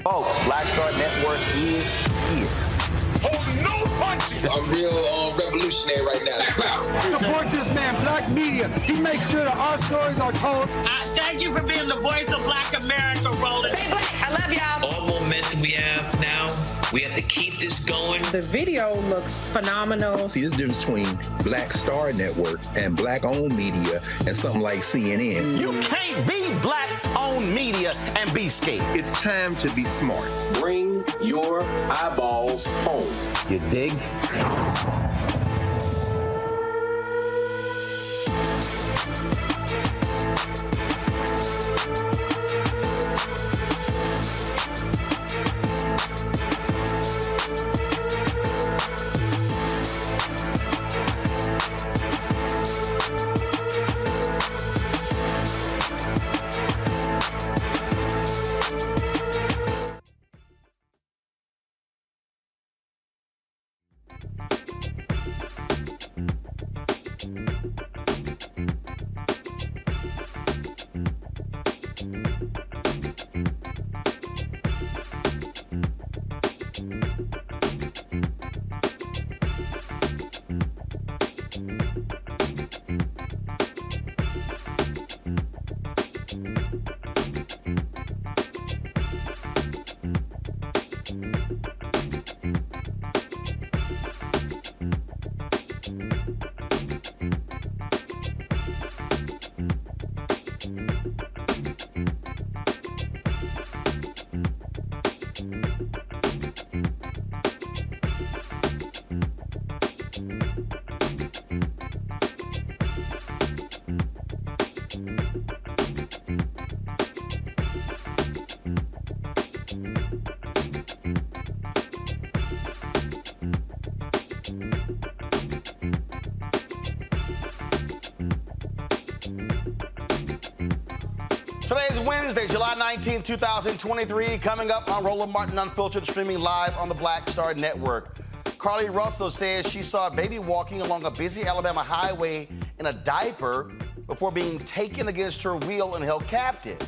Folks, Black Star Network is here. Hold no punches! I'm real revolutionary right now. Support this man, Black Media. He makes sure that our stories are told. Thank you for being the voice of Black America, Roland. Stay black. I love y'all. All momentum we have now, we have to keep this going. The video looks phenomenal. See, there's a difference between Black Star Network and Black-owned media and something like CNN. You can't be Black-owned media and be scared. It's time to be smart. Bring your eyeballs home. You dig? Today is Wednesday, July 19, 2023. Coming up on Roland Martin Unfiltered, streaming live on the Black Star Network. Carlee Russell says she saw a baby walking along a busy Alabama highway in a diaper before being taken against her will and held captive.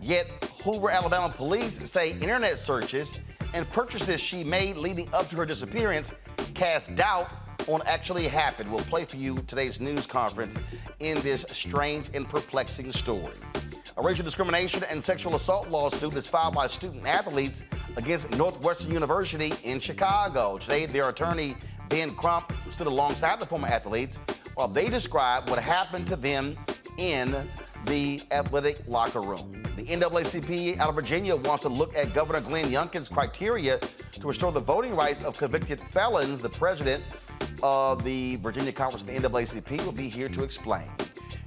Yet Hoover, Alabama police say internet searches and purchases she made leading up to her disappearance cast doubt on what actually happened. We'll play for you today's news conference in this strange and perplexing story. A racial discrimination and sexual assault lawsuit is filed by student athletes against Northwestern University in Chicago. Today, their attorney, Ben Crump, stood alongside the former athletes while they described what happened to them in the athletic locker room. The NAACP out of Virginia wants to look at Governor Glenn Youngkin's criteria to restore the voting rights of convicted felons. The president of the Virginia Conference of the NAACP will be here to explain.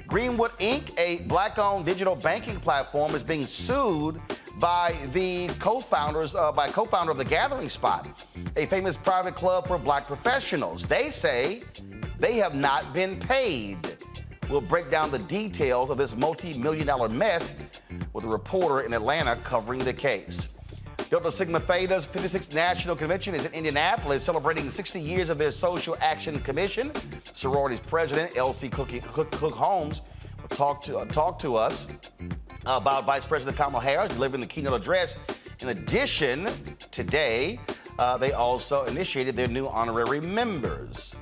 Greenwood Inc., a Black-owned digital banking platform, is being sued by the co-founder of the Gathering Spot, a famous private club for Black professionals. They say they have not been paid. We'll break down the details of this multi-million-dollar mess with a reporter in Atlanta covering the case. Delta Sigma Theta's 56th National Convention is in Indianapolis, celebrating 60 years of their Social Action Commission. Sorority's president, Elsie Cook Holmes, will talk to us about Vice President Kamala Harris delivering the keynote address. In addition, today, they also initiated their new honorary members.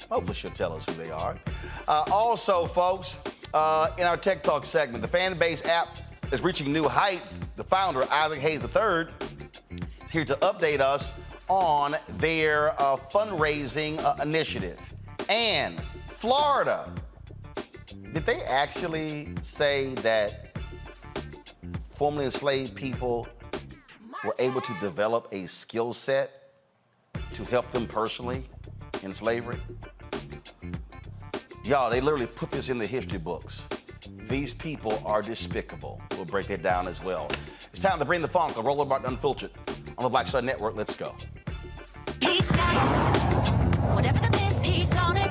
Hopefully she'll tell us who they are. Also, folks, in our Tech Talk segment, the Fanbase app is reaching new heights. The founder, Isaac Hayes III, is here to update us on their fundraising initiative. And Florida, did they actually say that formerly enslaved people were able to develop a skill set to help them personally in slavery? Y'all, they literally put this in the history books. These people are despicable. We'll break that down as well. It's time to bring the funk of Roland Martin Unfiltered on the Black Star Network. Let's go. He's got whatever the miss, he's on it.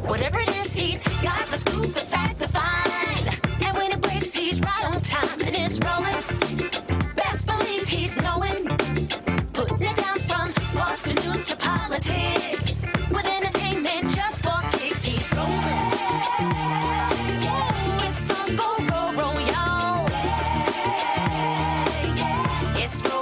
Whatever it is, he's got the scoop, the fact, the find. And when it breaks, he's right on time and it's rolling. Best believe he's knowing. Putting it down from sports to news to politics. With entertainment just for kicks, he's rolling. It's on go, roll, roll, y'all. It's rolling.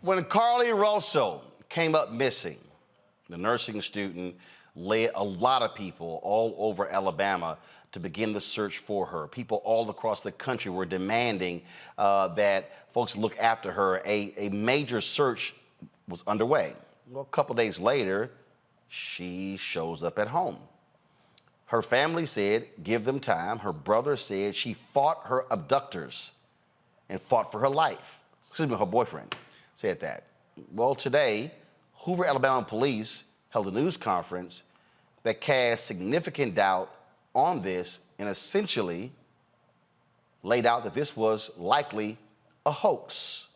When Carlee Russell came up missing, the nursing student led a lot of people all over Alabama to begin the search for her. People all across the country were demanding that folks look after her. A major search was underway. Well, a couple days later, she shows up at home. Her family said, give them time. Her brother said she fought her abductors and fought for her life. Excuse me, her boyfriend said that. Well, today, Hoover, Alabama police held a news conference that cast significant doubt on this and essentially laid out that this was likely a hoax.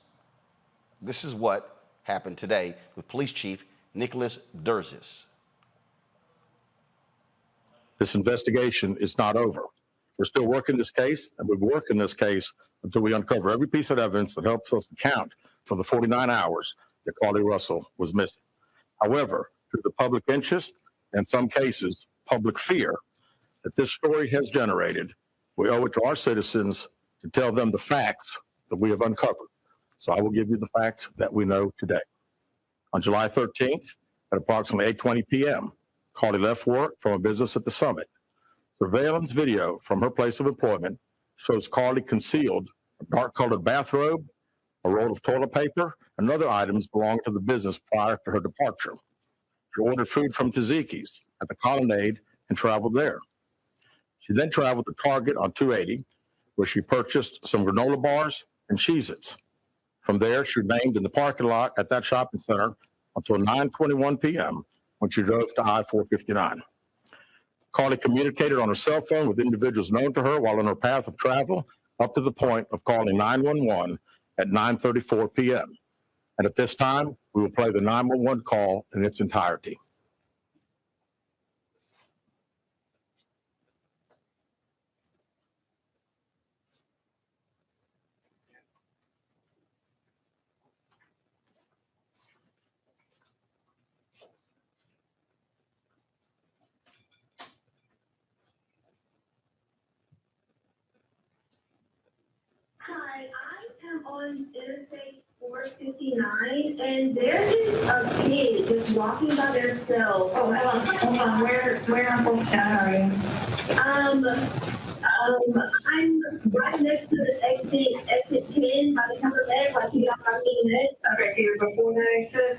This is what happened today with Police Chief Nicholas Durzis. This investigation is not over. We're still working this case, and we'll work in this case until we uncover every piece of evidence that helps us account for the 49 hours that Carlee Russell was missing. However, through the public interest, and in some cases, public fear that this story has generated, we owe it to our citizens to tell them the facts that we have uncovered. So I will give you the facts that we know today. On July 13th, at approximately 8:20 p.m., Carlee left work from a business at the Summit. Surveillance video from her place of employment shows Carlee concealed a dark-colored bathrobe, a roll of toilet paper, and other items belonging to the business prior to her departure. She ordered food from Taziki's at the Colonnade and traveled there. She then traveled to Target on 280, where she purchased some granola bars and Cheez-Its. From there, she remained in the parking lot at that shopping center until 9:21 p.m. when she drove to I-459. Carlee communicated on her cell phone with individuals known to her while on her path of travel up to the point of calling 911 at 9:34 p.m. And at this time, we will play the 911 call in its entirety. Hi, I am on Interstate 459, and there is a kid just walking by themselves. Oh, hold on. Where on 459 are you? I'm right next to the exit 10 by the cover bed, like you got my meeting. Okay, so you're before that exit?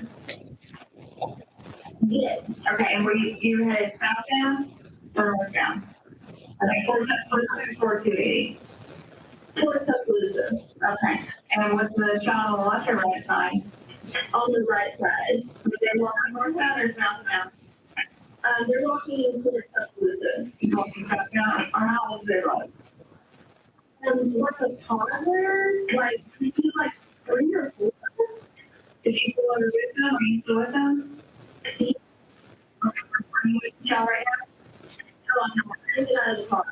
Yes. Okay, and were you headed southbound or northbound? Okay, 480. Towards Tuscaloosa. Okay. And what's the child on the left or right side? On the right side. They're walking northbound or southbound? They're walking towards Tuscaloosa. Walking southbound? Or how old is they like? What's a toddler? Like, maybe like 3 or 4? Did you go under with them? Are you still with them? Are you with the child right now? No, I'm not. I'm out of the car.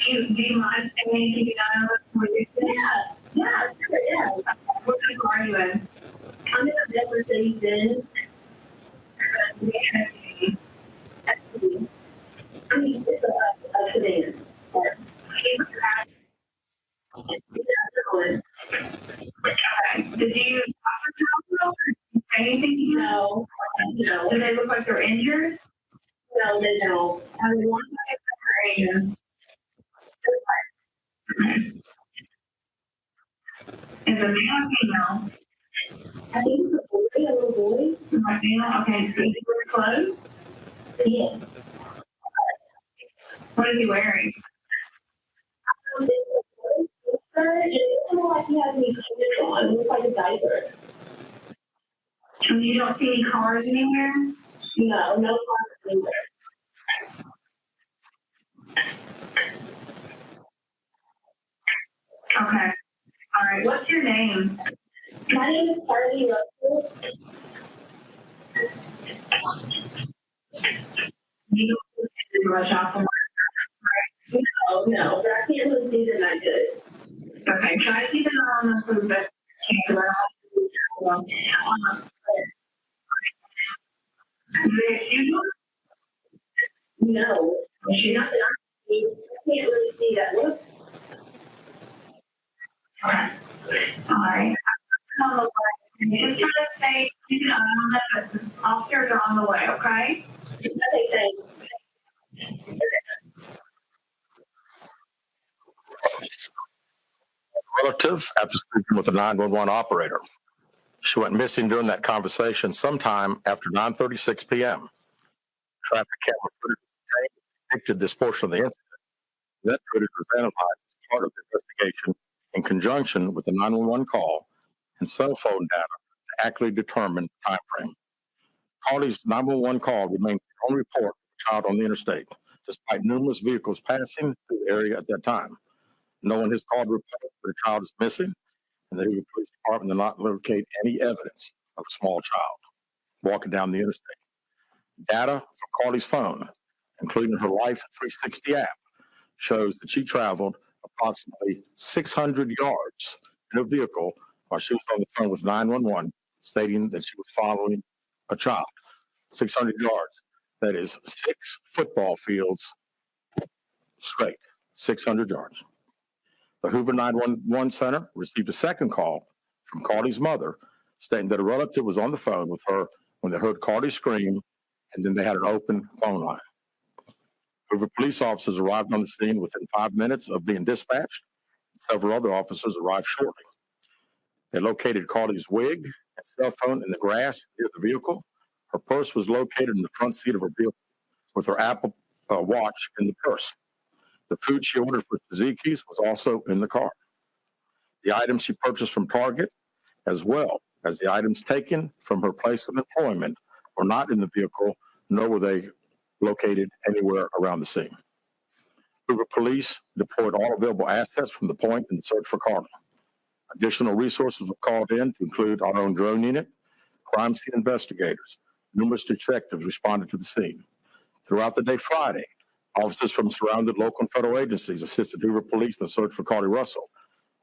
Do you mind saying anything about it? Yeah, sure, yeah. What kind of car are you in? I'm in a Mercedes-Benz. I mean, it's a sedan. Okay. Did you offer to say anything? No. No. Do they look like they're injured? No, they don't. I mean, one second. Is a male or female? I think it's a little boy. A female? Okay, so he's wearing clothes? Yes. What is he wearing? It looks like he has any clothes on. It looks like a diaper. And you don't see any cars anywhere? No, no cars anywhere. Okay. All right. What's your name? My name is Carlee Russell. You don't rush off from work. No, but I can't really see that I good. Okay. Try to keep an eye on them for the best you can. No, she's not that I can't really see that. Look. All right. Alright. On the way. Just try to stay, on the officers are on the way, okay? Okay, thanks. Relative, after speaking with the 911 operator, she went missing during that conversation sometime after 9:36 p.m. Traffic camera footage depicted this portion of the incident. That footage was analyzed as part of the investigation in conjunction with the 911 call and cell phone data to accurately determine the time frame. Carlee's 911 call remains the only report of a child on the interstate, despite numerous vehicles passing through the area at that time. No one has called to report that a child is missing, and the Hoover Police Department did not locate any evidence of a small child walking down the interstate. Data from Carlee's phone, including her Life 360 app, shows that she traveled approximately 600 yards in a vehicle while she was on the phone with 911, stating that she was following a child. 600 yards. That is 6 football fields straight, 600 yards. The Hoover 911 Center received a second call from Carlee's mother, stating that a relative was on the phone with her when they heard Carlee scream, and then they had an open phone line. Hoover police officers arrived on the scene within 5 minutes of being dispatched. Several other officers arrived shortly. They located Carlee's wig and cell phone in the grass near the vehicle. Her purse was located in the front seat of her vehicle with her Apple Watch in the purse. The food she ordered for Tzatziki's was also in the car. The items she purchased from Target, as well as the items taken from her place of employment, were not in the vehicle, nor were they located anywhere around the scene. Hoover police deployed all available assets from the point in the search for Carlee. Additional resources were called in to include our own drone unit, crime scene investigators. Numerous detectives responded to the scene. Throughout the day Friday, officers from surrounded local and federal agencies assisted Hoover police in the search for Carlee Russell.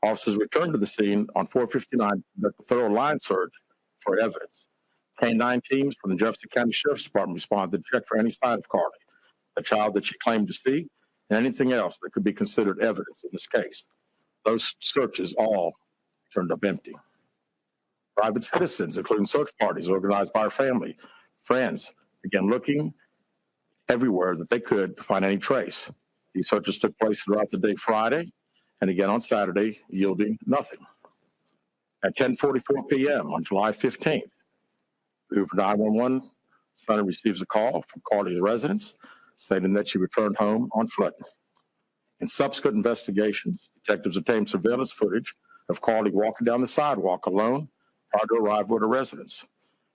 Officers returned to the scene on 459 the thorough line search for evidence. K-9 teams from the Jefferson County Sheriff's Department responded to check for any sign of Carlee, the child that she claimed to see, and anything else that could be considered evidence in this case. Those searches all turned up empty. Private citizens, including search parties organized by our family, friends, began looking everywhere that they could to find any trace. These searches took place throughout the day Friday and again on Saturday, yielding nothing. At 10:44 p.m. on July 15th, the Hoover 911 Center receives a call from Carlee's residence stating that she returned home on foot. In subsequent investigations, detectives obtained surveillance footage of Carlee walking down the sidewalk alone prior to arrival at her residence.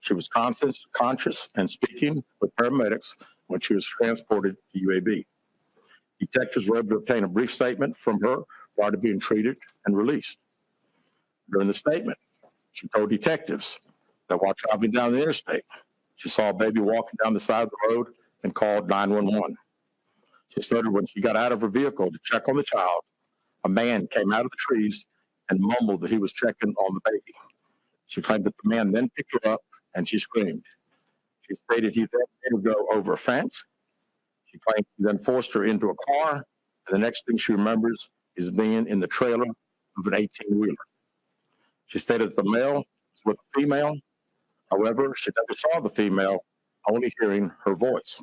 She was conscious and speaking with paramedics when she was transported to UAB. Detectives were able to obtain a brief statement from her prior to being treated and released. During the statement, she told detectives that while traveling down the interstate, she saw a baby walking down the side of the road and called 911. She stated when she got out of her vehicle to check on the child, a man came out of the trees and mumbled that he was checking on the baby. She claimed that the man then picked her up and she screamed. She stated he then made her go over a fence. She claimed he then forced her into a car, and the next thing she remembers is being in the trailer of an 18-wheeler. She stated that the male was with a female. However, she never saw the female, only hearing her voice.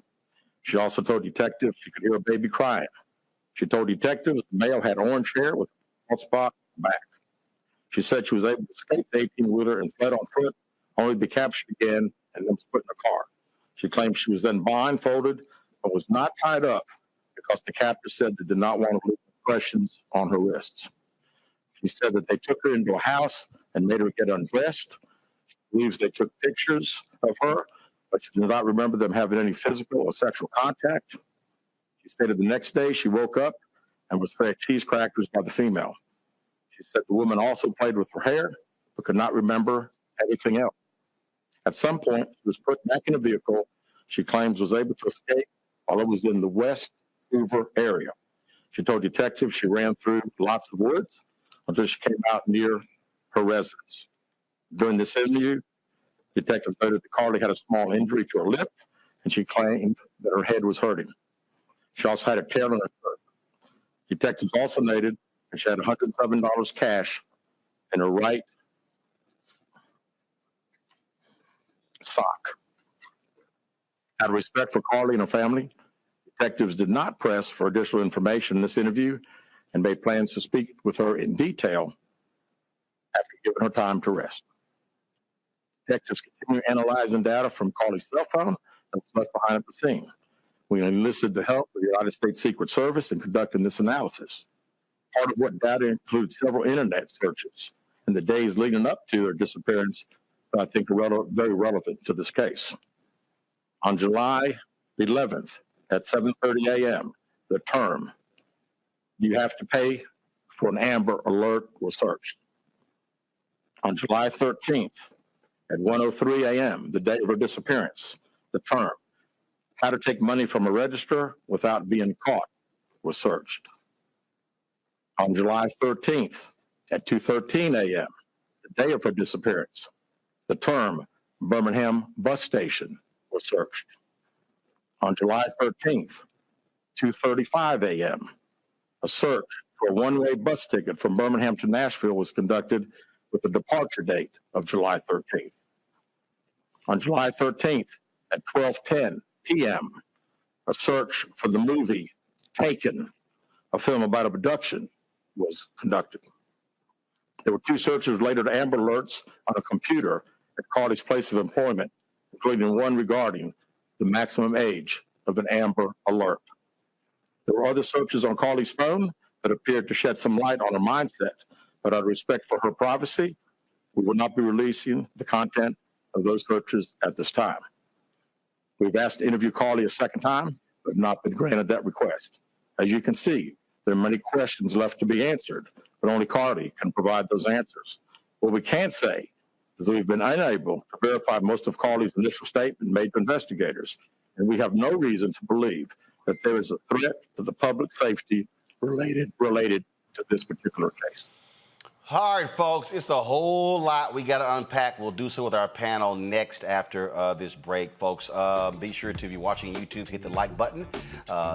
She also told detectives she could hear a baby crying. She told detectives the male had orange hair with a spot on the back. She said she was able to escape the 18-wheeler and fled on foot, only to be captured again and then put in a car. She claimed she was then blindfolded but was not tied up because the captor said they did not want to leave impressions on her wrists. She said that they took her into a house and made her get undressed. She believes they took pictures of her, but she does not remember them having any physical or sexual contact. She stated the next day she woke up and was fed cheese crackers by the female. She said the woman also played with her hair, but could not remember anything else. At some point, she was put back in a vehicle she claims was able to escape while it was in the West Hoover area. She told detectives she ran through lots of woods until she came out near her residence. During this interview, detectives noted that Carlee had a small injury to her lip, and she claimed that her head was hurting. She also had a tear in her shirt. Detectives also noted that she had $107 cash in her right sock. Out of respect for Carlee and her family, detectives did not press for additional information in this interview and made plans to speak with her in detail after giving her time to rest. Detectives continue analyzing data from Carlee's cell phone that was left behind at the scene. We enlisted the help of the United States Secret Service in conducting this analysis. Part of what data includes several internet searches in the days leading up to her disappearance that I think are very relevant to this case. On July 11th at 7:30 a.m., the term "you have to pay for an Amber Alert" was searched. On July 13th at 1:03 a.m., the day of her disappearance, the term "how to take money from a register without being caught" was searched. On July 13th at 2:13 a.m., the day of her disappearance, the term "Birmingham bus station" was searched. On July 13th, 2:35 a.m., a search for a one-way bus ticket from Birmingham to Nashville was conducted with a departure date of July 13th. On July 13th at 12:10 p.m., a search for the movie Taken, a film about abduction, was conducted. There were two searches related to Amber Alerts on a computer at Carlee's place of employment, including one regarding the maximum age of an Amber Alert. There were other searches on Carlee's phone that appeared to shed some light on her mindset, but out of respect for her privacy, we will not be releasing the content of those searches at this time. We've asked to interview Carlee a second time, but have not been granted that request. As you can see, there are many questions left to be answered, but only Carlee can provide those answers. What we can say is that we've been unable to verify most of Carlee's initial statement made to investigators, and we have no reason to believe that there is a threat to the public safety related to this particular case. All right, folks, it's a whole lot we got to unpack. We'll do so with our panel next after this break, folks. Be sure to, if you're watching YouTube, hit the like button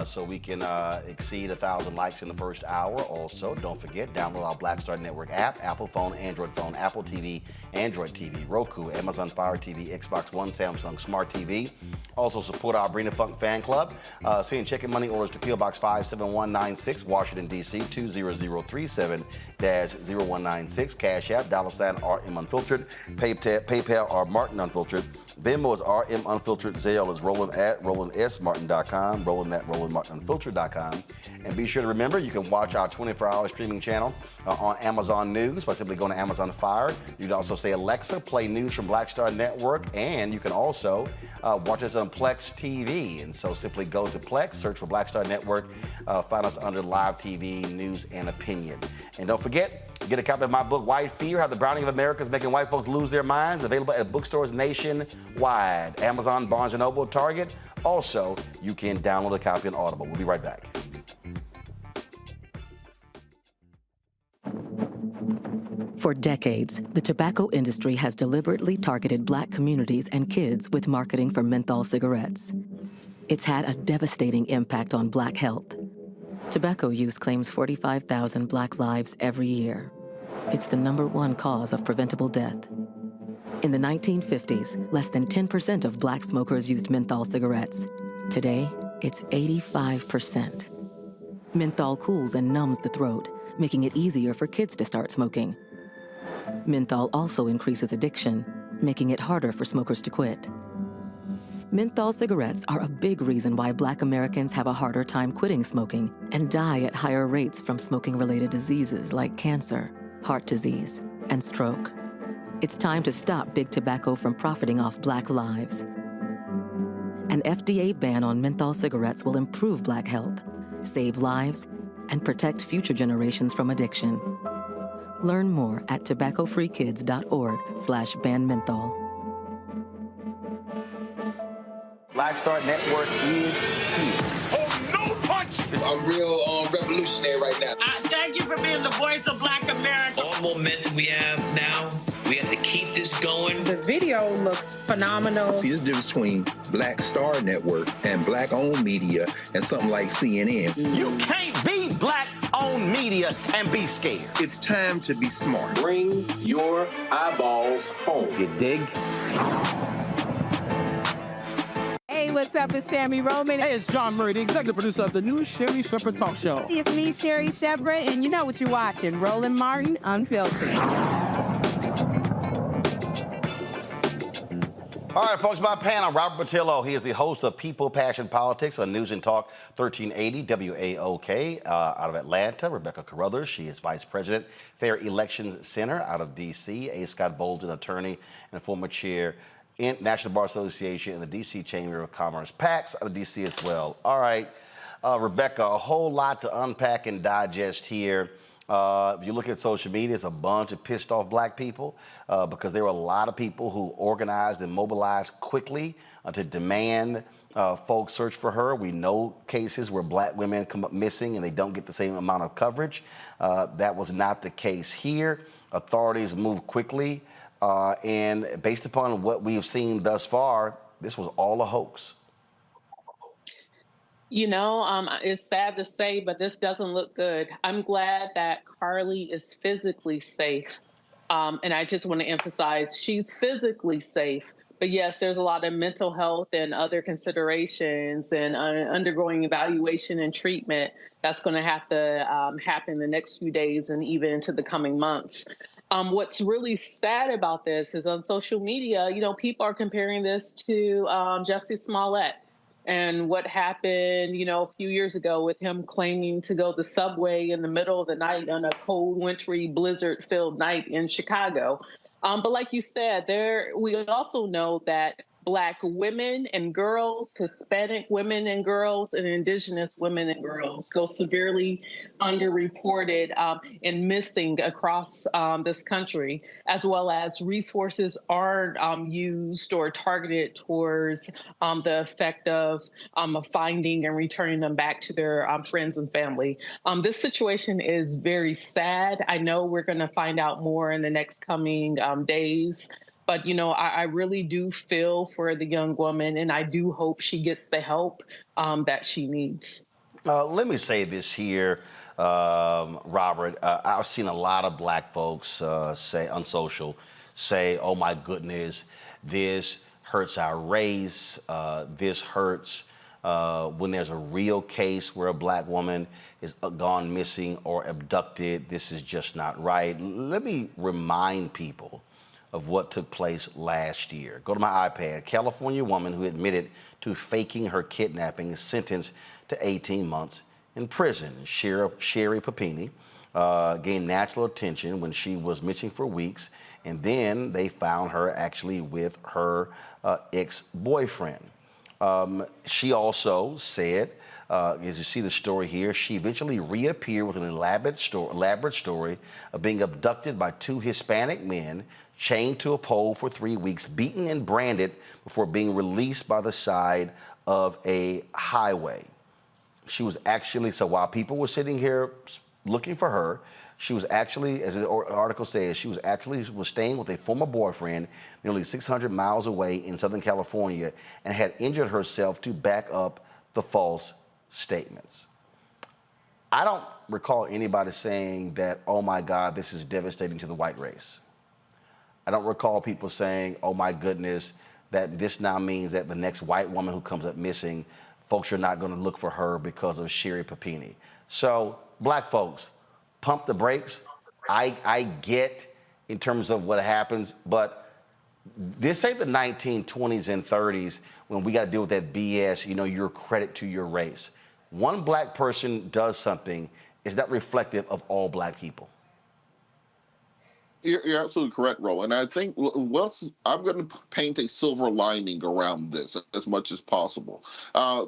so we can exceed 1,000 likes in the first hour. Also, don't forget, download our Black Star Network app, Apple phone, Android phone, Apple TV, Android TV, Roku, Amazon Fire TV, Xbox One, Samsung Smart TV. Also, support our Bring the Funk fan club. Send checking money orders to P.O. Box 57196, Washington, D.C. 20037-0196. Cash App, $RM Unfiltered, PayPal or Martin Unfiltered. Venmo is RM Unfiltered. Zelle is Roland at RolandSMartin.com, Roland at RolandMartinUnfiltered.com. And be sure to remember, you can watch our 24-hour streaming channel on Amazon News by simply going to Amazon Fire. You can also say, Alexa, play news from Black Star Network. And you can also watch us on Plex TV. And so simply go to Plex, search for Black Star Network, find us under Live TV, News and Opinion. And don't forget, get a copy of my book, White Fear, How the Browning of America is Making White Folks Lose Their Minds, available at bookstores nationwide, Amazon, Barnes & Noble, Target. Also, you can download a copy on Audible. We'll be right back. For decades, the tobacco industry has deliberately targeted Black communities and kids with marketing for menthol cigarettes. It's had a devastating impact on Black health. Tobacco use claims 45,000 Black lives every year. It's the #1 cause of preventable death. In the 1950s, less than 10% of Black smokers used menthol cigarettes. Today, it's 85%. Menthol cools and numbs the throat, making it easier for kids to start smoking. Menthol also increases addiction, making it harder for smokers to quit. Menthol cigarettes are a big reason why Black Americans have a harder time quitting smoking and die at higher rates from smoking-related diseases like cancer, heart disease, and stroke. It's time to stop Big Tobacco from profiting off Black lives. An FDA ban on menthol cigarettes will improve Black health, save lives, and protect future generations from addiction. Learn more at tobaccofreekids.org/ban menthol. Black Star Network is here. Oh, no punch! I'm real revolutionary right now. Thank you for being the voice of Black America. All momentum we have now, we have to keep this going. The video looks phenomenal. See, there's a difference between Black Star Network and Black-owned media and something like CNN. You can't be black-owned media and be scared. It's time to be smart. Bring your eyeballs home. You dig? Hey, what's up? It's Tammy Roman. Hey, it's John Murray, the executive producer of the new Sherry Shepherd Talk Show. It's me, Sherry Shepherd, and you know what you're watching, Roland Martin Unfiltered. All right, folks, my panel, Robert Patillo. He is the host of People, Passion, Politics on News and Talk 1380 WAOK out of Atlanta. Rebecca Carruthers, she is Vice President, Fair Elections Center out of D.C. A. Scott Bolden, attorney and former chair in National Bar Association and the D.C. Chamber of Commerce, PAX out of D.C. as well. All right, Rebecca, a whole lot to unpack and digest here. If you look at social media, it's a bunch of pissed off black people because there were a lot of people who organized and mobilized quickly to demand folks search for her. We know cases where black women come up missing and they don't get the same amount of coverage. That was not the case here. Authorities moved quickly, and based upon what we have seen thus far, this was all a hoax. You know, it's sad to say, but this doesn't look good. I'm glad that Carlee is physically safe. And I just want to emphasize she's physically safe. But yes, there's a lot of mental health and other considerations and undergoing evaluation and treatment that's going to have to happen the next few days and even into the coming months. What's really sad about this is on social media, you know, people are comparing this to Justice Smollett. And what happened, you know, a few years ago with him claiming to go the subway in the middle of the night on a cold, wintry, blizzard-filled night in Chicago. But like you said, we also know that Black women and girls, Hispanic women and girls, and Indigenous women and girls go severely underreported and missing across this country, as well as resources aren't used or targeted towards the effect of finding and returning them back to their friends and family. This situation is very sad. I know we're going to find out more in the next coming days. But, you know, I really do feel for the young woman, and I do hope she gets the help that she needs. Let me say this here, Robert. I've seen a lot of black folks say on social, oh, my goodness, this hurts our race. This hurts when there's a real case where a black woman is gone missing or abducted. This is just not right. Let me remind people of what took place last year. Go to my iPad. California woman who admitted to faking her kidnapping is sentenced to 18 months in prison. Sherry Papini gained national attention when she was missing for weeks, and then they found her actually with her ex-boyfriend. She also said, as you see the story here, she eventually reappeared with an elaborate story of being abducted by two Hispanic men, chained to a pole for 3 weeks, beaten and branded before being released by the side of a highway. She was actually, so while people were sitting here looking for her, she was actually, as the article says, she was staying with a former boyfriend nearly 600 miles away in Southern California and had injured herself to back up the false statements. I don't recall anybody saying that, oh my God, this is devastating to the white race. I don't recall people saying, oh my goodness, that this now means that the next white woman who comes up missing, folks are not going to look for her because of Sherry Papini. So, black folks, pump the brakes. I get in terms of what happens, but this ain't the 1920s and 30s when we got to deal with that BS, you know, your credit to your race. One black person does something, is that reflective of all black people? You're absolutely correct, Roland. I think I'm going to paint a silver lining around this as much as possible,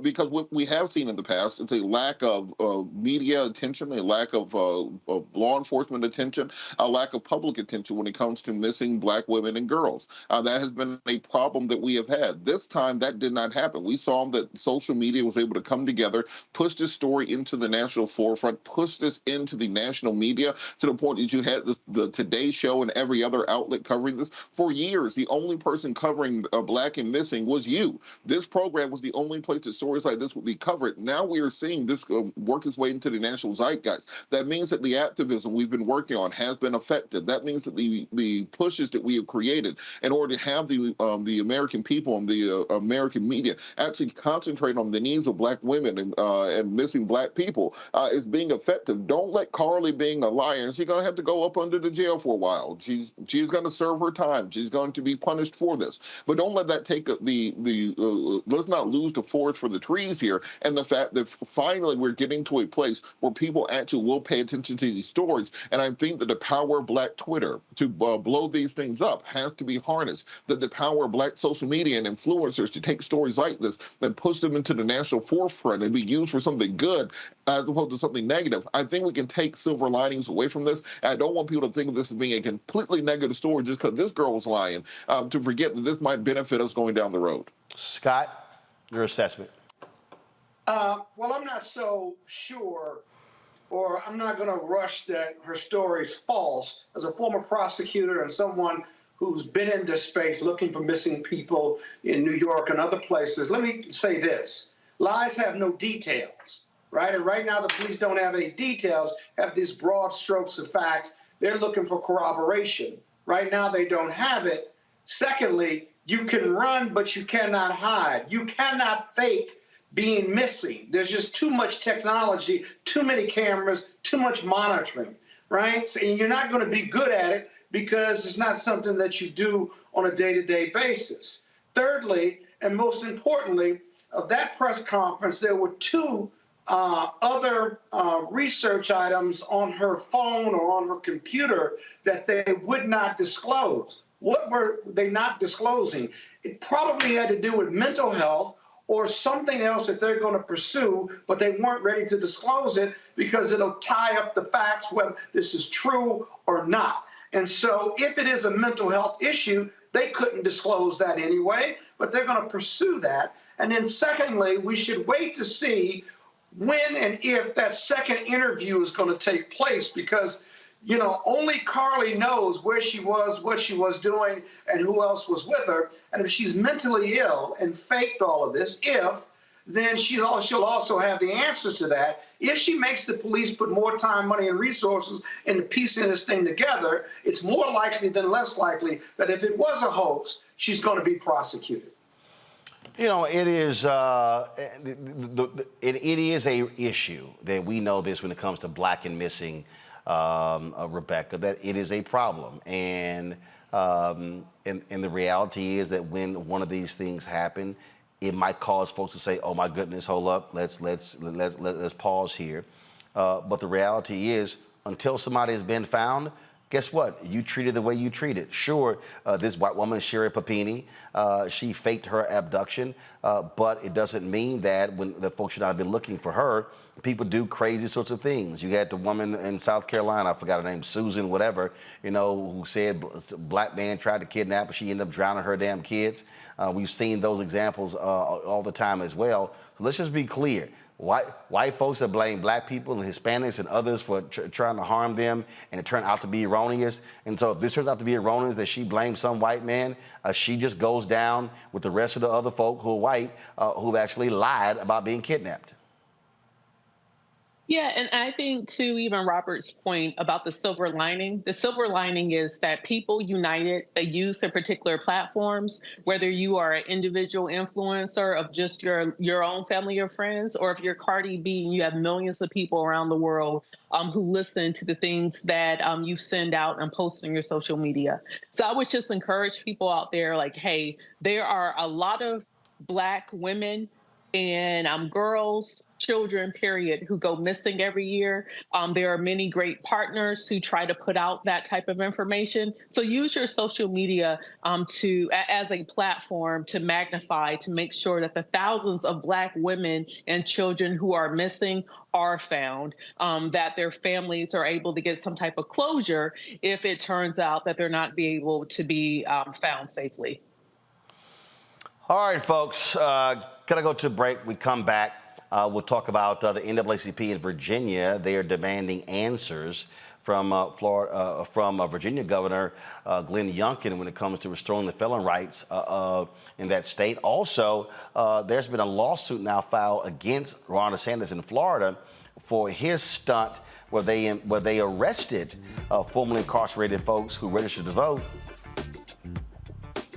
because what we have seen in the past is a lack of media attention, a lack of law enforcement attention, a lack of public attention when it comes to missing black women and girls. That has been a problem that we have had. This time, that did not happen. We saw that social media was able to come together, push this story into the national forefront, push this into the national media to the point that you had the Today Show show and every other outlet covering this. For years, the only person covering Black and missing was you. This program was the only place that stories like this would be covered. Now we are seeing this work its way into the national zeitgeist. That means that the activism we've been working on has been effective. That means that the pushes that we have created in order to have the American people and the American media actually concentrate on the needs of Black women and missing Black people is being effective. Don't let Carlee being a liar, and she's going to have to go up under the jail for a while. She's going to serve her time. She's going to be punished for this. But don't let that take let's not lose the forest for the trees here, and the fact that finally we're getting to a place where people actually will pay attention to these stories. And I think that the power of Black Twitter to blow these things up has to be harnessed, that the power of Black social media and influencers to take stories like this and push them into the national forefront and be used for something good as opposed to something negative. I think we can take silver linings away from this. I don't want people to think of this as being a completely negative story just because this girl was lying, to forget that this might benefit us going down the road. Scott, your assessment. Well, I'm not so sure, or I'm not going to rush that her story is false. As a former prosecutor and someone who's been in this space looking for missing people in New York and other places, let me say this. Lies have no details, right? And right now the police don't have any details, have these broad strokes of facts. They're looking for corroboration. Right now they don't have it. Secondly, you can run, but you cannot hide. You cannot fake being missing. There's just too much technology, too many cameras, too much monitoring, right? So, and you're not going to be good at it because it's not something that you do on a day-to-day basis. Thirdly, and most importantly, of that press conference, there were two other research items on her phone or on her computer that they would not disclose. What were they not disclosing? It probably had to do with mental health or something else that they're going to pursue, but they weren't ready to disclose it because it'll tie up the facts whether this is true or not. And so if it is a mental health issue, they couldn't disclose that anyway, but they're going to pursue that. And then secondly, we should wait to see when and if that second interview is going to take place, because you know, only Carlee knows where she was, what she was doing, and who else was with her. And if she's mentally ill and faked all of this, then she'll also have the answers to that. If she makes the police put more time, money, and resources into piecing this thing together, it's more likely than less likely that if it was a hoax, she's going to be prosecuted. You know, it is it is a issue that we know this when it comes to Black and missing. Rebecca, that it is a problem, and the reality is that when one of these things happen, it might cause folks to say, "Oh my goodness, hold up, let's pause here." But the reality is, until somebody has been found, guess what? You treated the way you treated. Sure, this white woman, Sherry Papini, she faked her abduction, but it doesn't mean that when the folks should not have been looking for her, people do crazy sorts of things. You had the woman in South Carolina, I forgot her name, Susan, whatever, you know, who said a Black man tried to kidnap her. She ended up drowning her damn kids. We've seen those examples all the time as well. So let's just be clear. White folks that blame Black people and Hispanics and others for trying to harm them, and it turned out to be erroneous. And so if this turns out to be erroneous, that she blames some white man, she just goes down with the rest of the other folk who are white, who've actually lied about being kidnapped. Yeah, and I think, too, even Robert's point about the silver lining is that people united, they use their particular platforms, whether you are an individual influencer of just your own family or friends, or if you're Cardi B and you have millions of people around the world who listen to the things that you send out and post on your social media. So I would just encourage people out there, like, hey, there are a lot of Black women and girls, children, period, who go missing every year. There are many great partners who try to put out that type of information. So use your social media as a platform to magnify, to make sure that the thousands of Black women and children who are missing are found, that their families are able to get some type of closure if it turns out that they're not able to be found safely. All right, folks, gotta go to a break. We come back. We'll talk about the NAACP in Virginia. They are demanding answers from Virginia Governor Glenn Youngkin when it comes to restoring the felon rights in that state. Also, there's been a lawsuit now filed against Ron DeSantis in Florida for his stunt where they arrested formerly incarcerated folks who registered to vote.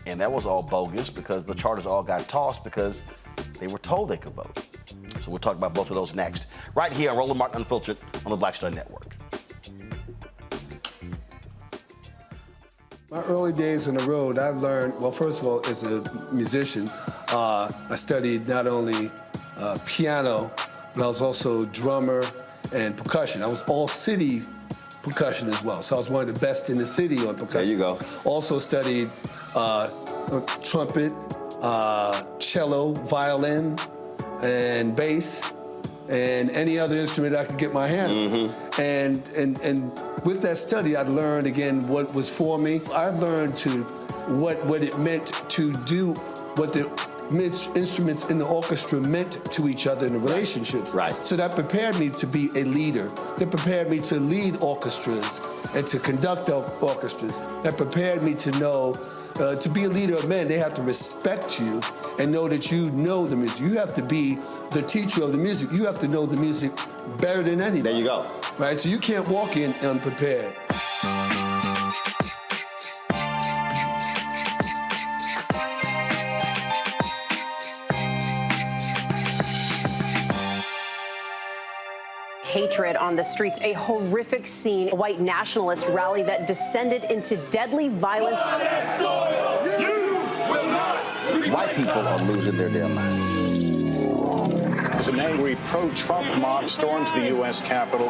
And that was all bogus because the charges all got tossed because they were told they could vote. So we'll talk about both of those next, right here on Roland Martin Unfiltered on the Black Star Network. My early days on the road, I've learned, well, first of all, as a musician, I studied not only piano, but I was also drummer and percussion. I was all city percussion as well. So I was one of the best in the city on percussion. There you go. Also studied trumpet, cello, violin, and bass, and any other instrument I could get my hand on. And with that study, I learned again what was for me. I learned what it meant to do what the instruments in the orchestra meant to each other in the relationships. Right. So that prepared me to be a leader. That prepared me to lead orchestras and to conduct orchestras. That prepared me to know to be a leader of men, they have to respect you and know that you know the music. You have to be the teacher of the music. You have to know the music better than anybody. There you go. Right, so you can't walk in unprepared. Hatred on the streets, a horrific scene, a white nationalist rally that descended into deadly violence. White people are losing their damn minds. As an angry pro-Trump mob storms the U.S. Capitol,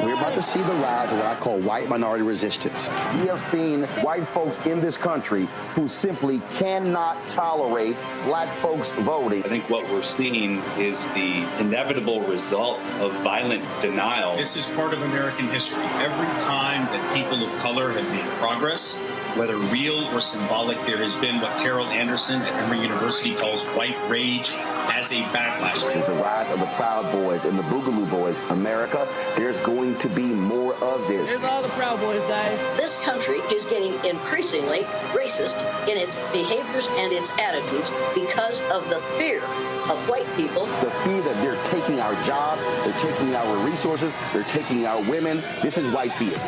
we're about to see the rise of what I call white minority resistance. We have seen white folks in this country who simply cannot tolerate black folks voting. I think what we're seeing is the inevitable result of violent denial. This is part of American history. Every time that people of color have made progress, whether real or symbolic, there has been what Carol Anderson at Emory University calls white rage as a backlash. This is the rise of the Proud Boys and the Boogaloo Boys. America, there's going to be more of this. Here's all the Proud Boys, guys. This country is getting increasingly racist in its behaviors and its attitudes because of the fear of white people. The fear that they're taking our jobs, they're taking our resources, they're taking our women. This is white fear.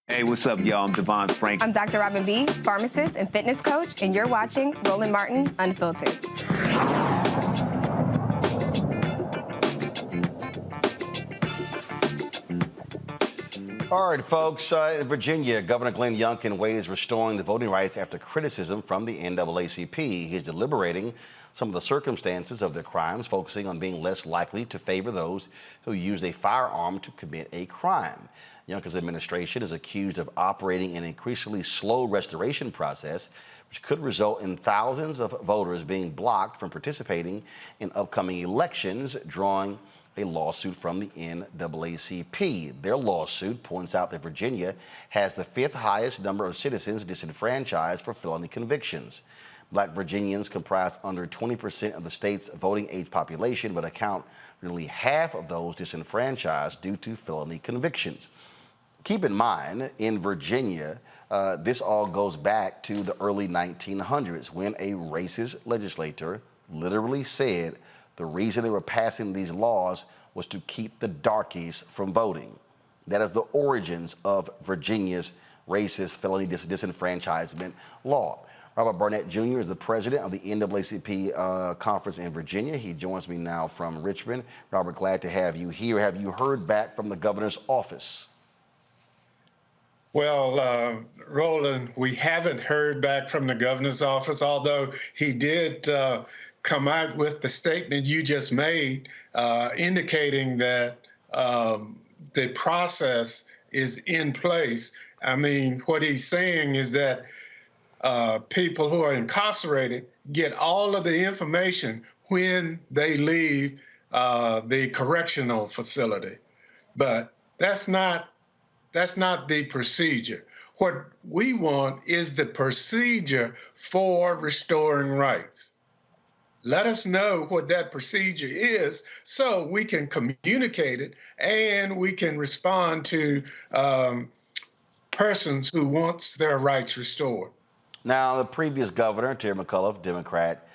Hey, what's up, y'all? I'm Devon Frank. I'm Dr. Robin B., pharmacist and fitness coach, and you're watching Roland Martin Unfiltered. All right, folks, in Virginia, Governor Glenn Youngkin weighs restoring the voting rights after criticism from the NAACP. He's deliberating some of the circumstances of their crimes, focusing on being less likely to favor those who used a firearm to commit a crime. Youngkin's administration is accused of operating an increasingly slow restoration process, which could result in thousands of voters being blocked from participating in upcoming elections, drawing a lawsuit from the NAACP. Their lawsuit points out that Virginia has the 5th highest number of citizens disenfranchised for felony convictions. Black Virginians comprise under 20% of the state's voting age population, but account for nearly half of those disenfranchised due to felony convictions. Keep in mind, in Virginia, this all goes back to the early 1900s when a racist legislator literally said the reason they were passing these laws was to keep the darkies from voting. That is the origins of Virginia's racist felony disenfranchisement law. Robert Barnette Jr. is the president of the NAACP conference in Virginia. He joins me now from Richmond. Robert, glad to have you here. Have you heard back from the governor's office? Well, Roland, we haven't heard back from the governor's office, although he did come out with the statement you just made, indicating that the process is in place. I mean, what he's saying is that people who are incarcerated get all of the information when they leave the correctional facility. But That's not the procedure. What we want is the procedure for restoring rights. Let us know what that procedure is so we can communicate it and we can respond to persons who wants their rights restored. Now, the previous governor, Terry McAuliffe, Democrat,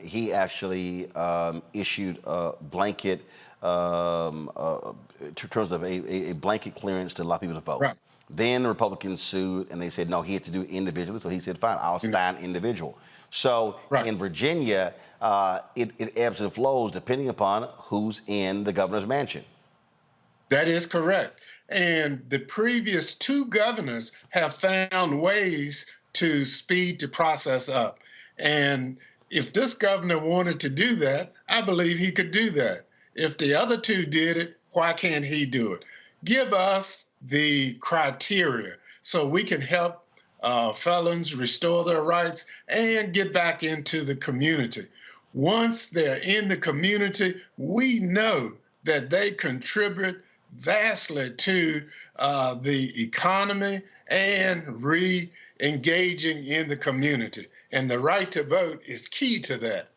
he actually issued a blanket, in terms of a blanket clearance to allow people to vote. Right. Then the Republicans sued, and they said, no, he had to do it individually. So he said, fine, I'll sign individual. So in Virginia, it ebbs and flows depending upon who's in the governor's mansion. That is correct. And the previous two governors have found ways to speed the process up. And if this governor wanted to do that, I believe he could do that. If the other two did it, why can't he do it? Give us the criteria so we can help felons restore their rights and get back into the community. Once they're in the community, we know that they contribute vastly to the economy and re-engaging in the community. And the right to vote is key to that.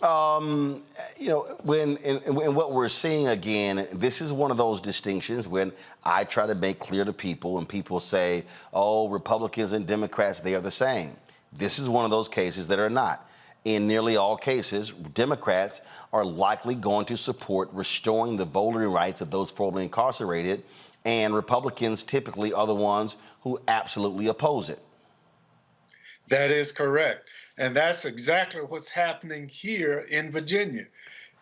You know, when what we're seeing again, this is one of those distinctions when I try to make clear to people and people say, oh, Republicans and Democrats, they are the same. This is one of those cases that are not. In nearly all cases, Democrats are likely going to support restoring the voting rights of those formerly incarcerated, and Republicans typically are the ones who absolutely oppose it. That is correct. And that's exactly what's happening here in Virginia.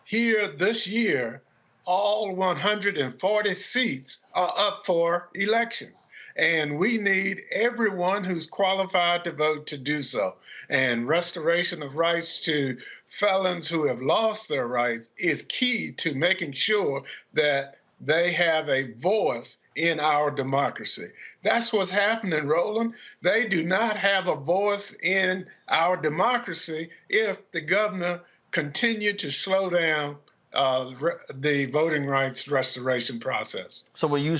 Here this year, all 140 seats are up for election. And we need everyone who's qualified to vote to do so. And restoration of rights to felons who have lost their rights is key to making sure that they have a voice in our democracy. That's what's happening, Roland. They do not have a voice in our democracy if the governor continued to slow down the voting rights restoration process. So when you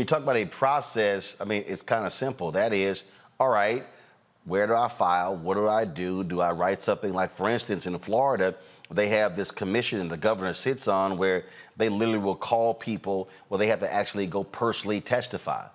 talk about a process, I mean, it's kind of simple. That is, all right, where do I file? What do I do? Do I write something like, for instance, in Florida, they have this commission the governor sits on where they literally will call people where they have to actually go personally testify.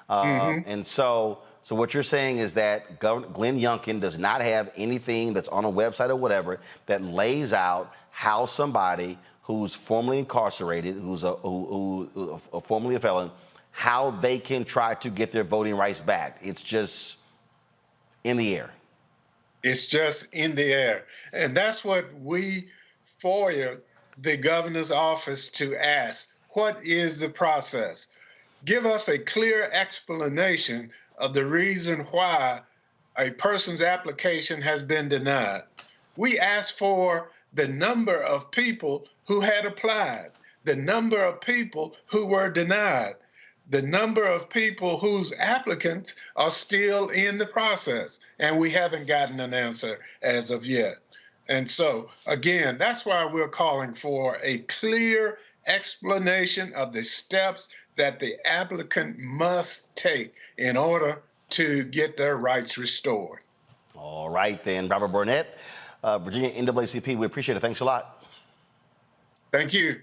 And so what you're saying is that Governor Glenn Youngkin does not have anything that's on a website or whatever that lays out how somebody who's formerly incarcerated, who's formerly a felon, how they can try to get their voting rights back. It's just in the air. It's just in the air. And that's what we FOIA the governor's office to ask. What is the process? Give us a clear explanation of the reason why a person's application has been denied. We asked for the number of people who had applied, the number of people who were denied, the number of people whose applicants are still in the process, and we haven't gotten an answer as of yet. And so, again, that's why we're calling for a clear explanation of the steps that the applicant must take in order to get their rights restored. All right, then. Robert Barnette, Virginia NAACP, we appreciate it. Thanks a lot. Thank you.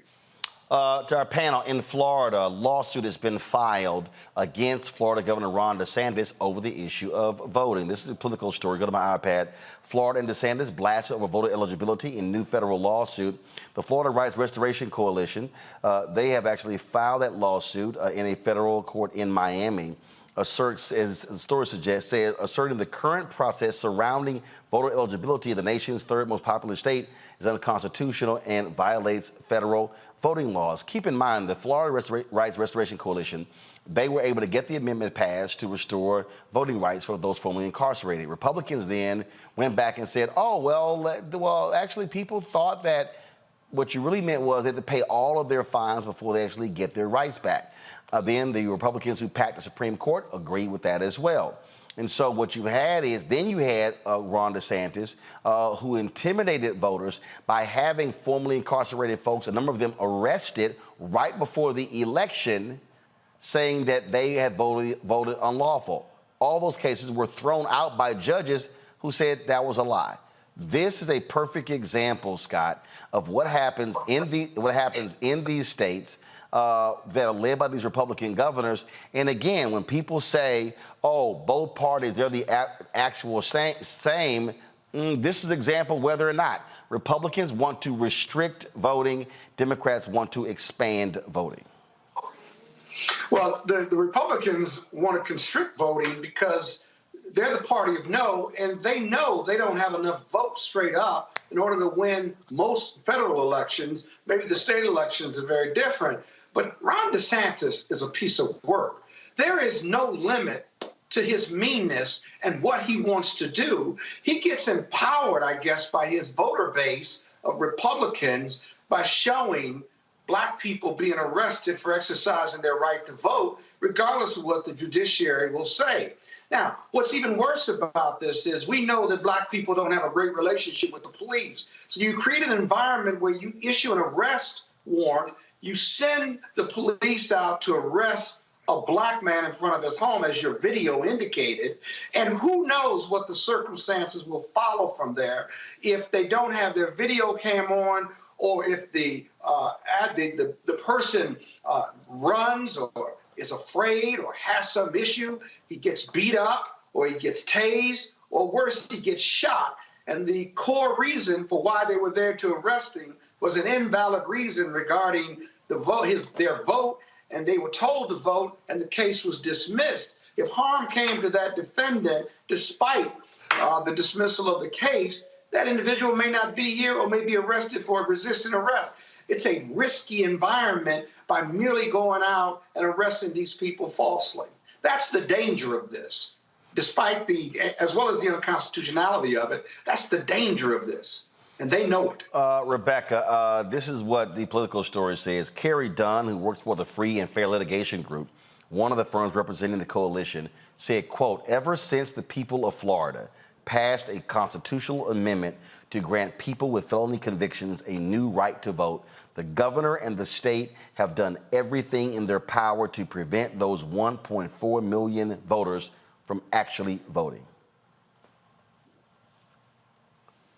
To our panel, in Florida, a lawsuit has been filed against Florida Governor Ron DeSantis over the issue of voting. This is a political story. Go to my iPad. Florida and DeSantis blasted over voter eligibility in new federal lawsuit. The Florida Rights Restoration Coalition, they have actually filed that lawsuit in a federal court in Miami. Asserts, as the story suggests, asserting the current process surrounding voter eligibility of the nation's third most populous state is unconstitutional and violates federal voting laws. Keep in mind, the Florida Rights Restoration Coalition, they were able to get the amendment passed to restore voting rights for those formerly incarcerated. Republicans then went back and said, oh, well, actually, people thought that what you really meant was they had to pay all of their fines before they actually get their rights back. Then the Republicans who packed the Supreme Court agreed with that as well. And so what you had is, then you had Ron DeSantis, who intimidated voters by having formerly incarcerated folks, a number of them arrested right before the election, saying that they had voted unlawful. All those cases were thrown out by judges who said that was a lie. This is a perfect example, Scott, of what happens in these states that are led by these Republican governors. And again, when people say, "Oh, both parties, they're the actual same," this is an example whether or not Republicans want to restrict voting, Democrats want to expand voting. Well, the Republicans want to constrict voting because they're the party of no, and they know they don't have enough votes straight up in order to win most federal elections. Maybe the state elections are very different. But Ron DeSantis is a piece of work. There is no limit to his meanness and what he wants to do. He gets empowered, I guess, by his voter base of Republicans by showing Black people being arrested for exercising their right to vote, regardless of what the judiciary will say. Now, what's even worse about this is we know that Black people don't have a great relationship with the police. So you create an environment where you issue an arrest warrant, you send the police out to arrest a Black man in front of his home, as your video indicated, and who knows what the circumstances will follow from there if they don't have their video cam on, or if the person runs or is afraid or has some issue, he gets beat up or he gets tased, or worse, he gets shot. And the core reason for why they were there to arrest him was an invalid reason regarding the vote, their vote, and they were told to vote, and the case was dismissed. If harm came to that defendant, despite the dismissal of the case, that individual may not be here or may be arrested for a resisting arrest. It's a risky environment by merely going out and arresting these people falsely. That's the danger of this. Despite as well as the unconstitutionality of it, that's the danger of this. And they know it. Rebecca, this is what the Political Story says. Carrie Dunn, who works for the Free and Fair Litigation Group, one of the firms representing the coalition, said, quote, "Ever since the people of Florida passed a constitutional amendment to grant people with felony convictions a new right to vote, the governor and the state have done everything in their power to prevent those 1.4 million voters from actually voting."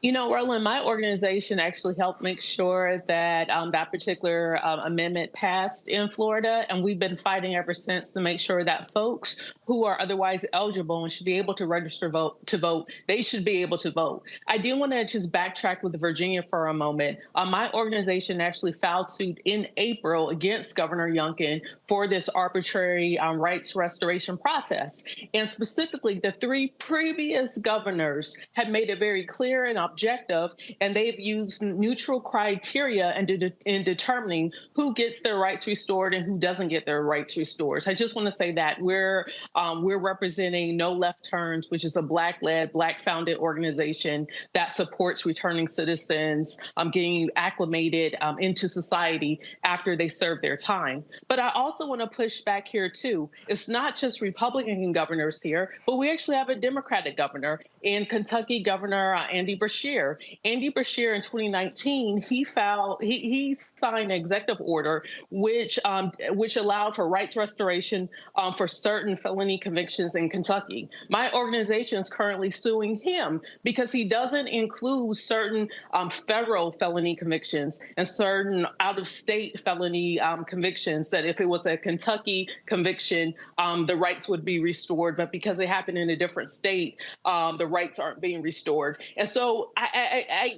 You know, Roland, my organization actually helped make sure that that particular amendment passed in Florida, and we've been fighting ever since to make sure that folks who are otherwise eligible and should be able to register to vote, they should be able to vote. I do want to just backtrack with Virginia for a moment. My organization actually filed suit in April against Governor Youngkin for this arbitrary rights restoration process. And specifically, the three previous governors had made it very clear and objective, and they've used neutral criteria in determining who gets their rights restored and who doesn't get their rights restored. So I just want to say that we're representing No Left Turns, which is a Black-led, Black-founded organization that supports returning citizens getting acclimated into society after they serve their time. But I also want to push back here, too. It's not just Republican governors here, but we actually have a Democratic governor. In Kentucky, Governor Andy Beshear. Andy Beshear in 2019, he signed an executive order which allowed for rights restoration for certain felony convictions in Kentucky. My organization is currently suing him because he doesn't include certain federal felony convictions and certain out-of-state felony convictions that if it was a Kentucky conviction, the rights would be restored. But because it happened in a different state, the rights aren't being restored. And so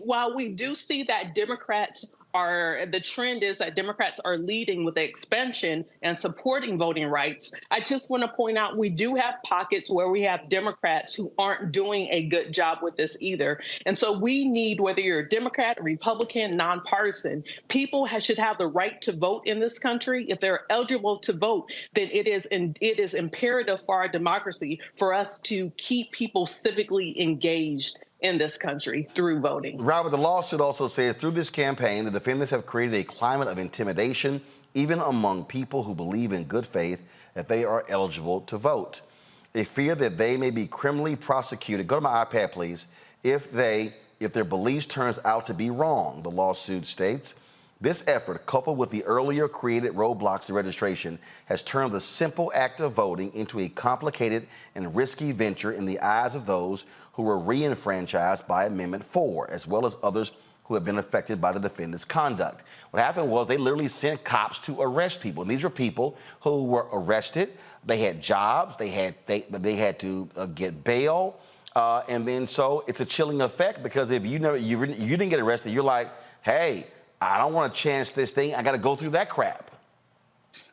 while we do see that the trend is that Democrats are leading with the expansion and supporting voting rights, I just want to point out we do have pockets where we have Democrats who aren't doing a good job with this either. And so we need, whether you're a Democrat, a Republican, nonpartisan, people should have the right to vote in this country. If they're eligible to vote, then it is imperative for our democracy for us to keep people civically engaged in this country through voting. Robert, the lawsuit also says through this campaign, the defendants have created a climate of intimidation, even among people who believe in good faith that they are eligible to vote. They fear that they may be criminally prosecuted. Go to my iPad, please. If their beliefs turns out to be wrong, the lawsuit states. This effort, coupled with the earlier created roadblocks to registration, has turned the simple act of voting into a complicated and risky venture in the eyes of those who were re-enfranchised by Amendment 4, as well as others who have been affected by the defendant's conduct. What happened was they literally sent cops to arrest people. And these were people who were arrested. They had jobs. They had to get bail. And then so it's a chilling effect, because if you didn't get arrested, you're like, hey, I don't want to chance this thing. I got to go through that crap.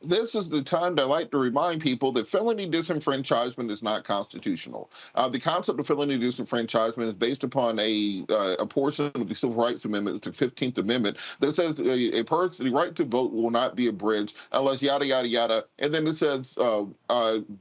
This is the time that I like to remind people that felony disenfranchisement is not constitutional. The concept of felony disenfranchisement is based upon a portion of the Civil Rights Amendment, the 15th Amendment, that says a person, the right to vote will not be abridged unless yada, yada, yada. And then it says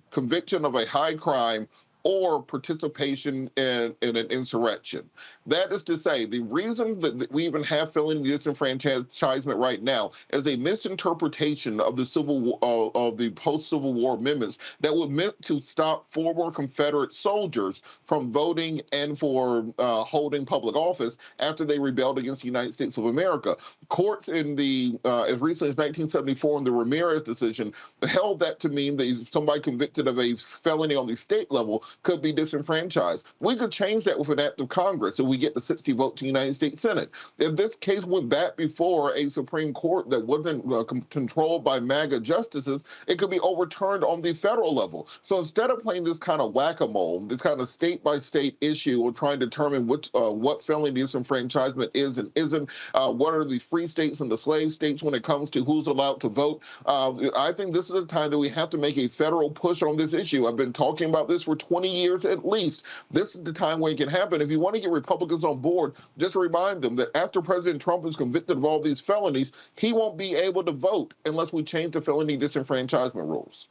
conviction of a high crime or participation in an insurrection. That is to say, the reason that we even have felony disenfranchisement right now is a misinterpretation of the post-Civil War amendments that were meant to stop former Confederate soldiers from voting and for holding public office after they rebelled against the United States of America. Courts in the as recently as 1974 in the Ramirez decision held that to mean that somebody convicted of a felony on the state level could be disenfranchised. We could change that with an act of Congress so we get the 60 vote to the United States Senate. If this case went back before a Supreme Court that wasn't controlled by MAGA justices, it could be overturned on the federal level. So instead of playing this kind of whack-a-mole, this kind of state-by-state issue of trying to determine what felony disenfranchisement is and isn't, what are the free states and the slave states when it comes to who's allowed to vote, I think this is a time that we have to make a federal push on this issue. I've been talking about this for 20 years at least. This is the time when it can happen. If you want to get Republicans on board, just remind them that after President Trump is convicted of all these felonies, he won't be able to vote unless we change the felony disenfranchisement rules.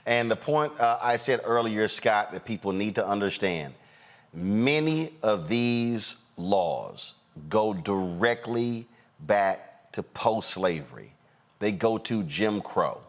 And the point I said earlier, Scott, that people need to understand, many of these laws go directly back to post-slavery. They go to Jim Crow.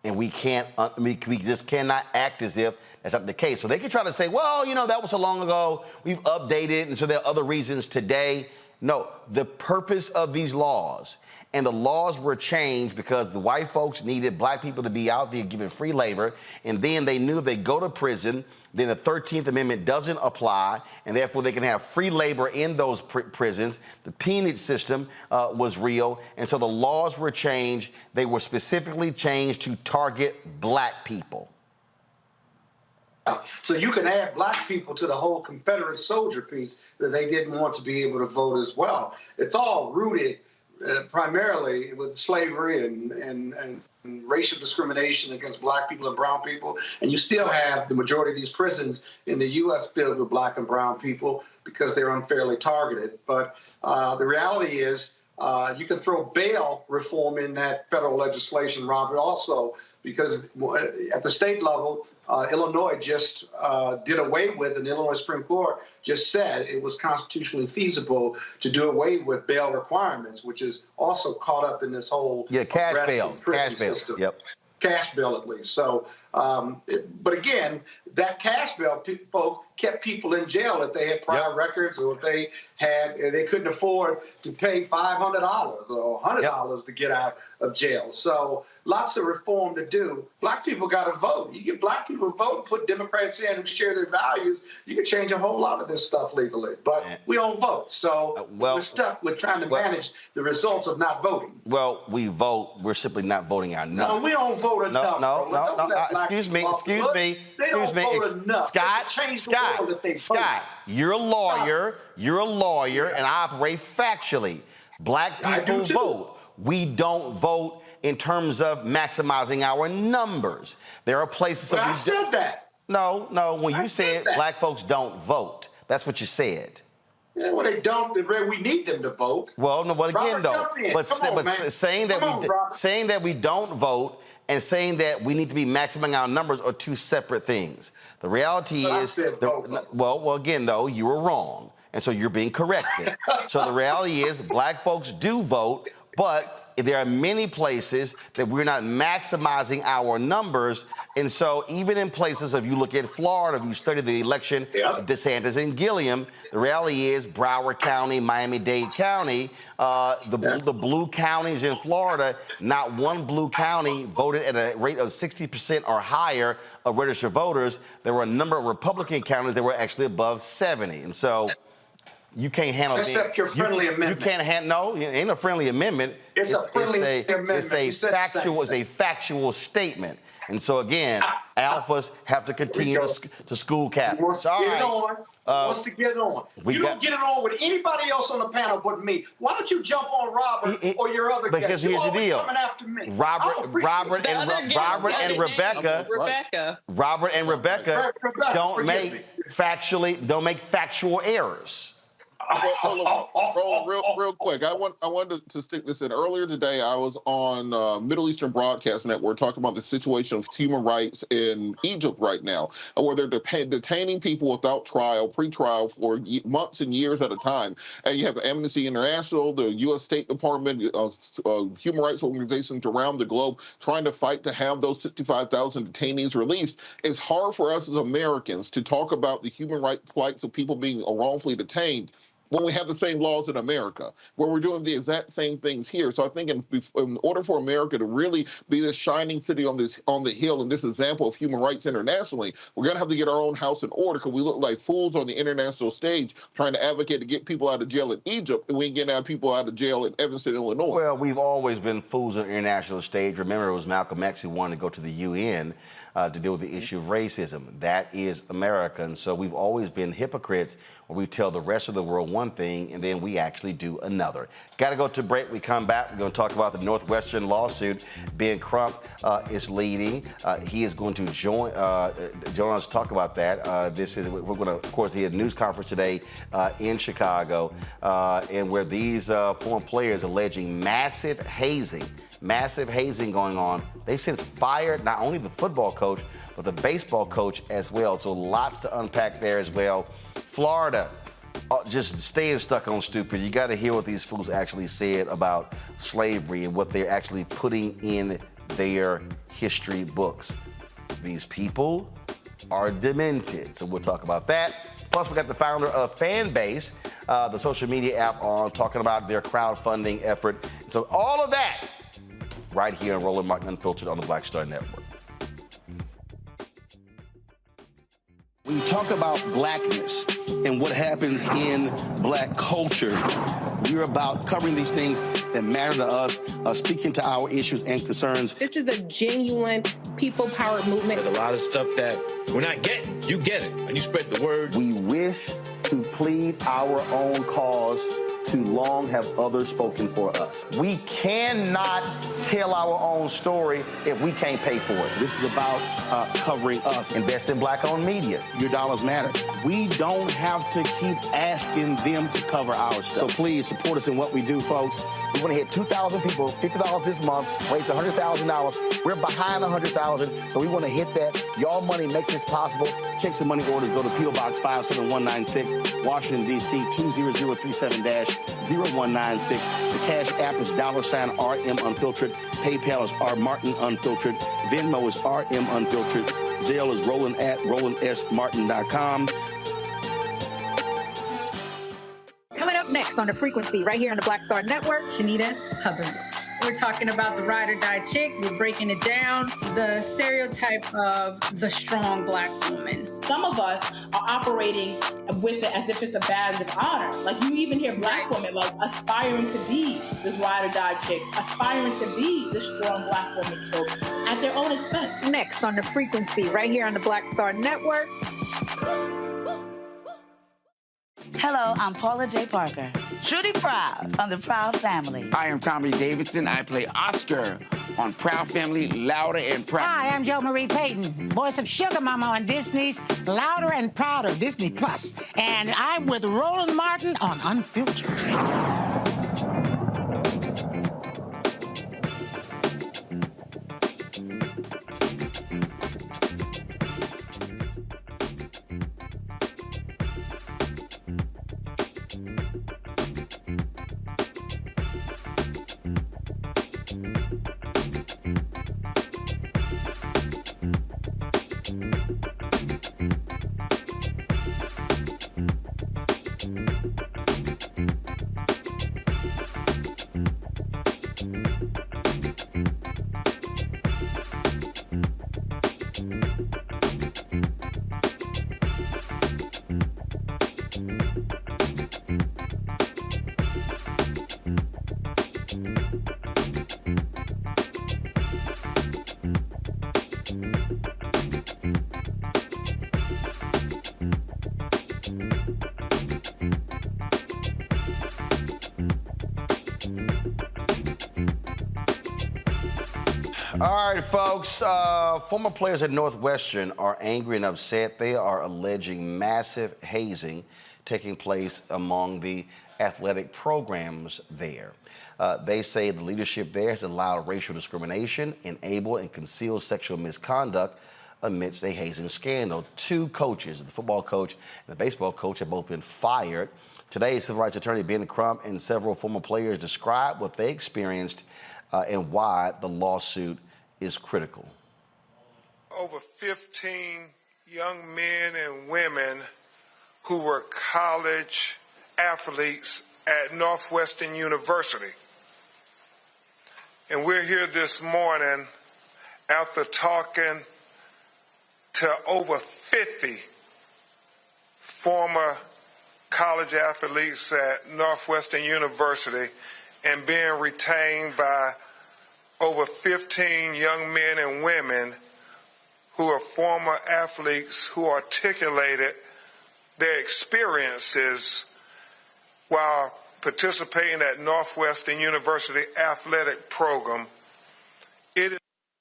And we just cannot act as if that's not the case. So they can try to say, well, that was so long ago, we've updated, and so there are other reasons today. No, the purpose of these laws, and the laws were changed because the white folks needed black people to be out there giving free labor, and then they knew they go to prison, then the 13th Amendment doesn't apply, and therefore they can have free labor in those prisons. The peonage system was real, and so the laws were changed. They were specifically changed to target black people. So you can add black people to the whole Confederate soldier piece that they didn't want to be able to vote as well. It's all rooted primarily with slavery and racial discrimination against black people and brown people. And you still have the majority of these prisons in the U.S. filled with black and brown people because they're unfairly targeted. But the reality is you can throw bail reform in that federal legislation, Robert, also, because at the state level, Illinois just did away with, and the Illinois Supreme Court just said it was constitutionally feasible to do away with bail requirements, which is also caught up in this whole cash bail system. Yep. Cash bail, at least. So, but again, that cash bail folk kept people in jail if they had prior records, or if they couldn't afford to pay $500 or $100 to get out of jail. So lots of reform to do. Black people got to vote. You get black people to vote and put Democrats in who share their values, you can change a whole lot of this stuff legally. But we don't vote. So we're stuck with trying to manage the results of not voting. Well, we vote. We're simply not voting our enough. No, we don't vote enough. No. Excuse me. Scott, you're a lawyer. You're a lawyer, and I operate factually. Black people vote. We don't vote in terms of maximizing our numbers. There are places. But I said that. No. When you said black folks don't vote, that's what you said. Yeah, well, they don't. We need them to vote. Well, no. But again, though, saying that we don't vote and saying that we need to be maximizing our numbers are two separate things. The reality is, well, again, though, you were wrong, and so you're being corrected. So the reality is, black folks do vote, but there are many places that we're not maximizing our numbers. And so even in places, if you look at Florida, if you study the election, DeSantis and Gilliam, the reality is Broward County, Miami-Dade County, the blue counties in Florida, not one blue county voted at a rate of 60% or higher of registered voters. There were a number of Republican counties that were actually above 70. And so you can't handle Except your friendly amendment. You can't handle, no, it ain't a friendly amendment. It's a friendly amendment. It's a factual statement. And so again, alphas have to continue to school cap. Wants to get it on. You don't get it on with anybody else on the panel but me. Why don't you jump on Robert or your other guest? Because here's the deal. Coming after me. Robert and Rebecca don't make factual errors. Real quick, I wanted to stick this in. Earlier today, I was on Middle Eastern Broadcast Network talking about the situation of human rights in Egypt right now, where they're detaining people without trial, pre-trial for months and years at a time. And you have Amnesty International, the U.S. State Department, human rights organizations around the globe trying to fight to have those 65,000 detainees released. It's hard for us as Americans to talk about the human rights plights of people being wrongfully detained when we have the same laws in America, where we're doing the exact same things here. So I think in order for America to really be this shining city on the hill and this example of human rights internationally, we're going to have to get our own house in order, because we look like fools on the international stage trying to advocate to get people out of jail in Egypt, and we ain't getting people out of jail in Evanston, Illinois. Well, we've always been fools on the international stage. Remember, it was Malcolm X who wanted to go to the UN to deal with the issue of racism. That is America. And so we've always been hypocrites where we tell the rest of the world one thing and then we actually do another. Got to go to break. We come back. We're going to talk about the Northwestern lawsuit. Ben Crump is leading. He is going to join us to talk about that. We're going to, of course, he had a news conference today in Chicago, and where these former players alleging massive hazing going on. They've since fired not only the football coach, but the baseball coach as well. So lots to unpack there as well. Florida, just staying stuck on stupid. You got to hear what these fools actually said about slavery and what they're actually putting in their history books. These people are demented. So we'll talk about that. Plus, we got the founder of Fanbase, the social media app, on talking about their crowdfunding effort. So all of that right here on Roland Martin Unfiltered on the Black Star Network. When you talk about blackness and what happens in black culture, we're about covering these things that matter to us, speaking to our issues and concerns. This is a genuine people-powered movement. There's a lot of stuff that we're not getting. You get it, and you spread the word. We wish to plead our own cause. Too long have others spoken for us. We cannot tell our own story if we can't pay for it. This is about covering us. Invest in black-owned media. Your dollars matter. We don't have to keep asking them to cover our stuff. So please support us in what we do, folks. We want to hit 2,000 people, $50 this month, raise $100,000. We're behind $100,000, so we want to hit that. Y'all money makes this possible. Check some money orders. Go to P.O. Box 57196, Washington, D.C. 20037-0196. The Cash App is $RM Unfiltered. PayPal is RMartin Unfiltered. Venmo is RM Unfiltered. Zelle is Roland at RolandSMartin.com. Coming up next on The Frequency, right here on the Black Star Network, Shanita Hubbard. We're talking about the ride or die chick. We're breaking it down. The stereotype of the strong black woman. Some of us are operating with it as if it's a badge of honor. Like, you even hear black women like aspiring to be this ride or die chick, aspiring to be this strong black woman trope at their own expense. Next on The Frequency, right here on the Black Star Network. Hello, I'm Paula J. Parker. Truly proud on the Proud Family. I am Tommy Davidson. I play Oscar on Proud Family, Louder and Proud. Hi, I'm Jo Marie Payton, voice of Sugar Mama on Disney's Louder and Prouder, Disney Plus. And I'm with Roland Martin on Unfiltered. All right, folks. Former players at Northwestern are angry and upset. They are alleging massive hazing taking place among the athletic programs there. They say the leadership there has allowed racial discrimination, enabled and concealed sexual misconduct amidst a hazing scandal. 2 coaches, the football coach and the baseball coach, have both been fired. Today, civil rights attorney Ben Crump and several former players describe what they experienced and why the lawsuit is critical. Over 15 young men and women who were college athletes at Northwestern University. And we're here this morning after talking to over 50 former college athletes at Northwestern University and being retained by over 15 young men and women who are former athletes who articulated their experiences while participating at Northwestern University athletic program.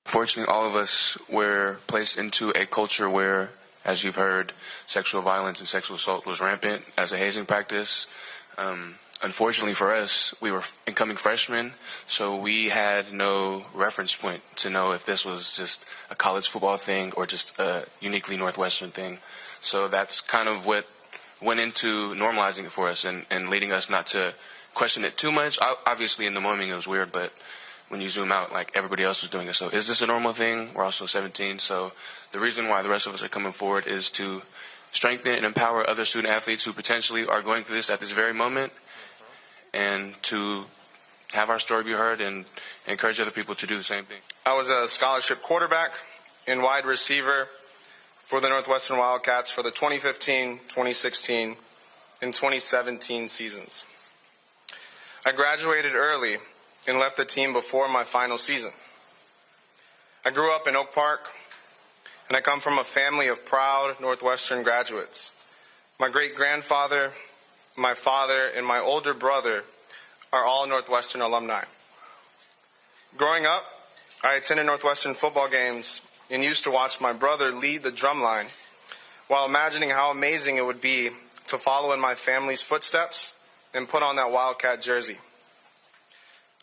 Fortunately, all of us were placed into a culture where, as you've heard, sexual violence and sexual assault was rampant as a hazing practice. Unfortunately for us, we were incoming freshmen, so we had no reference point to know if this was just a college football thing or just a uniquely Northwestern thing. So that's kind of what went into normalizing it for us and leading us not to question it too much. Obviously, in the moment, it was weird, but when you zoom out, like everybody else was doing it. So is this a normal thing? We're also 17. So the reason why the rest of us are coming forward is to strengthen and empower other student athletes who potentially are going through this at this very moment, and to have our story be heard and encourage other people to do the same thing. I was a scholarship quarterback and wide receiver for the Northwestern Wildcats for the 2015, 2016, and 2017 seasons. I graduated early and left the team before my final season. I grew up in Oak Park, and I come from a family of proud Northwestern graduates. My great-grandfather, my father, and my older brother are all Northwestern alumni. Growing up, I attended Northwestern football games and used to watch my brother lead the drumline while imagining how amazing it would be to follow in my family's footsteps and put on that Wildcat jersey.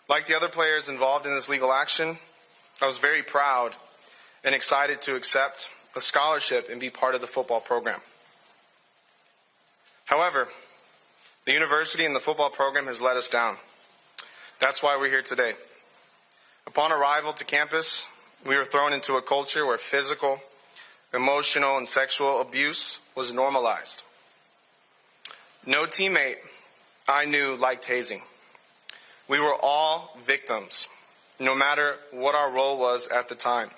Like the other players involved in this legal action, I was very proud and excited to accept a scholarship and be part of the football program. However, the university and the football program has let us down. That's why we're here today. Upon arrival to campus, we were thrown into a culture where physical, emotional, and sexual abuse was normalized. No teammate I knew liked hazing. We were all victims, no matter what our role was at the time.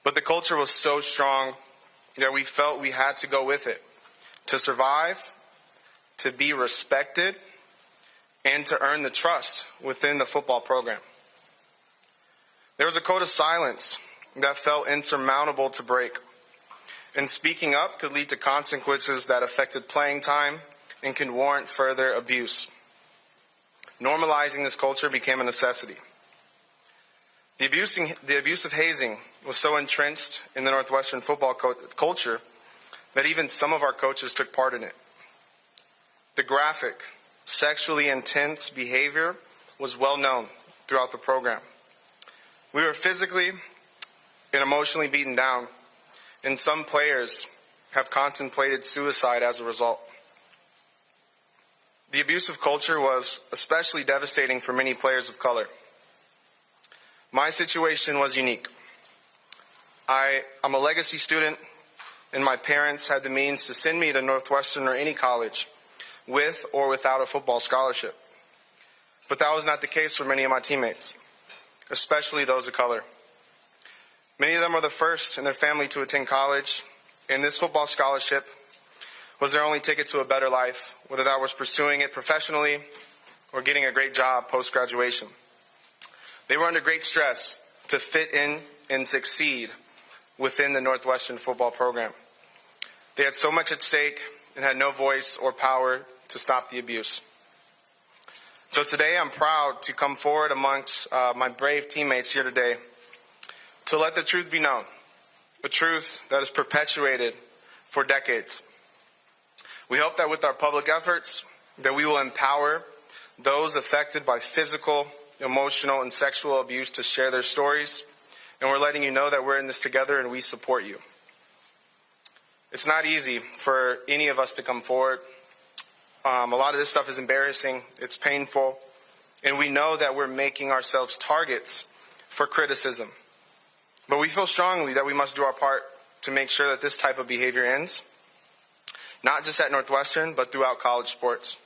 But the culture was so strong that we felt we had to go with it to survive, to be respected, and to earn the trust within the football program. There was a code of silence that felt insurmountable to break, and speaking up could lead to consequences that affected playing time and could warrant further abuse. Normalizing this culture became a necessity. The abuse of hazing was so entrenched in the Northwestern football culture that even some of our coaches took part in it. The graphic, sexually intense behavior was well known throughout the program. We were physically and emotionally beaten down, and some players have contemplated suicide as a result. The abusive culture was especially devastating for many players of color. My situation was unique. I'm a legacy student, and my parents had the means to send me to Northwestern or any college with or without a football scholarship. But that was not the case for many of my teammates, especially those of color. Many of them were the first in their family to attend college, and this football scholarship was their only ticket to a better life, whether that was pursuing it professionally or getting a great job post-graduation. They were under great stress to fit in and succeed within the Northwestern football program. They had so much at stake and had no voice or power to stop the abuse. So today I'm proud to come forward amongst my brave teammates here today to let the truth be known, a truth that is perpetuated for decades. We hope that with our public efforts, that we will empower those affected by physical, emotional, and sexual abuse to share their stories, and we're letting you know that we're in this together and we support you. It's not easy for any of us to come forward. A lot of this stuff is embarrassing, it's painful, and we know that we're making ourselves targets for criticism. But we feel strongly that we must do our part to make sure that this type of behavior ends, not just at Northwestern, but throughout college sports.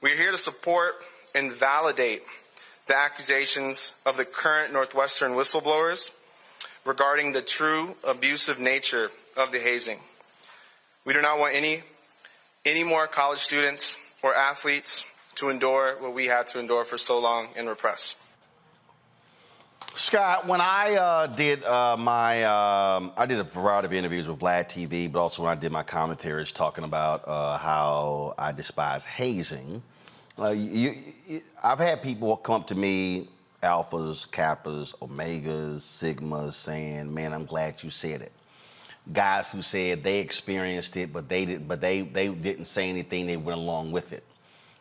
We're here to support and validate the accusations of the current Northwestern whistleblowers regarding the true abusive nature of the hazing. We do not want any more college students or athletes to endure what we had to endure for so long and repress. Scott, when I did I did a variety of interviews with Vlad TV, but also when I did my commentaries talking about how I despise hazing, I've had people come up to me, alphas, kappas, omegas, sigmas, saying, "Man, I'm glad you said it." Guys who said they experienced it, but they didn't say anything. They went along with it.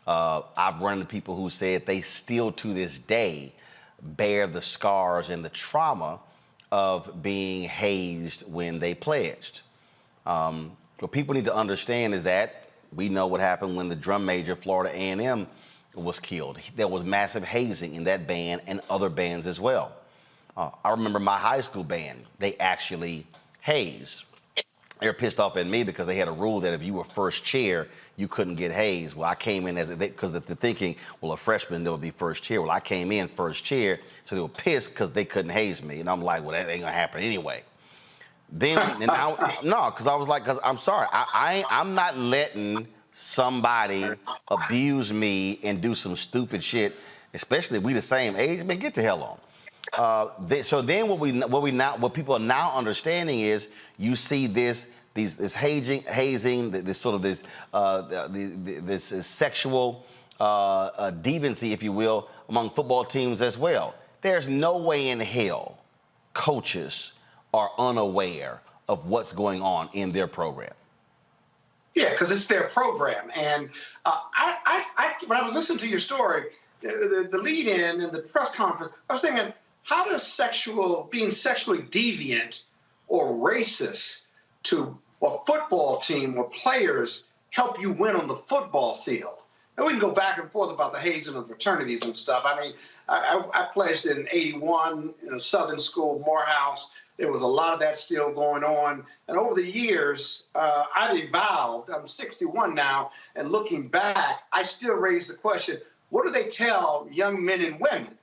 I've run into people who said they still, to this day, bear the scars and the trauma of being hazed when they pledged. What people need to understand is that we know what happened when the drum major, Florida A&M, was killed. There was massive hazing in that band and other bands as well. I remember my high school band, they actually hazed. They were pissed off at me because they had a rule that if you were first chair, you couldn't get hazed. Well, I came in because the thinking, well, a freshman, there would be first chair. Well, I came in first chair, so they were pissed because they couldn't haze me. And I'm like, well, that ain't gonna happen anyway. Then, because I was like, because I'm sorry, I'm not letting somebody abuse me and do some stupid shit, especially if we the same age. Man, get the hell on. So then what people are now understanding is you see this hazing, this sort of this sexual deviancy, if you will, among football teams as well. There's no way in hell coaches are unaware of what's going on in their program. Yeah, because it's their program. And when I was listening to your story, the lead-in and the press conference, I was thinking, how does being sexually deviant or racist to a football team or players help you win on the football field? And we can go back and forth about the hazing of fraternities and stuff. I mean, I pledged in '81 in a southern school, Morehouse. There was a lot of that still going on. And over the years, I've evolved. I'm 61 now, and looking back, I still raise the question, what do they tell young men and women?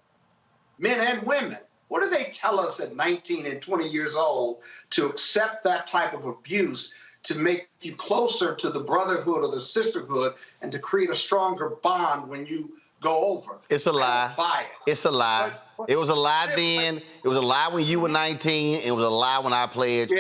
Men and women. What do they tell us at 19 and 20 years old to accept that type of abuse, to make you closer to the brotherhood or the sisterhood, and to create a stronger bond when you go over? It's a lie. Buy it. It's a lie. It was a lie then. It was a lie when you were 19. It was a lie when I pledged in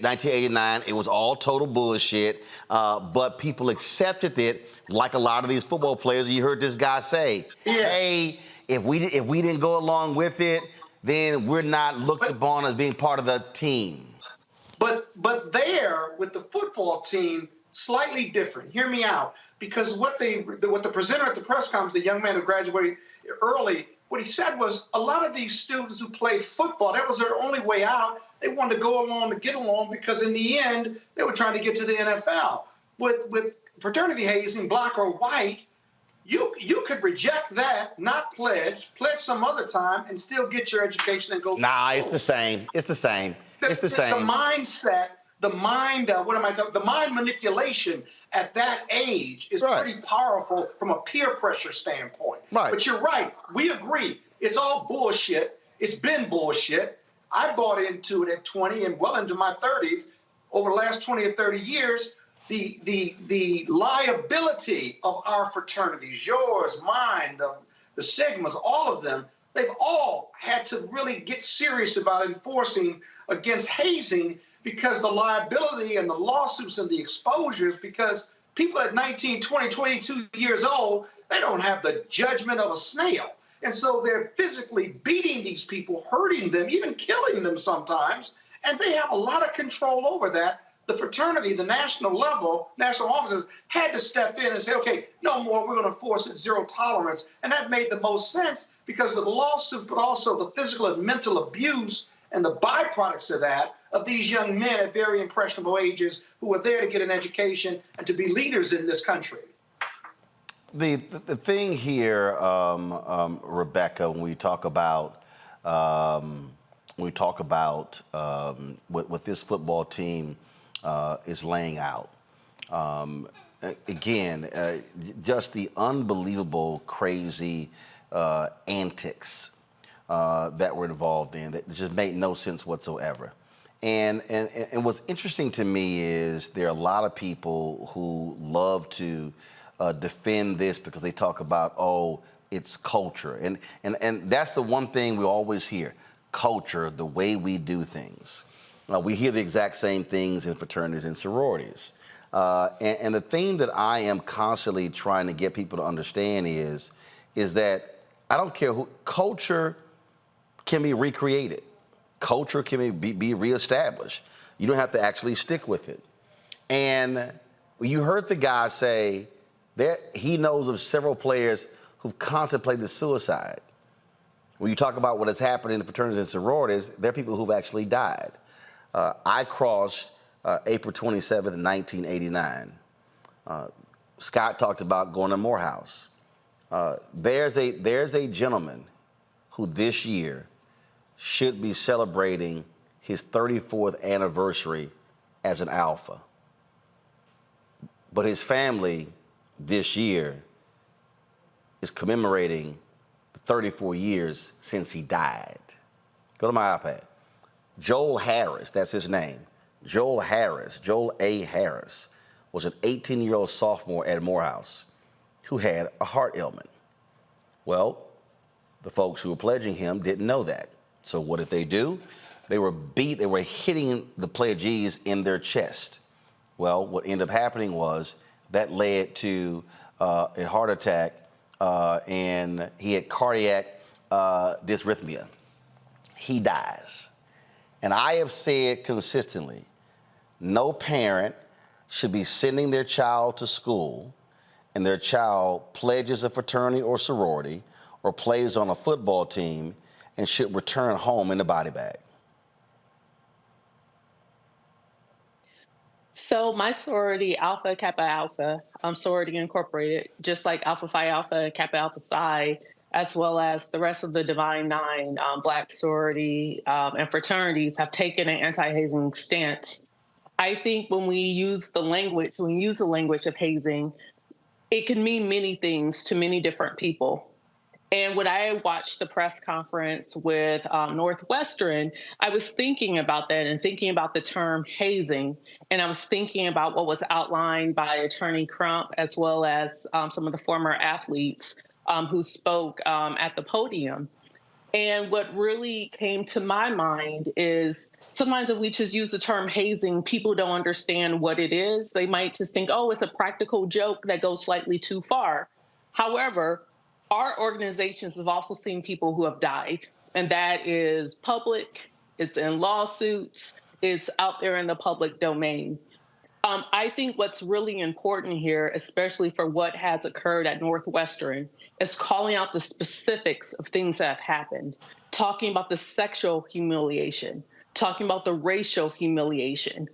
1989. It was all total bullshit. But people accepted it, like a lot of these football players. You heard this guy say, hey, if we didn't go along with it, then we're not looked upon as being part of the team. But there, with the football team, slightly different. Hear me out. Because what the presenter at the press conference, the young man who graduated early, what he said was a lot of these students who play football, that was their only way out. They wanted to go along to get along because in the end, they were trying to get to the NFL. With fraternity hazing, black or white, you could reject that, not pledge some other time, and still get your education and go. Nah, it's the same. It's the same. It's the same. The mindset, the mind manipulation at that age is pretty powerful from a peer pressure standpoint. Right. But you're right. We agree. It's all bullshit. It's been bullshit. I bought into it at 20 and well into my 30s. Over the last 20 or 30 years, the liability of our fraternities, yours, mine, the Sigmas, all of them, they've all had to really get serious about enforcing against hazing, because the liability and the lawsuits and the exposures, because people at 19, 20, 22 years old, they don't have the judgment of a snail. And so they're physically beating these people, hurting them, even killing them sometimes. And they have a lot of control over that. The fraternity, the national level, national officers had to step in and say, okay, no more, we're going to force it, zero tolerance. And that made the most sense because of the lawsuit, but also the physical and mental abuse and the byproducts of that, of these young men at very impressionable ages who are there to get an education and to be leaders in this country. The thing here, Rebecca, when we talk about what this football team is laying out, again, just the unbelievable, crazy antics that were involved in that just made no sense whatsoever. And what's interesting to me is there are a lot of people who love to defend this because they talk about, oh, it's culture. And that's the one thing we always hear, culture, the way we do things. We hear the exact same things in fraternities and sororities. And the thing that I am constantly trying to get people to understand is that I don't care who, culture can be recreated. Culture can be reestablished. You don't have to actually stick with it. And you heard the guy say that he knows of several players who've contemplated suicide. When you talk about what has happened in the fraternities and sororities, there are people who've actually died. I crossed April 27th, 1989. Scott talked about going to Morehouse. There's a gentleman who this year should be celebrating his 34th anniversary as an Alpha. But his family this year is commemorating the 34 years since he died. Go to my iPad. Joel Harris, that's his name. Joel A. Harris, was an 18-year-old sophomore at Morehouse who had a heart ailment. Well, the folks who were pledging him didn't know that. So what did they do? They were hitting the pledgees in their chest. Well, what ended up happening was that led to a heart attack, and he had cardiac dysrhythmia. He dies. And I have said consistently, no parent should be sending their child to school and their child pledges a fraternity or sorority or plays on a football team and should return home in a body bag. So my sorority, Alpha Kappa Alpha, sorority incorporated, just like Alpha Phi Alpha, Kappa Alpha Psi, as well as the rest of the Divine Nine, Black sorority and fraternities have taken an anti-hazing stance. I think when we use the language, of hazing, it can mean many things to many different people. And when I watched the press conference with Northwestern, I was thinking about that and thinking about the term hazing. And I was thinking about what was outlined by Attorney Crump, as well as some of the former athletes who spoke at the podium. And what really came to my mind is sometimes if we just use the term hazing, people don't understand what it is. They might just think, oh, it's a practical joke that goes slightly too far. However, our organizations have also seen people who have died, and that is public, it's in lawsuits, it's out there in the public domain. I think what's really important here, especially for what has occurred at Northwestern, is calling out the specifics of things that have happened, talking about the sexual humiliation, talking about the racial humiliation,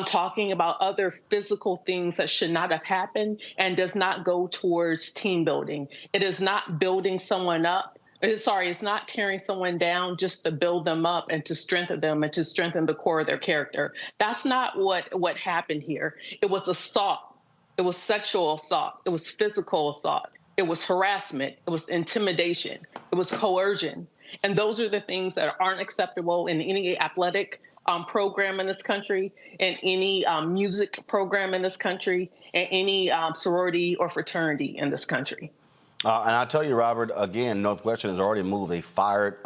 talking about other physical things that should not have happened and does not go towards team building. It is not building someone up. It's not tearing someone down just to build them up and to strengthen them and to strengthen the core of their character. That's not what happened here. It was assault. It was sexual assault. It was physical assault. It was harassment. It was intimidation. It was coercion. And those are the things that aren't acceptable in any athletic program in this country, in any music program in this country, and any sorority or fraternity in this country. And I'll tell you, Robert, again, Northwestern has already moved. They fired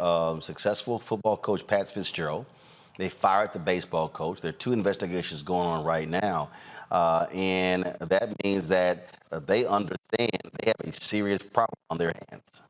successful football coach Pat Fitzgerald. They fired the baseball coach. There are 2 investigations going on right now. And that means that they understand they have a serious problem on their hands.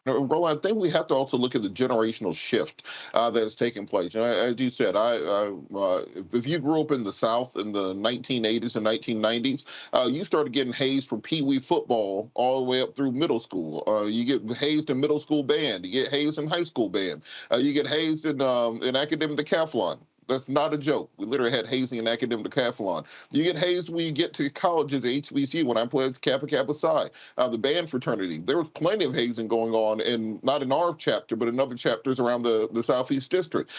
Roland, I think we have to also look at the generational shift that's taking place. And as you said, if you grew up in the South in the 1980s and 1990s, you started getting hazed for Pee Wee football all the way up through middle school. You get hazed in middle school band. You get hazed in high school band. You get hazed in academic decathlon. That's not a joke. We literally had hazing in academic decathlon. You get hazed when you get to college at HBCU. When I played Kappa Kappa Psi, the band fraternity, there was plenty of hazing going on, and not in our chapter, but in other chapters around the Southeast District.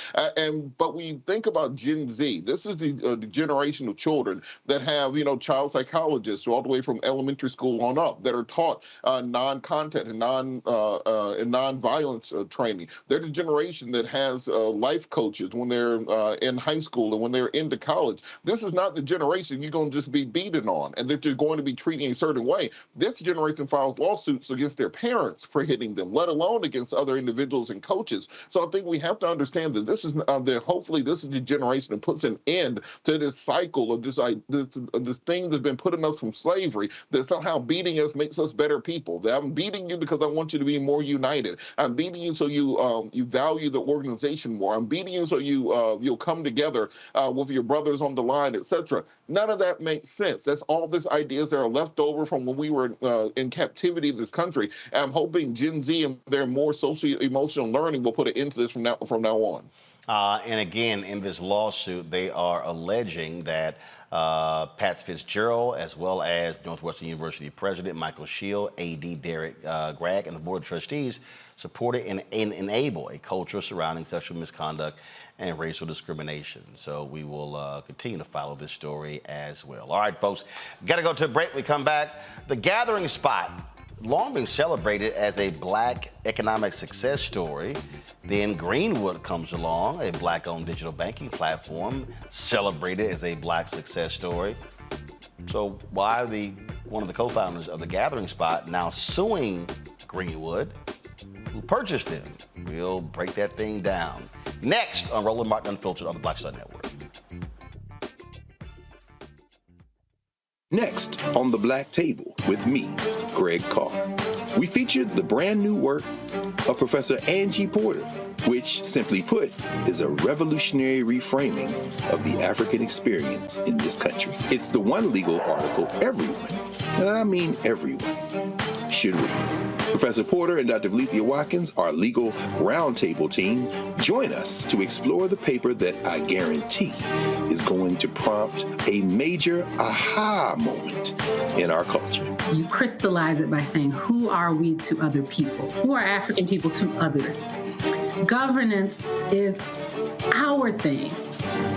But when you think about Gen Z, this is the generation of children that have, child psychologists all the way from elementary school on up that are taught non-contact and non-violence training. They're the generation that has life coaches when they're in high school and when they're into college. This is not the generation you're going to just be beaten on and that you're going to be treating a certain way. This generation files lawsuits against their parents for hitting them, let alone against other individuals and coaches. So I think we have to understand that this is hopefully this is the generation that puts an end to this cycle of this thing that's been put on us from slavery, that somehow beating us makes us better people. That I'm beating you because I want you to be more united. I'm beating you so you value the organization more. I'm beating you so you'll come together with your brothers on the line, etc. None of that makes sense. That's all these ideas that are left over from when we were in captivity in this country. And I'm hoping Gen Z and their more socio-emotional learning will put an end to this from now on. And again, in this lawsuit, they are alleging that Pat Fitzgerald, as well as Northwestern University President Michael Shield, AD Derek Gregg, and the Board of Trustees supported and enable a culture surrounding sexual misconduct and racial discrimination. So we will continue to follow this story as well. All right, folks, got to go to a break. We come back. The Gathering Spot, long been celebrated as a Black economic success story. Then Greenwood comes along, a Black-owned digital banking platform, celebrated as a Black success story. So why are one of the co-founders of the Gathering Spot now suing Greenwood, who purchased them? We'll break that thing down. Next on Roland Martin Unfiltered on the Black Star Network. Next on The Black Table with me, Greg Carr. We featured the brand new work of Professor Angie Porter, which, simply put, is a revolutionary reframing of the African experience in this country. It's the one legal article everyone, and I mean everyone, should read. Professor Porter and Dr. Valeethia Watkins, our legal roundtable team, join us to explore the paper that I guarantee is going to prompt a major aha moment in our culture. You crystallize it by saying, who are we to other people? Who are African people to others? Governance is our thing.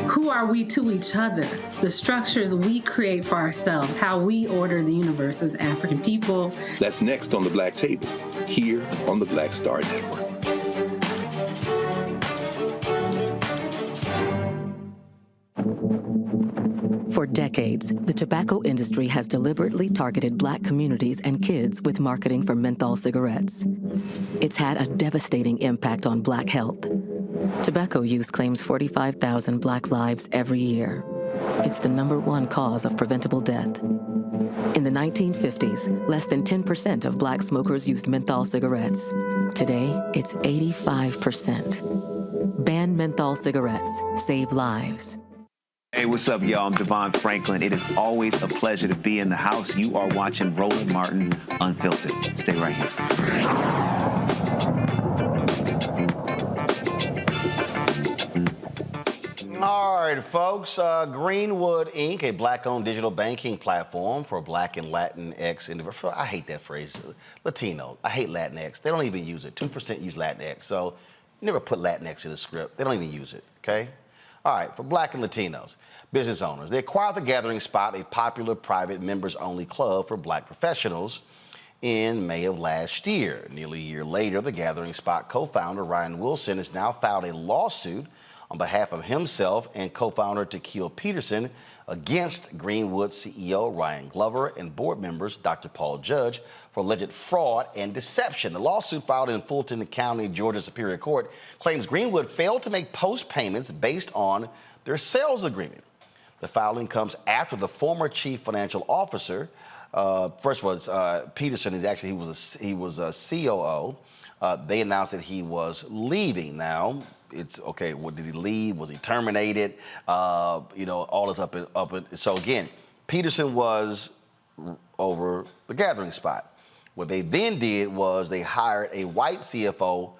Who are we to each other? The structures we create for ourselves, how we order the universe as African people. That's next on The Black Table, here on the Black Star Network. For decades, the tobacco industry has deliberately targeted Black communities and kids with marketing for menthol cigarettes. It's had a devastating impact on Black health. Tobacco use claims 45,000 Black lives every year. It's the #1 cause of preventable death. In the 1950s, less than 10% of Black smokers used menthol cigarettes. Today, it's 85%. Ban menthol cigarettes. Save lives. Hey, what's up, y'all? I'm Devon Franklin. It is always a pleasure to be in the house. You are watching Roland Martin Unfiltered. Stay right here. All right, folks. Greenwood, Inc., a Black-owned digital banking platform for Black and Latinx individuals. I hate that phrase. Latino. I hate Latinx. They don't even use it. 2% use Latinx. So you never put Latinx in the script. They don't even use it, okay? All right, for Black and Latinos business owners, they acquired the Gathering Spot, a popular private members-only club for Black professionals, in May of last year. Nearly a year later, the Gathering Spot co-founder Ryan Wilson has now filed a lawsuit on behalf of himself and co-founder Tequil Peterson against Greenwood CEO Ryan Glover and board members Dr. Paul Judge for alleged fraud and deception. The lawsuit filed in Fulton County, Georgia Superior Court claims Greenwood failed to make post payments based on their sales agreement. The filing comes after the former chief financial officer, first of all, Peterson is actually, he was a COO They announced that he was leaving. Now, it's okay. What did he leave? Was he terminated? All this up and. So again, Peterson was over the gathering spot. What they then did was they hired a white CFO,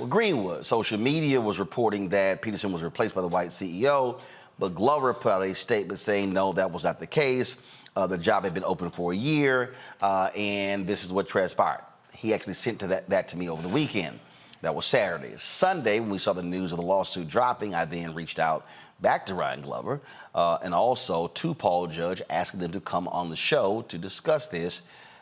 Greenwood. Social media was reporting that Peterson was replaced by the white CEO, but Glover put out a statement saying no, that was not the case. The job had been open for a year, and this is what transpired. He actually sent that to me over the weekend. That was Saturday. Sunday, when we saw the news of the lawsuit dropping, I then reached out back to Ryan Glover and also to Paul Judge, asking them to come on the show to discuss this.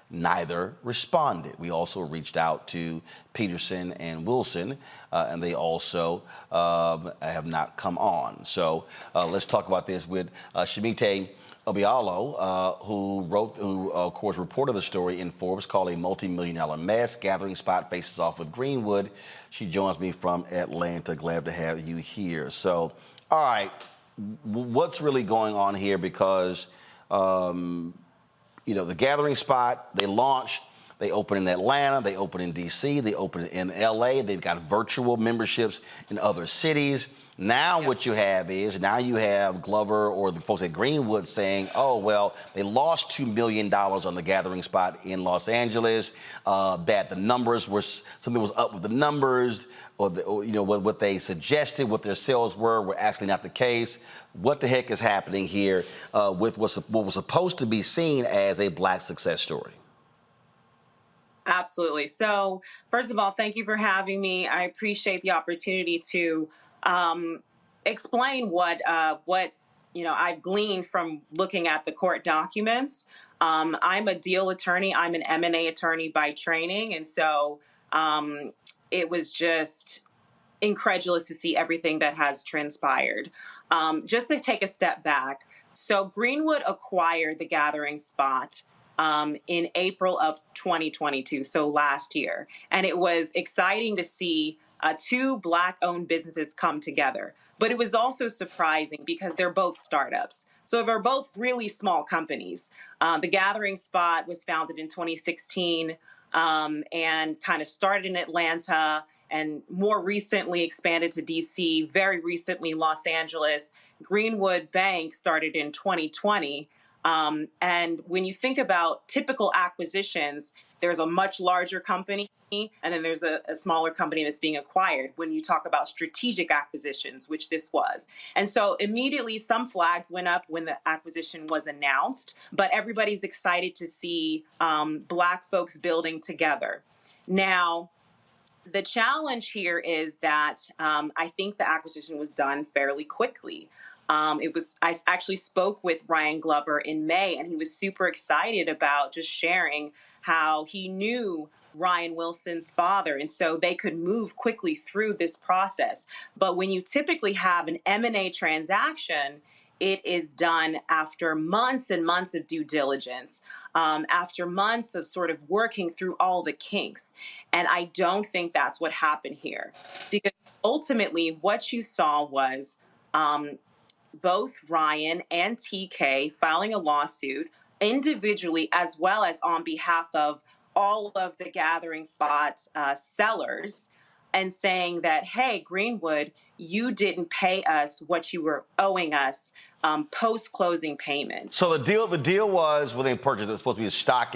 Neither responded. We also reached out to Peterson and Wilson, and they also have not come on. So let's talk about this with Shemite Obialo, who of course reported the story in Forbes, called a multi-million-dollar mess. Gathering spot faces off with Greenwood. She joins me from Atlanta. Glad to have you here. So, all right, what's really going on here? Because the gathering spot, they launched, they open in Atlanta, they open in DC, they open in LA, they've got virtual memberships in other cities. Now what you have is, you have Glover or the folks at Greenwood saying, oh, well, they lost $2 million on the gathering spot in Los Angeles, that the numbers were, something was up with the numbers, or what they suggested, what their sales were actually not the case. What the heck is happening here with what was supposed to be seen as a Black success story? Absolutely. So, first of all, thank you for having me. I appreciate the opportunity to explain what I've gleaned from looking at the court documents. I'm a deal attorney. I'm an M&A attorney by training, and so it was just incredulous to see everything that has transpired. Just to take a step back, so Greenwood acquired the gathering spot in April of 2022, so last year. And it was exciting to see two Black-owned businesses come together. But it was also surprising because they're both startups. So they're both really small companies. The Gathering Spot was founded in 2016 and kind of started in Atlanta and more recently expanded to DC, very recently Los Angeles. Greenwood Bank started in 2020. And when you think about typical acquisitions, there's a much larger company and then there's a smaller company that's being acquired when you talk about strategic acquisitions, which this was. And so immediately some flags went up when the acquisition was announced, but everybody's excited to see Black folks building together. Now, the challenge here is that I think the acquisition was done fairly quickly. I actually spoke with Ryan Glover in May, and he was super excited about just sharing how he knew Ryan Wilson's father, and so they could move quickly through this process. But when you typically have an M&A transaction, it is done after months and months of due diligence, after months of sort of working through all the kinks. And I don't think that's what happened here, because ultimately what you saw was both Ryan and TK filing a lawsuit individually as well as on behalf of all of the Gathering Spot sellers, and saying that, hey, Greenwood, you didn't pay us what you were owing us post-closing payments. So the deal was, when they purchased it, was supposed to be a stock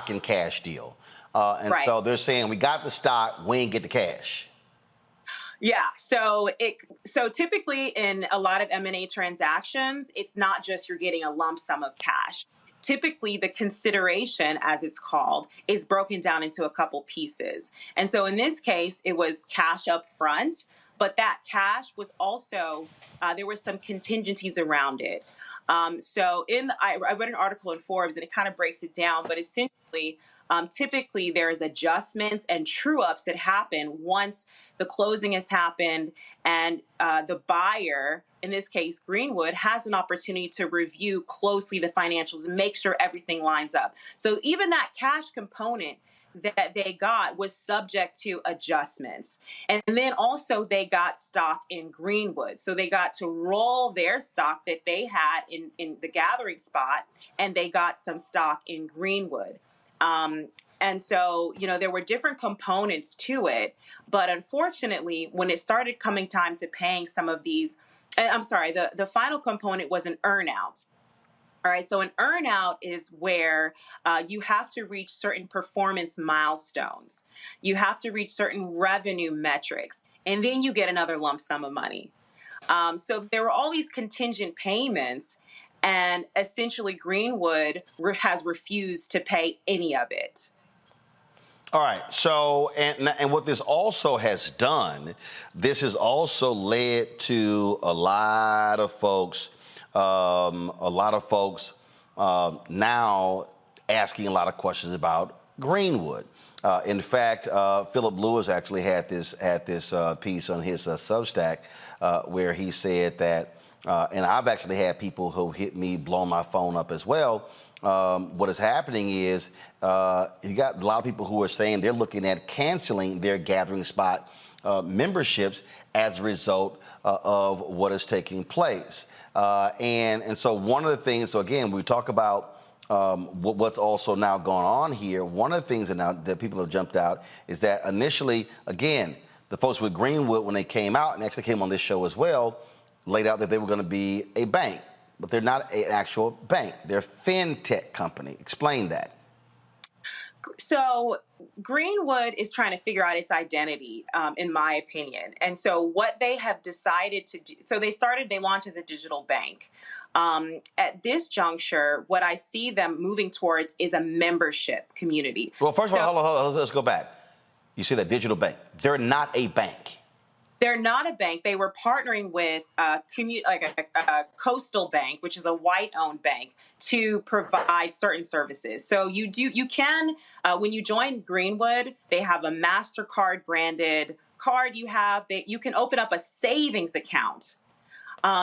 and cash deal. Right. So they're saying, we got the stock, we ain't get the cash. Yeah, so typically in a lot of M&A transactions, it's not just you're getting a lump sum of cash. Typically, the consideration, as it's called, is broken down into a couple pieces. And so in this case, it was cash up front, but that cash was also, there were some contingencies around it. So I read an article in Forbes, and it kind of breaks it down, but essentially, typically there's adjustments and true-ups that happen once the closing has happened, and the buyer, in this case Greenwood, has an opportunity to review closely the financials and make sure everything lines up. So even that cash component that they got was subject to adjustments. And then also they got stock in Greenwood. So they got to roll their stock that they had in the Gathering Spot, and they got some stock in Greenwood. And so, there were different components to it. But unfortunately, when it started coming time to paying some of these, I'm sorry, the final component was an earnout. All right, so an earnout is where you have to reach certain performance milestones. You have to reach certain revenue metrics, and then you get another lump sum of money. So there were all these contingent payments, and essentially Greenwood has refused to pay any of it. All right. So, and what this also has done, this has also led to a lot of folks now asking a lot of questions about Greenwood. In fact, Philip Lewis actually had this piece on his Substack where he said that, and I've actually had people who hit me, blow my phone up as well. What is happening is you got a lot of people who are saying they're looking at canceling their gathering spot memberships as a result of what is taking place. And so one of the things, so again, we talk about what's also now going on here. One of the things that people have jumped out is that initially, again, the folks with Greenwood, when they came out and actually came on this show as well, laid out that they were going to be a bank. But they're not an actual bank. They're a fintech company. Explain that. So Greenwood is trying to figure out its identity, in my opinion. And so what they have decided to do, so they launched as a digital bank. At this juncture, what I see them moving towards is a membership community. Well, first of all, hold on, let's go back. You see that digital bank. They're not a bank. They're not a bank. They were partnering with a coastal bank, which is a white-owned bank, to provide certain services. So you can, when you join Greenwood, they have a MasterCard branded card. You can open up a savings account.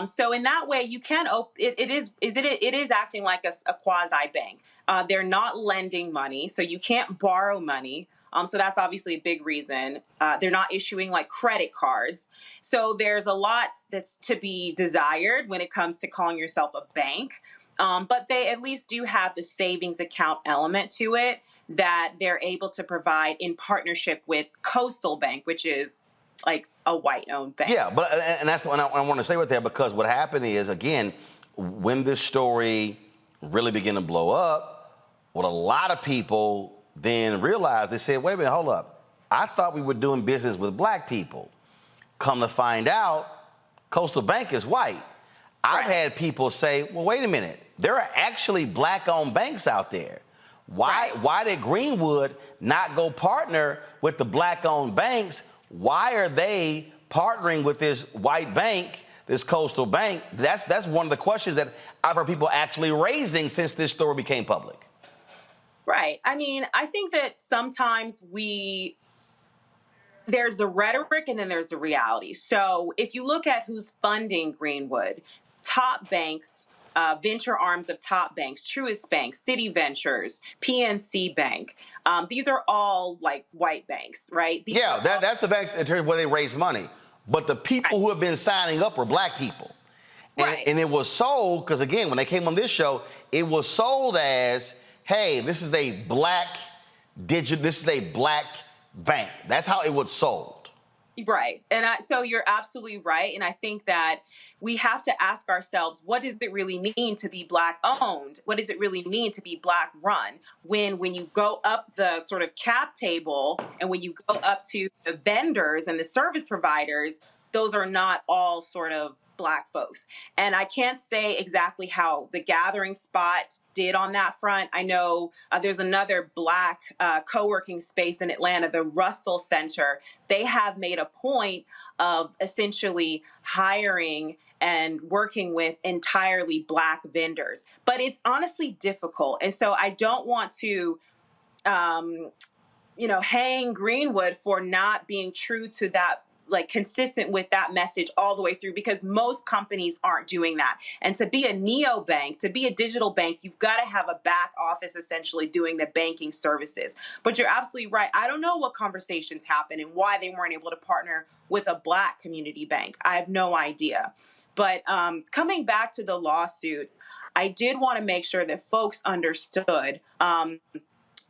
So in that way, you can it is acting like a quasi bank. They're not lending money, so you can't borrow money. So that's obviously a big reason. They're not issuing like credit cards. So there's a lot that's to be desired when it comes to calling yourself a bank. But they at least do have the savings account element to it that they're able to provide in partnership with Coastal Bank, which is like a white-owned bank. Yeah, but and that's what I want to say with that, because what happened is, again, when this story really began to blow up, what a lot of people then realized, they said, wait a minute, hold up. I thought we were doing business with black people. Come to find out, Coastal Bank is white. I've had people say, well, wait a minute. There are actually black-owned banks out there. Why did Greenwood not go partner with the black-owned banks? Why are they partnering with this white bank, this Coastal Bank? That's one of the questions that I've heard people actually raising since this story became public. Right. I mean, I think that sometimes there's the rhetoric and then there's the reality. So if you look at who's funding Greenwood, top banks, venture arms of top banks, Truist Bank, City Ventures, PNC Bank. These are all like white banks, right? That's the banks in terms of where they raise money. But the people who have been signing up were black people. And it was sold, because again, when they came on this show, it was sold as, hey, this is a black bank. That's how it was sold. Right. And so you're absolutely right. And I think that we have to ask ourselves, what does it really mean to be black owned? What does it really mean to be black run? When you go up the sort of cap table and when you go up to the vendors and the service providers, those are not all sort of black folks. And I can't say exactly how the gathering spot did on that front. I know there's another black co-working space in Atlanta, the Russell Center. They have made a point of essentially hiring and working with entirely black vendors. But it's honestly difficult. And so I don't want to hang Greenwood for not being true to that, like consistent with that message all the way through, because most companies aren't doing that. And to be a neobank, to be a digital bank, you've got to have a back office essentially doing the banking services. But you're absolutely right. I don't know what conversations happened and why they weren't able to partner with a black community bank. I have no idea. But coming back to the lawsuit, I did want to make sure that folks understood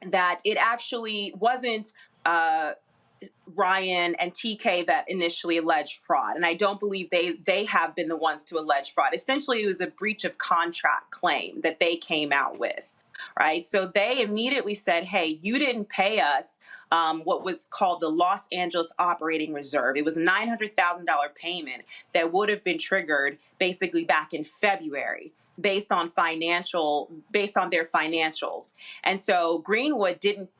that it actually wasn't Ryan and TK that initially alleged fraud. And I don't believe they have been the ones to allege fraud. Essentially, it was a breach of contract claim that they came out with, right? So they immediately said, hey, you didn't pay us what was called the Los Angeles Operating Reserve. It was a $900,000 payment that would have been triggered basically back in February based on their financials. And so Greenwood didn't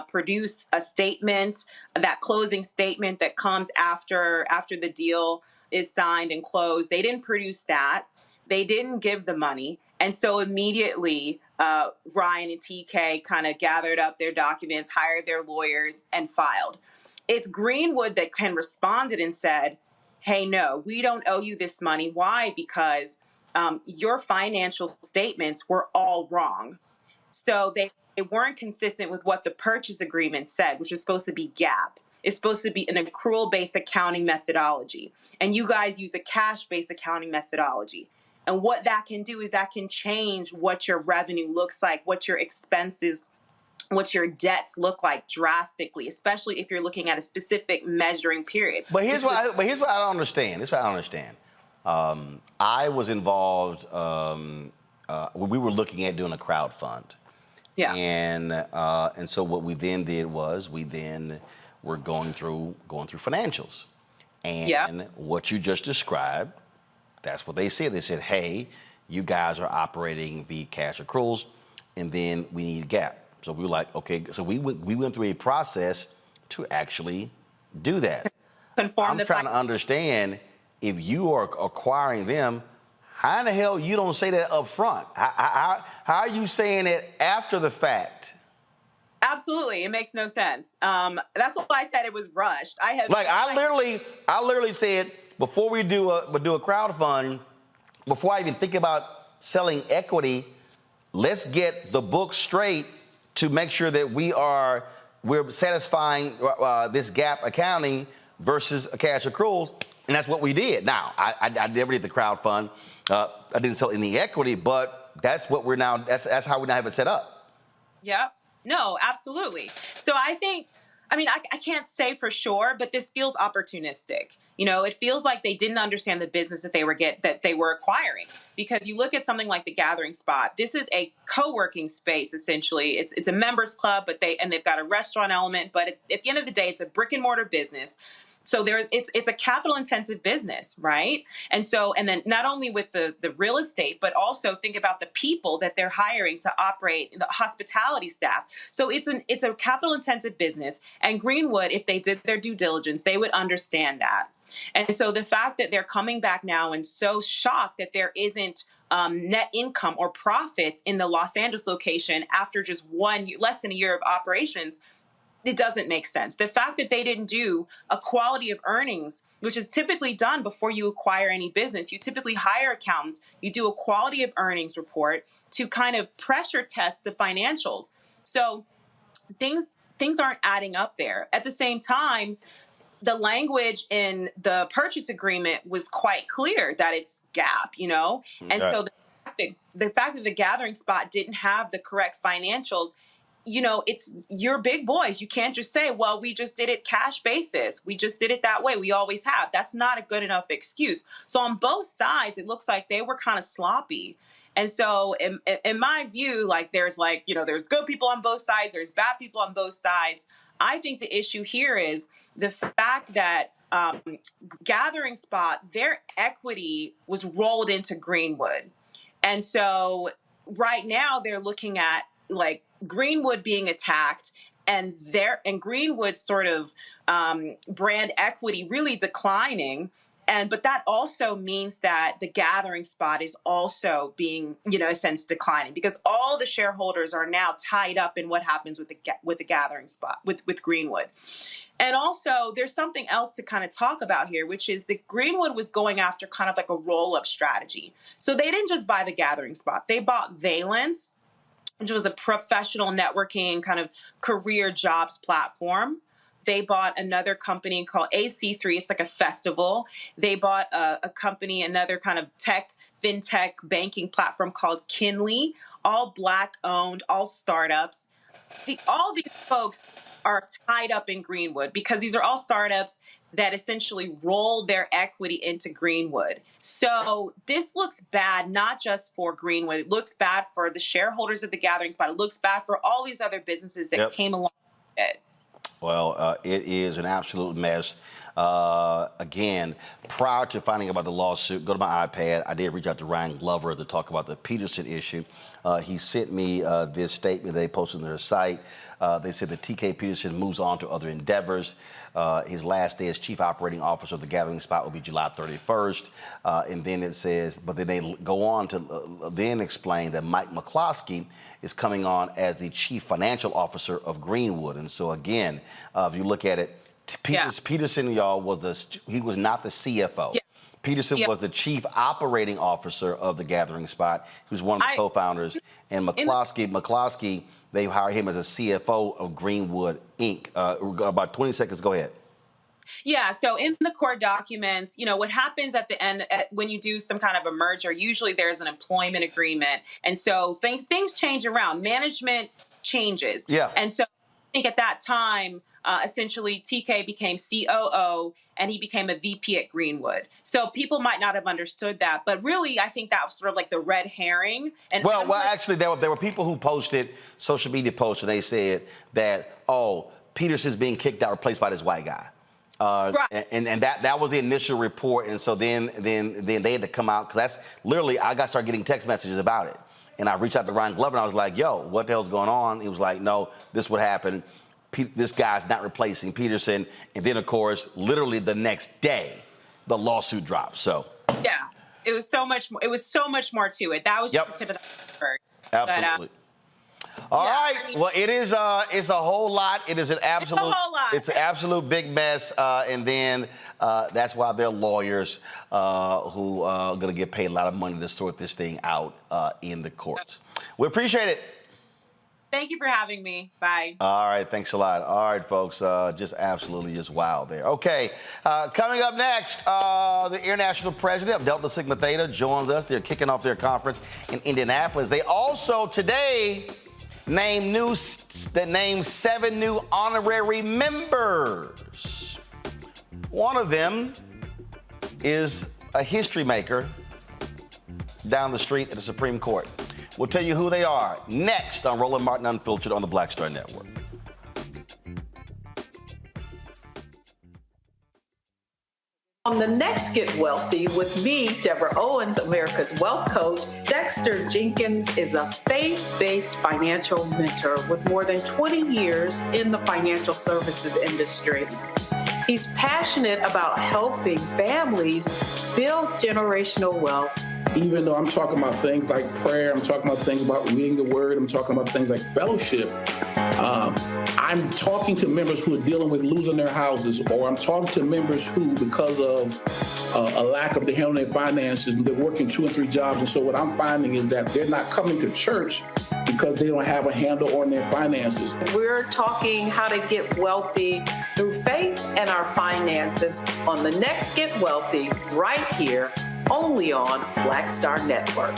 produce a statement, that closing statement that comes after the deal is signed and closed. They didn't produce that. They didn't give the money. And so immediately, Ryan and TK kind of gathered up their documents, hired their lawyers, and filed. It's Greenwood that responded and said, hey, no, we don't owe you this money. Why? Because your financial statements were all wrong. So they weren't consistent with what the purchase agreement said, which is supposed to be GAAP. It's supposed to be an accrual-based accounting methodology. And you guys use a cash-based accounting methodology. And what that can do is that can change what your revenue looks like, what your expenses, what your debts look like drastically, especially if you're looking at a specific measuring period. But here's what I don't understand. Here's what I don't understand. I was involved. We were looking at doing a crowd fund. Yeah. And so what we then did was we then were going through financials. And what you just described, that's what they said. They said, hey, you guys are operating via cash accruals, and then we need GAAP. So we were like, okay. So we went through a process to actually do that. I'm trying to understand, if you are acquiring them, how in the hell you don't say that up front? How are you saying it after the fact? Absolutely, it makes no sense. That's why I said it was rushed. I literally said, before we do a crowd fund, before I even think about selling equity, let's get the book straight to make sure that we're satisfying this GAAP accounting versus a cash accruals, and that's what we did. Now, I never did the crowd fund. I didn't sell any equity, but that's what we're now. That's how we now have it set up. Yep. No, absolutely. So I can't say for sure, but this feels opportunistic. You know, it feels like they didn't understand the business that they were acquiring. Because you look at something like the Gathering Spot. This is a co-working space, essentially. It's a members club, but they've got a restaurant element. But at the end of the day, it's a brick and mortar business. So it's a capital intensive business, right? And then not only with the real estate, but also think about the people that they're hiring to operate the hospitality staff. So it's a capital intensive business. And Greenwood, if they did their due diligence, they would understand that. And so the fact that they're coming back now and so shocked that there isn't net income or profits in the Los Angeles location after just less than a year of operations, it doesn't make sense. The fact that they didn't do a quality of earnings, which is typically done before you acquire any business, you typically hire accountants, you do a quality of earnings report to kind of pressure test the financials. So things aren't adding up there. At the same time, the language in the purchase agreement was quite clear that it's GAAP, you know? And so the fact that the Gathering Spot didn't have the correct financials, you know, you're big boys. You can't just say, well, we just did it cash basis. We just did it that way. We always have. That's not a good enough excuse. So on both sides, it looks like they were kind of sloppy. And so in my view, there's good people on both sides. There's bad people on both sides. I think the issue here is the fact that Gathering Spot, their equity was rolled into Greenwood. And so right now they're looking at Greenwood being attacked and Greenwood's sort of brand equity really declining. But that also means that the Gathering Spot is also being, in a sense, declining, because all the shareholders are now tied up in what happens with the Gathering Spot, with Greenwood. And also, there's something else to kind of talk about here, which is that Greenwood was going after kind of like a roll-up strategy. So they didn't just buy the Gathering Spot. They bought Valence, which was a professional networking kind of career jobs platform. They bought another company called AC3. It's like a festival. They bought a company, another kind of fintech banking platform called Kinley, all Black owned, all startups. all these folks are tied up in Greenwood because these are all startups that essentially roll their equity into Greenwood. So this looks bad, not just for Greenwood. It looks bad for the shareholders of the Gathering Spot. It looks bad for all these other businesses that came along with it. Well, it is an absolute mess. Again, prior to finding out about the lawsuit, go to my iPad. I did reach out to Ryan Glover to talk about the Peterson issue. He sent me this statement they posted on their site. They said that TK Peterson moves on to other endeavors. His last day as chief operating officer of the Gathering Spot will be July 31st. And then it says, but then they go on to then explain that Mike McCloskey is coming on as the chief financial officer of Greenwood. And so again, if you look at it, Peterson, y'all, he was not the CFO. Peterson was the chief operating officer of the Gathering Spot. He was one of the co-founders. And McCloskey, they hired him as a CFO of Greenwood, Inc. About 20 seconds, go ahead. Yeah, so in the court documents, you know, what happens at the end when you do some kind of a merger, usually there's an employment agreement. And so things change around. Management changes. Yeah. And so I think at that time, essentially TK became COO and he became a VP at Greenwood. So people might not have understood that, but really I think that was sort of like the red herring. And well, actually there were people who posted social media posts and they said that, oh, Peterson's being kicked out, replaced by this white guy. Right. And that was the initial report. And so then they had to come out, because that's literally, I got to start getting text messages about it. And I reached out to Ryan Glover and I was like, yo, what the hell's going on? He was like, no, this would happen. This guy's not replacing Peterson. And then, of course, literally the next day, the lawsuit dropped. So yeah, it was so much more to it. That was just the tip of the iceberg. Absolutely. All right. I mean, well, it's a whole lot. It is an absolute. It's a whole lot. It's an absolute big mess. And then that's why there are lawyers who are going to get paid a lot of money to sort this thing out in the courts. We appreciate it. Thank you for having me. Bye. All right. Thanks a lot. All right, folks. Just absolutely just wild there. Okay. Coming up next, the international president of Delta Sigma Theta joins us. They're kicking off their conference in Indianapolis. They also today named 7 new honorary members. One of them is a history maker down the street at the Supreme Court. We'll tell you who they are next on Roland Martin Unfiltered on the Black Star Network. On the next Get Wealthy with me, Deborah Owens, America's Wealth Coach, Dexter Jenkins is a faith-based financial mentor with more than 20 years in the financial services industry. He's passionate about helping families build generational wealth. Even though I'm talking about things like prayer, I'm talking about things about reading the word, I'm talking about things like fellowship, I'm talking to members who are dealing with losing their houses, or I'm talking to members who, because of a lack of the handling their finances, they're working 2 and 3 jobs. And so what I'm finding is that they're not coming to church because they don't have a handle on their finances. We're talking how to get wealthy through faith and our finances on the next Get Wealthy right here, only on Black Star Network.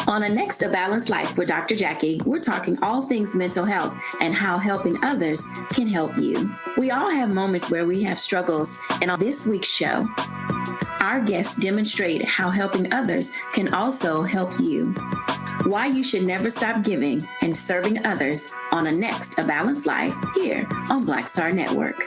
On the next A Balanced Life with Dr. Jackie, we're talking all things mental health and how helping others can help you. We all have moments where we have struggles, and on this week's show, our guests demonstrate how helping others can also help you. Why you should never stop giving and serving others on the next A Balanced Life here on Black Star Network.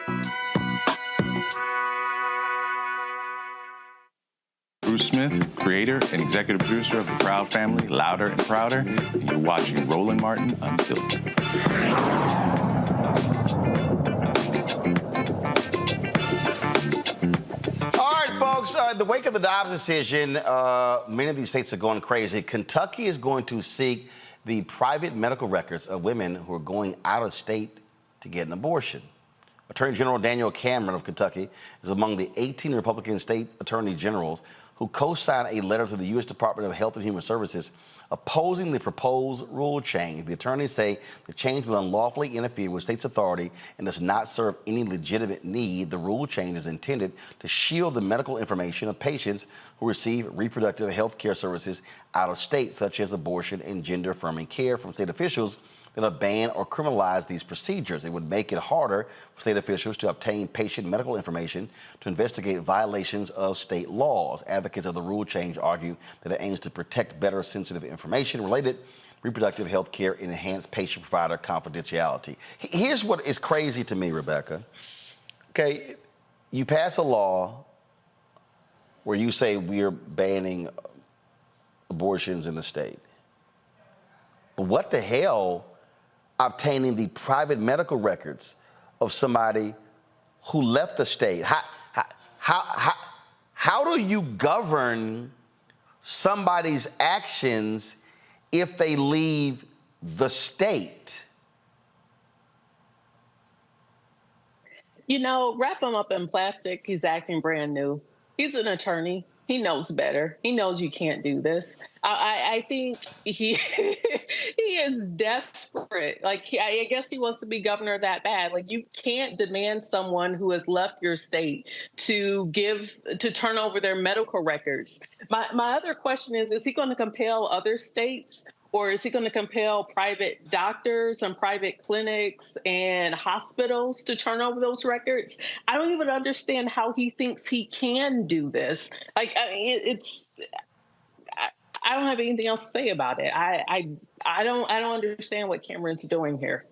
Bruce Smith, creator and executive producer of The Proud Family, Louder and Prouder, and you're watching Roland Martin Unfiltered. All right, folks, in the wake of the Dobbs decision, many of these states are going crazy. Kentucky is going to seek the private medical records of women who are going out of state to get an abortion. Attorney General Daniel Cameron of Kentucky is among the 18 Republican state attorney generals who co-signed a letter to the U.S. Department of Health and Human Services opposing the proposed rule change. The attorneys say the change will unlawfully interfere with states' authority and does not serve any legitimate need. The rule change is intended to shield the medical information of patients who receive reproductive health care services out of state, such as abortion and gender-affirming care, from state officials that ban or criminalize these procedures. It would make it harder for state officials to obtain patient medical information to investigate violations of state laws. Advocates of the rule change argue that it aims to protect better sensitive information related reproductive health care and enhance patient-provider confidentiality. Here's what is crazy to me, Rebecca. Okay, you pass a law where you say we're banning abortions in the state. But what the hell obtaining the private medical records of somebody who left the state? How do you govern somebody's actions if they leave the state? You know, wrap him up in plastic. He's acting brand new. He's an attorney. He knows better. He knows you can't do this. I think he is desperate. Like, I guess he wants to be governor that bad. Like, you can't demand someone who has left your state to turn over their medical records. My other question is he going to compel other states, or is he going to compel private doctors and private clinics and hospitals to turn over those records? I don't even understand how he thinks he can do this. Like, I mean, I don't have anything else to say about it. I don't understand what Cameron's doing here.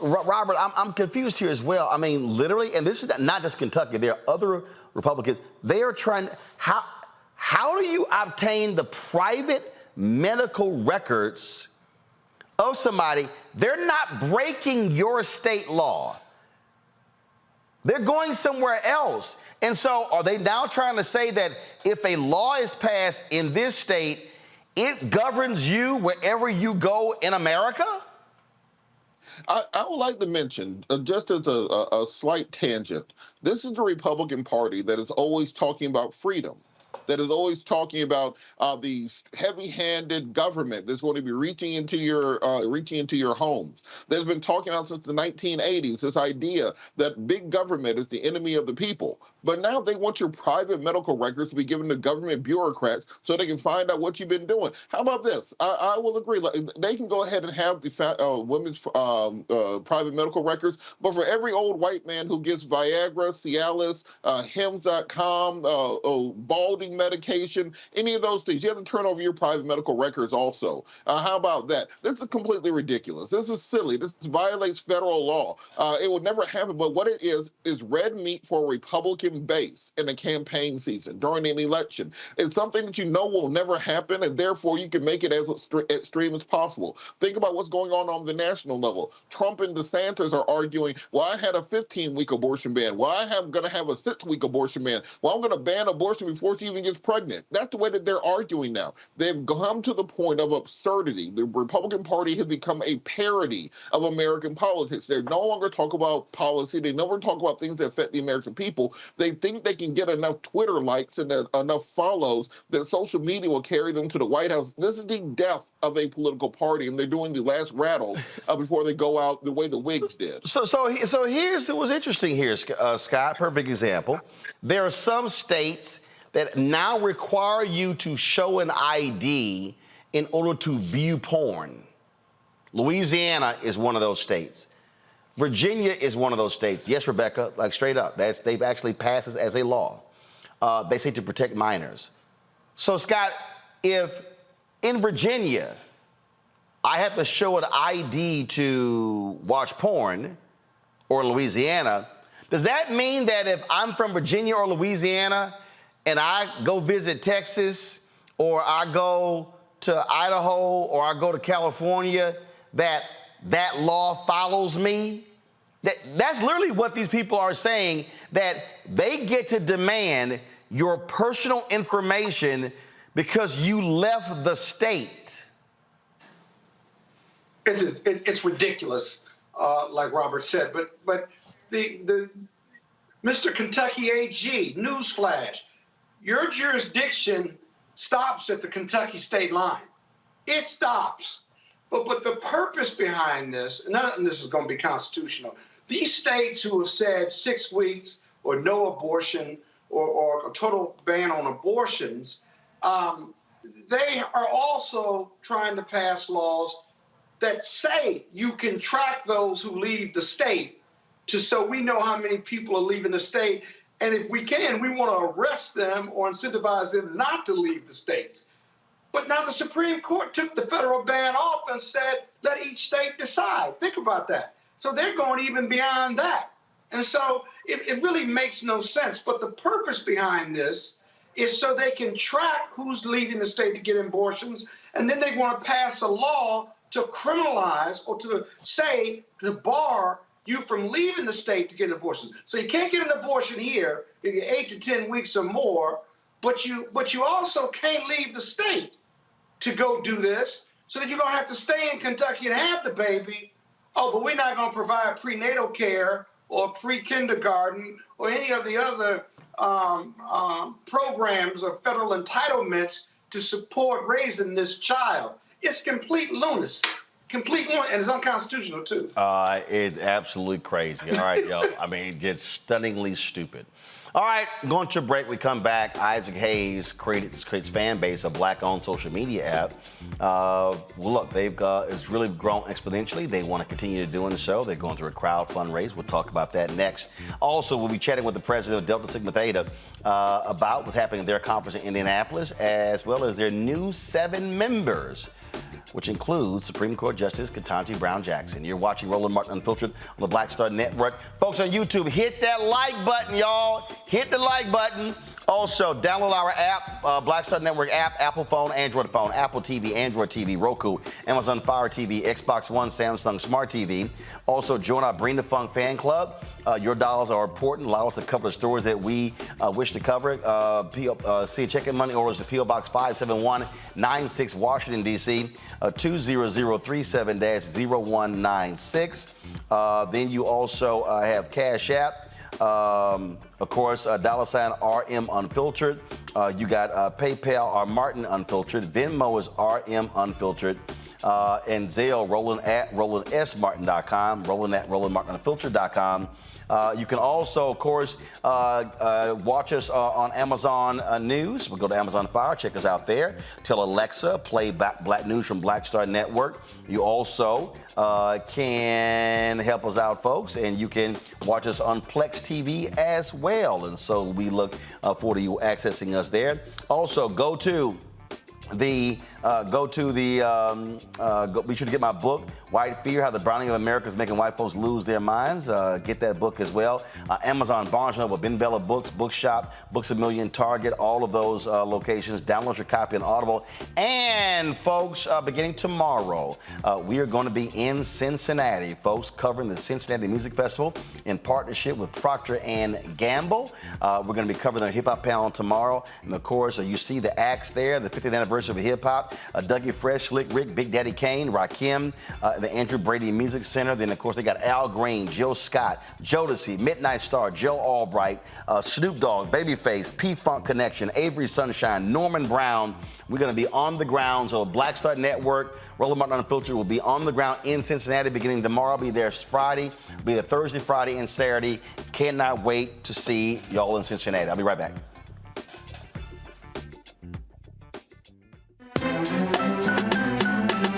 Robert, I'm confused here as well. I mean, literally, and this is not just Kentucky. There are other Republicans. They are trying. How do you obtain the private medical records of somebody? They're not breaking your state law. They're going somewhere else. And so are they now trying to say that if a law is passed in this state, it governs you wherever you go in America? I would like to mention, just as a slight tangent, this is the Republican Party that is always talking about freedom, that is always talking about the heavy-handed government that's going to be reaching into your homes. That's been talking about since the 1980s, this idea that big government is the enemy of the people. But now they want your private medical records to be given to government bureaucrats so they can find out what you've been doing. How about this? I will agree. They can go ahead and have the women's private medical records, but for every old white man who gets Viagra, Cialis, Hims.com, balding medication, any of those things, you have to turn over your private medical records also. How about that? This is completely ridiculous. This is silly. This violates federal law. It would never happen, but what it is red meat for a Republican base in a campaign season during an election. It's something that you know will never happen, and therefore you can make it as extreme as possible. Think about what's going on the national level. Trump and DeSantis are arguing, well, I had a 15-week abortion ban. Well, I'm going to have a 6-week abortion ban. Well, I'm going to ban abortion before she even gets pregnant. That's the way that they're arguing now. They've come to the point of absurdity. The Republican Party has become a parody of American politics. They no longer talk about policy. They no longer talk about things that affect the American people. They think they can get enough Twitter likes and enough follows that social media will carry them to the White House. This is the death of a political party, and they're doing the last rattle before they go out the way the Whigs did. So here's what's interesting here, Scott. Perfect example. There are some states that now require you to show an ID in order to view porn. Louisiana is one of those states. Virginia is one of those states. Yes, Rebecca, like straight up. They've actually passed this as a law. They say to protect minors. So, Scott, if in Virginia I have to show an ID to watch porn, or Louisiana, does that mean that if I'm from Virginia or Louisiana and I go visit Texas, or I go to Idaho, or I go to California, that law follows me? That's literally what these people are saying, that they get to demand your personal information because you left the state. It's ridiculous, like Robert said. But the Mr. Kentucky AG, newsflash, your jurisdiction stops at the Kentucky state line. It stops. But the purpose behind this, and none of this is going to be constitutional, these states who have said 6 weeks or no abortion or a total ban on abortions, they are also trying to pass laws that say you can track those who leave the state so we know how many people are leaving the state. And if we can, we want to arrest them or incentivize them not to leave the states. But now the Supreme Court took the federal ban off and said, let each state decide. Think about that. So they're going even beyond that. And so it really makes no sense. But the purpose behind this is so they can track who's leaving the state to get abortions. And then they want to pass a law to criminalize or to say, to bar you from leaving the state to get an abortion. So you can't get an abortion here if you're 8 to 10 weeks or more, but you also can't leave the state to go do this, so that you're going to have to stay in Kentucky and have the baby. Oh, but we're not going to provide prenatal care or pre-kindergarten or any of the other programs or federal entitlements to support raising this child. It's complete lunacy. Complete lunacy, and it's unconstitutional, too. It's absolutely crazy. All right, yo. I mean, just stunningly stupid. All right, going to a break. We come back. Isaac Hayes creates fan base, a black-owned social media app. Well, look, it's really grown exponentially. They want to continue doing so. They're going through a crowd fundraise. We'll talk about that next. Also, we'll be chatting with the president of Delta Sigma Theta about what's happening at their conference in Indianapolis, as well as their new 7 members, which includes Supreme Court Justice Ketanji Brown Jackson. You're watching Roland Martin Unfiltered on the Black Star Network. Folks on YouTube, hit that like button, y'all. Hit the like button. Also, download our app, Black Star Network app, Apple phone, Android phone, Apple TV, Android TV, Roku, Amazon Fire TV, Xbox One, Samsung Smart TV. Also, join our Bring the Funk fan club. Your dollars are important. Allow us to cover the stories that we wish to cover. See check-in money orders to P.O. Box 57196, Washington, D.C., 20037-0196. Then you also have Cash App. Of course, $ RM Unfiltered. You got PayPal or Martin Unfiltered. Venmo is RM Unfiltered. And Zelle, Roland at RolandSMartin.com. Roland at RolandMartinUnfiltered.com. You can also, of course, watch us on Amazon News. We'll go to Amazon Fire. Check us out there. Tell Alexa, play Black News from Black Star Network. You also can help us out, folks, and you can watch us on Plex TV as well. And so we look forward to you accessing us there. Also, be sure to get my book, White Fear, How the Browning of America is Making White Folks Lose Their Minds. Get that book as well. Amazon, Barnes & Noble, Ben Bella Books, Bookshop, Books A Million, Target, all of those locations. Download your copy on Audible. And, folks, beginning tomorrow, we are going to be in Cincinnati, folks, covering the Cincinnati Music Festival in partnership with Procter & Gamble. We're going to be covering the hip-hop panel tomorrow. And, of course, you see the acts there, the 50th anniversary of hip-hop. Dougie Fresh, Slick Rick, Big Daddy Kane, Rakim, the Andrew Brady Music Center. Then, of course, they got Al Green, Jill Scott, Jodeci, Midnight Star, Joe Albright, Snoop Dogg, Babyface, P-Funk Connection, Avery Sunshine, Norman Brown. We're going to be on the ground. So Black Star Network, Roland Martin Unfiltered will be on the ground in Cincinnati beginning tomorrow. I'll be there Friday, be there Thursday, Friday, and Saturday. Cannot wait to see y'all in Cincinnati. I'll be right back.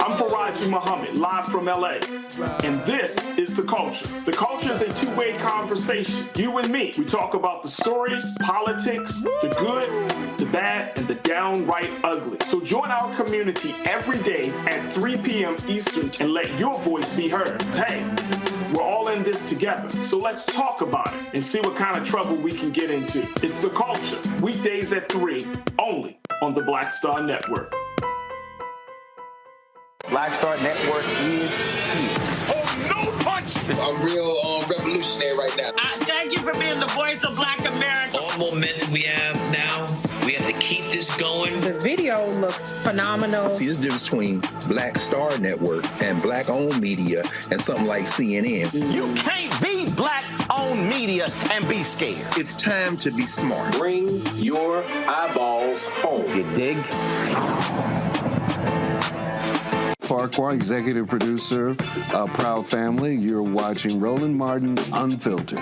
I'm Faraji Muhammad, live from LA. And this is The Culture. The Culture is a two-way conversation. You and me. We talk about the stories, politics, the good, the bad, and the downright ugly. So join our community every day at 3 p.m. Eastern and let your voice be heard. Hey, we're all in this together. So let's talk about it and see what kind of trouble we can get into. It's The Culture. Weekdays at 3, only on the Black Star Network. Black Star Network is here. Oh, no punch! I'm real revolutionary right now. Thank you for being the voice of Black America. All momentum we have now, we have to keep this going. The video looks phenomenal. See, there's a difference between Black Star Network and black-owned media and something like CNN. You can't be black own media and be scared. It's time to be smart. Bring your eyeballs home. You dig? Farquhar, executive producer of Proud Family. You're watching Roland Martin Unfiltered.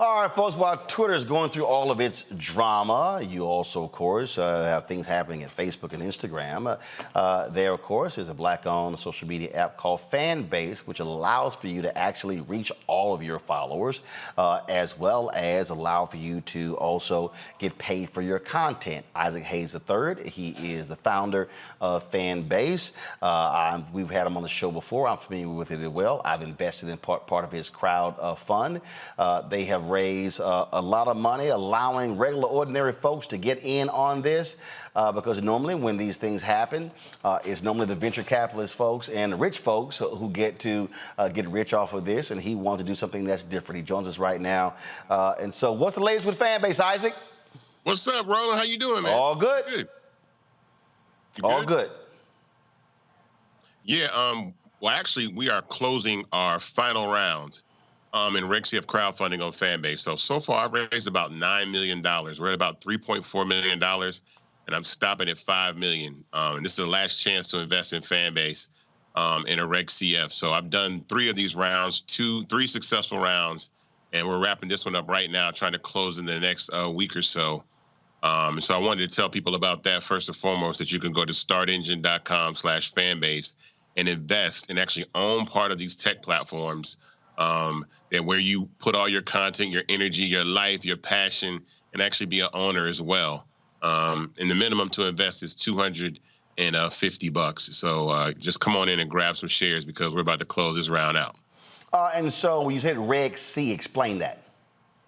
All right, folks, while Twitter is going through all of its drama, you also, of course, have things happening at Facebook and Instagram. There, of course, is a Black-owned social media app called Fanbase, which allows for you to actually reach all of your followers, as well as allow for you to also get paid for your content. Isaac Hayes III, he is the founder of Fanbase. We've had him on the show before. I'm familiar with it as well. I've invested in part of his crowd fund. They have raised a lot of money, allowing regular, ordinary folks to get in on this, because normally when these things happen, it's normally the venture capitalist folks and the rich folks who get to get rich off of this, and he wants to do something that's different. He joins us right now. And so what's the latest with Fanbase, Isaac? What's up, Roland? How you doing, man? All good. All good. Yeah, well, actually, we are closing our final round in Reg CF crowdfunding on Fanbase. So far, I've raised about $9 million. We're at about $3.4 million, and I'm stopping at $5 million. And this is the last chance to invest in Fanbase in a Reg CF. So I've done 3 of these rounds, 3 successful rounds, and we're wrapping this one up right now, trying to close in the next week or so. And so I wanted to tell people about that first and foremost, that you can go to startengine.com/fanbase and invest and actually own part of these tech platforms, and where you put all your content, your energy, your life, your passion, and actually be an owner as well. And the minimum to invest is $250. So just come on in and grab some shares, because we're about to close this round out. And so you said Reg C, explain that.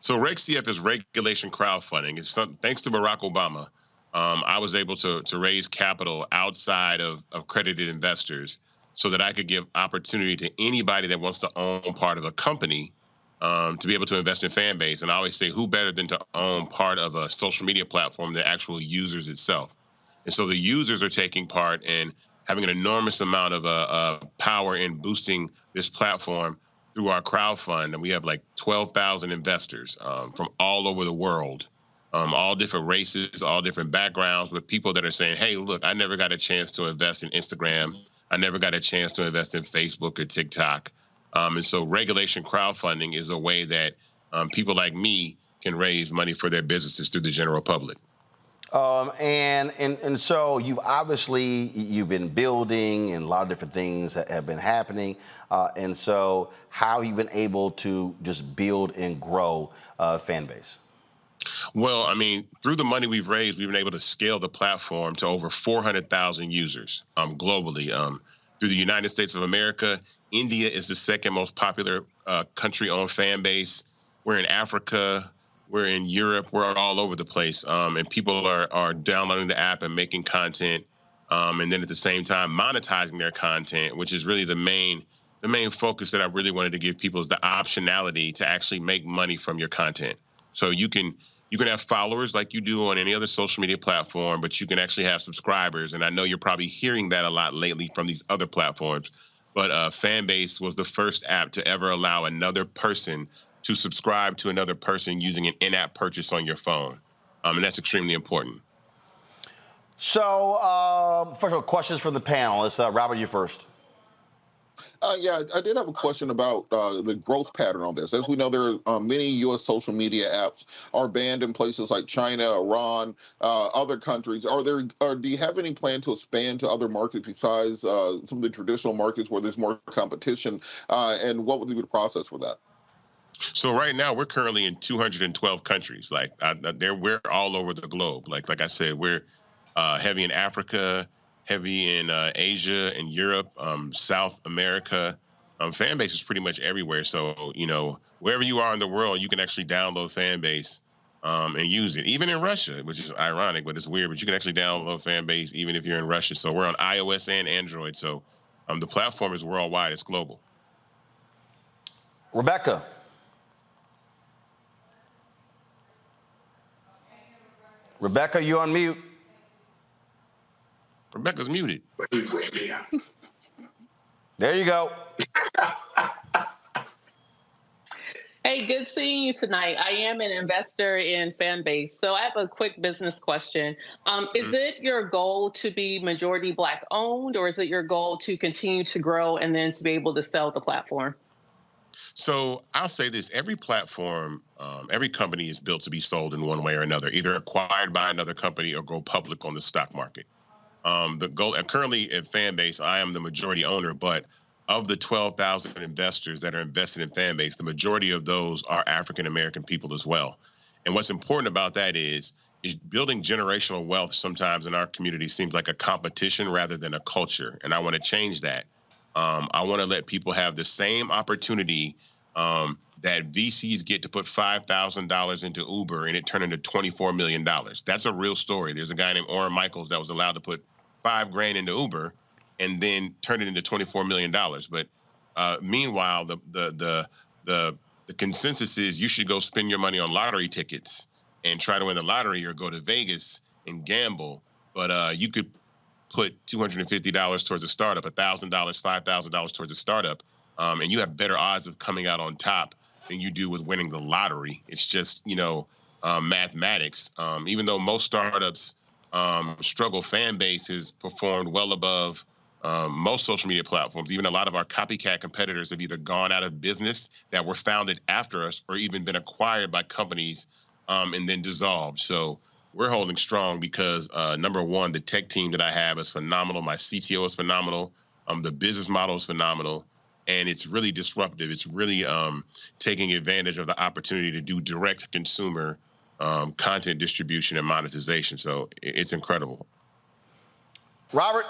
So Reg CF is regulation crowdfunding. It's thanks to Barack Obama, I was able to raise capital outside of accredited investors, so that I could give opportunity to anybody that wants to own part of a company to be able to invest in Fanbase. And I always say, who better than to own part of a social media platform than actual users itself? And so the users are taking part and having an enormous amount of power in boosting this platform through our crowdfund. And we have like 12,000 investors from all over the world, all different races, all different backgrounds, with people that are saying, hey, look, I never got a chance to invest in Instagram. I never got a chance to invest in Facebook or TikTok. And so regulation crowdfunding is a way that people like me can raise money for their businesses through the general public. And so you've been building, and a lot of different things that have been happening. And so how have you been able to just build and grow Fanbase? Well, I mean, through the money we've raised, we've been able to scale the platform to over 400,000 users globally. Through the United States of America, India is the second most popular country on Fanbase. We're in Africa, we're in Europe, we're all over the place. And people are downloading the app and making content, and then at the same time monetizing their content, which is really the main focus that I really wanted to give people, is the optionality to actually make money from your content. So you can have followers like you do on any other social media platform, but you can actually have subscribers. And I know you're probably hearing that a lot lately from these other platforms. But Fanbase was the first app to ever allow another person to subscribe to another person using an in-app purchase on your phone. And that's extremely important. So, first of all, questions from the panelists. Robert, you first. Yeah, I did have a question about the growth pattern on this. As we know, there are many U.S. social media apps are banned in places like China, Iran, other countries. Do you have any plan to expand to other markets besides some of the traditional markets where there's more competition? And what would be the process for that? So right now, we're currently in 212 countries. We're all over the globe. Like I said, we're heavy in Africa, heavy in Asia and Europe, South America. Fanbase is pretty much everywhere. So, wherever you are in the world, you can actually download Fanbase and use it. Even in Russia, which is ironic, but it's weird, but you can actually download Fanbase even if you're in Russia. So we're on iOS and Android. So The platform is worldwide, it's global. Rebecca. Rebecca, you're on mute. Rebecca's muted. There you go. Hey, good seeing you tonight. I am an investor in Fanbase. So I have a quick business question. Is it your goal to be majority Black owned, or is it your goal to continue to grow and then to be able to sell the platform? So I'll say this, every platform, every company is built to be sold in one way or another, either acquired by another company or go public on the stock market. The goal, and currently at Fanbase, I am the majority owner, but of the 12,000 investors that are invested in Fanbase, the majority of those are African-American people as well. And what's important about that is building generational wealth sometimes in our community seems like a competition rather than a culture. And I want to change that. I want to let people have the same opportunity that VCs get to put $5,000 into Uber and it turned into $24 million. That's a real story. There's a guy named Orrin Michaels that was allowed to put $5 grand into Uber and then turn it into $24 million. But meanwhile, the consensus is you should go spend your money on lottery tickets and try to win the lottery, or go to Vegas and gamble. But you could put $250 towards a startup, $1,000, $5,000 towards a startup, and you have better odds of coming out on top than you do with winning the lottery. It's just, mathematics. Even though most startups struggle, Fanbase has performed well above most social media platforms. Even a lot of our copycat competitors have either gone out of business that were founded after us, or even been acquired by companies and then dissolved. So we're holding strong because, number one, the tech team that I have is phenomenal. My CTO is phenomenal. The business model is phenomenal. And it's really disruptive. It's really taking advantage of the opportunity to do direct consumer content distribution and monetization. So it's incredible. Robert?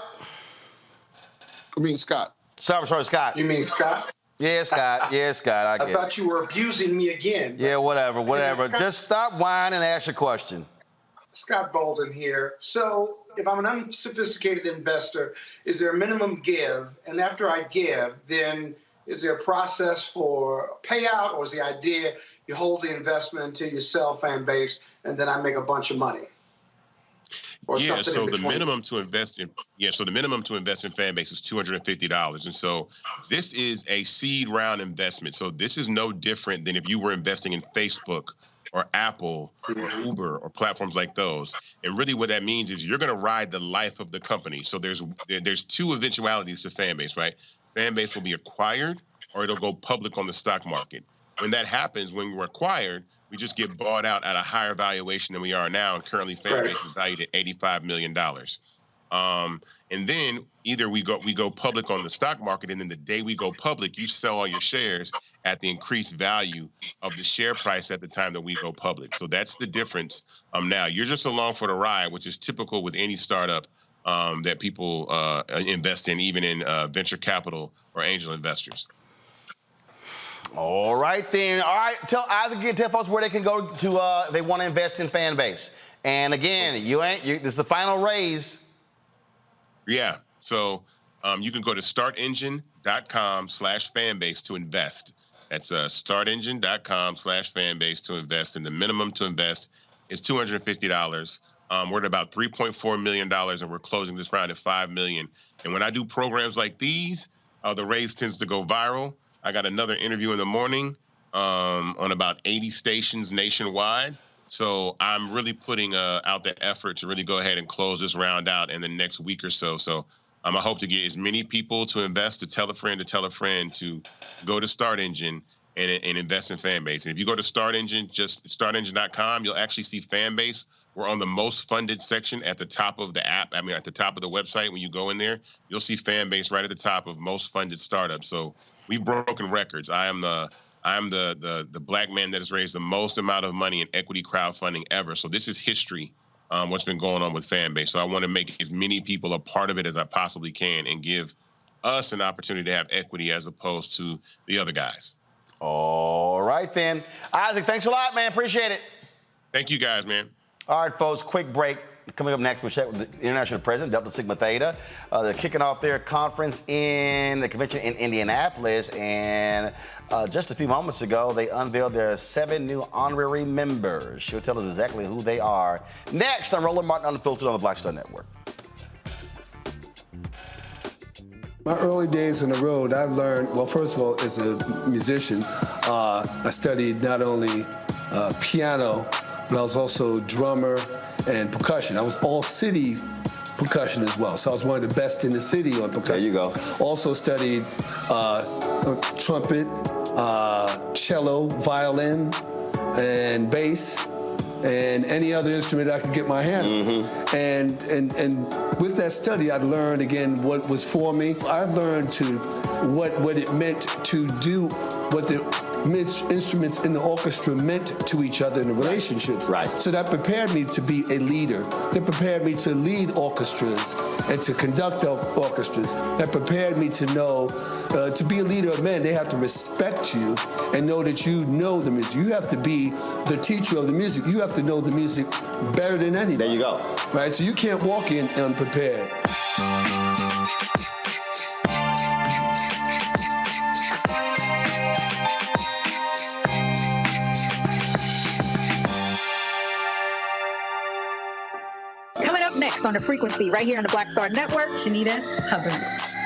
I mean, Scott. Sorry, Scott. You mean Scott? Yeah, Scott. Yeah, Scott, I guess. I thought you were abusing me again. Yeah, whatever. Just stop whining and ask your question. Scott Bolden here. So if I'm an unsophisticated investor, is there a minimum give? And after I give, then is there a process for payout, or is the idea you hold the investment until you sell Fanbase and then I make a bunch of money? Yeah, so the minimum to invest in Fanbase is $250. And so this is a seed round investment. So this is no different than if you were investing in Facebook or Apple or Uber or platforms like those. And really what that means is you're going to ride the life of the company. So there's two eventualities to Fanbase, right? Fanbase will be acquired or it'll go public on the stock market. When that happens, when we're acquired, we just get bought out at a higher valuation than we are now. And currently Fanbase is valued at $85 million. And then either we go public on the stock market, and then the day we go public, you sell all your shares at the increased value of the share price at the time that we go public. So that's the difference. Now you're just along for the ride, which is typical with any startup that people invest in, even in venture capital or angel investors. All right, then. All right, tell folks where they can go to they want to invest in Fanbase. And again, this is the final raise. Yeah, so you can go to startengine.com/fanbase to invest. That's startengine.com/fanbase to invest. And the minimum to invest is $250. We're at about $3.4 million, and we're closing this round at $5 million. And when I do programs like these, the raise tends to go viral. I got another interview in the morning on about 80 stations nationwide. So I'm really putting out the effort to really go ahead and close this round out in the next week or so. So I hope to get as many people to invest, to tell a friend to go to Start Engine and invest in Fanbase. And if you go to Start Engine, just startengine.com, you'll actually see Fanbase. We're on the most funded section at the top of the app. I mean, at the top of the website, when you go in there, you'll see Fanbase right at the top of most funded startups. So we've broken records. I am the Black man that has raised the most amount of money in equity crowdfunding ever. So this is history, what's been going on with Fanbase. So I want to make as many people a part of it as I possibly can and give us an opportunity to have equity as opposed to the other guys. All right, then. Isaac, thanks a lot, man. Appreciate it. Thank you, guys, man. All right, folks, quick break. Coming up next, we'll chat with the international president, Delta Sigma Theta. They're kicking off their conference in the convention in Indianapolis. And just a few moments ago, they unveiled their 7 new honorary members. She'll tell us exactly who they are. Next on Roland Martin Unfiltered on the Black Star Network. My early days on the road, I learned, well, first of all, as a musician, I studied not only piano, but I was also drummer and percussion. I was all city percussion as well. So I was one of the best in the city on percussion. There you go. Also studied trumpet, cello, violin, and bass, and any other instrument I could get my hand on. And with that study, I learned again what was for me. I learned what it meant to do what the instruments in the orchestra meant to each other in the relationships. Right. So that prepared me to be a leader. That prepared me to lead orchestras and to conduct orchestras. That prepared me to know, to be a leader of men, they have to respect you and know that you know the music. You have to be the teacher of the music. You have to know the music better than anybody. There you go. Right, so you can't walk in unprepared. Next on the frequency, right here on the Black Star Network, Shanita Hubbard.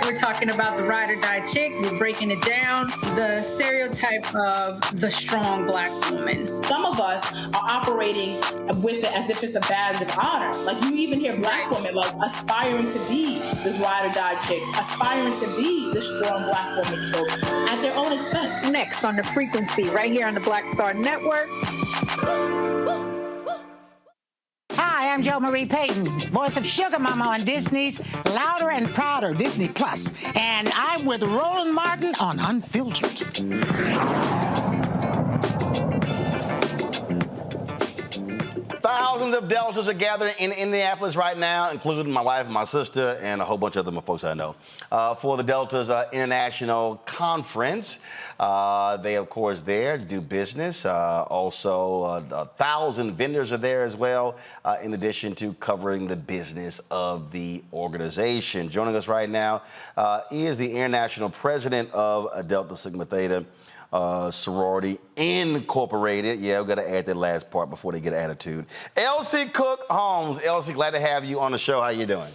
We're talking about the ride or die chick. We're breaking it down. The stereotype of the strong Black woman. Some of us are operating with it as if it's a badge of honor. Like you even hear Black women like aspiring to be this ride or die chick, aspiring to be this strong Black woman trope at their own expense. Next on the frequency, right here on the Black Star Network. Hi, I'm Jo Marie Payton, voice of Sugar Mama on Disney's Louder and Prouder, Disney Plus. And I'm with Roland Martin on Unfiltered. Thousands of Deltas are gathering in Indianapolis right now, including my wife, my sister, and a whole bunch of other folks I know, for the Delta's International Conference. They, of course, there to do business. Also, 1,000 vendors are there as well, in addition to covering the business of the organization. Joining us right now is the international president of Delta Sigma Theta Sorority Incorporated. Yeah, we've got to add that last part before they get attitude. Elsie Cook Holmes. Elsie, glad to have you on the show. How you doing?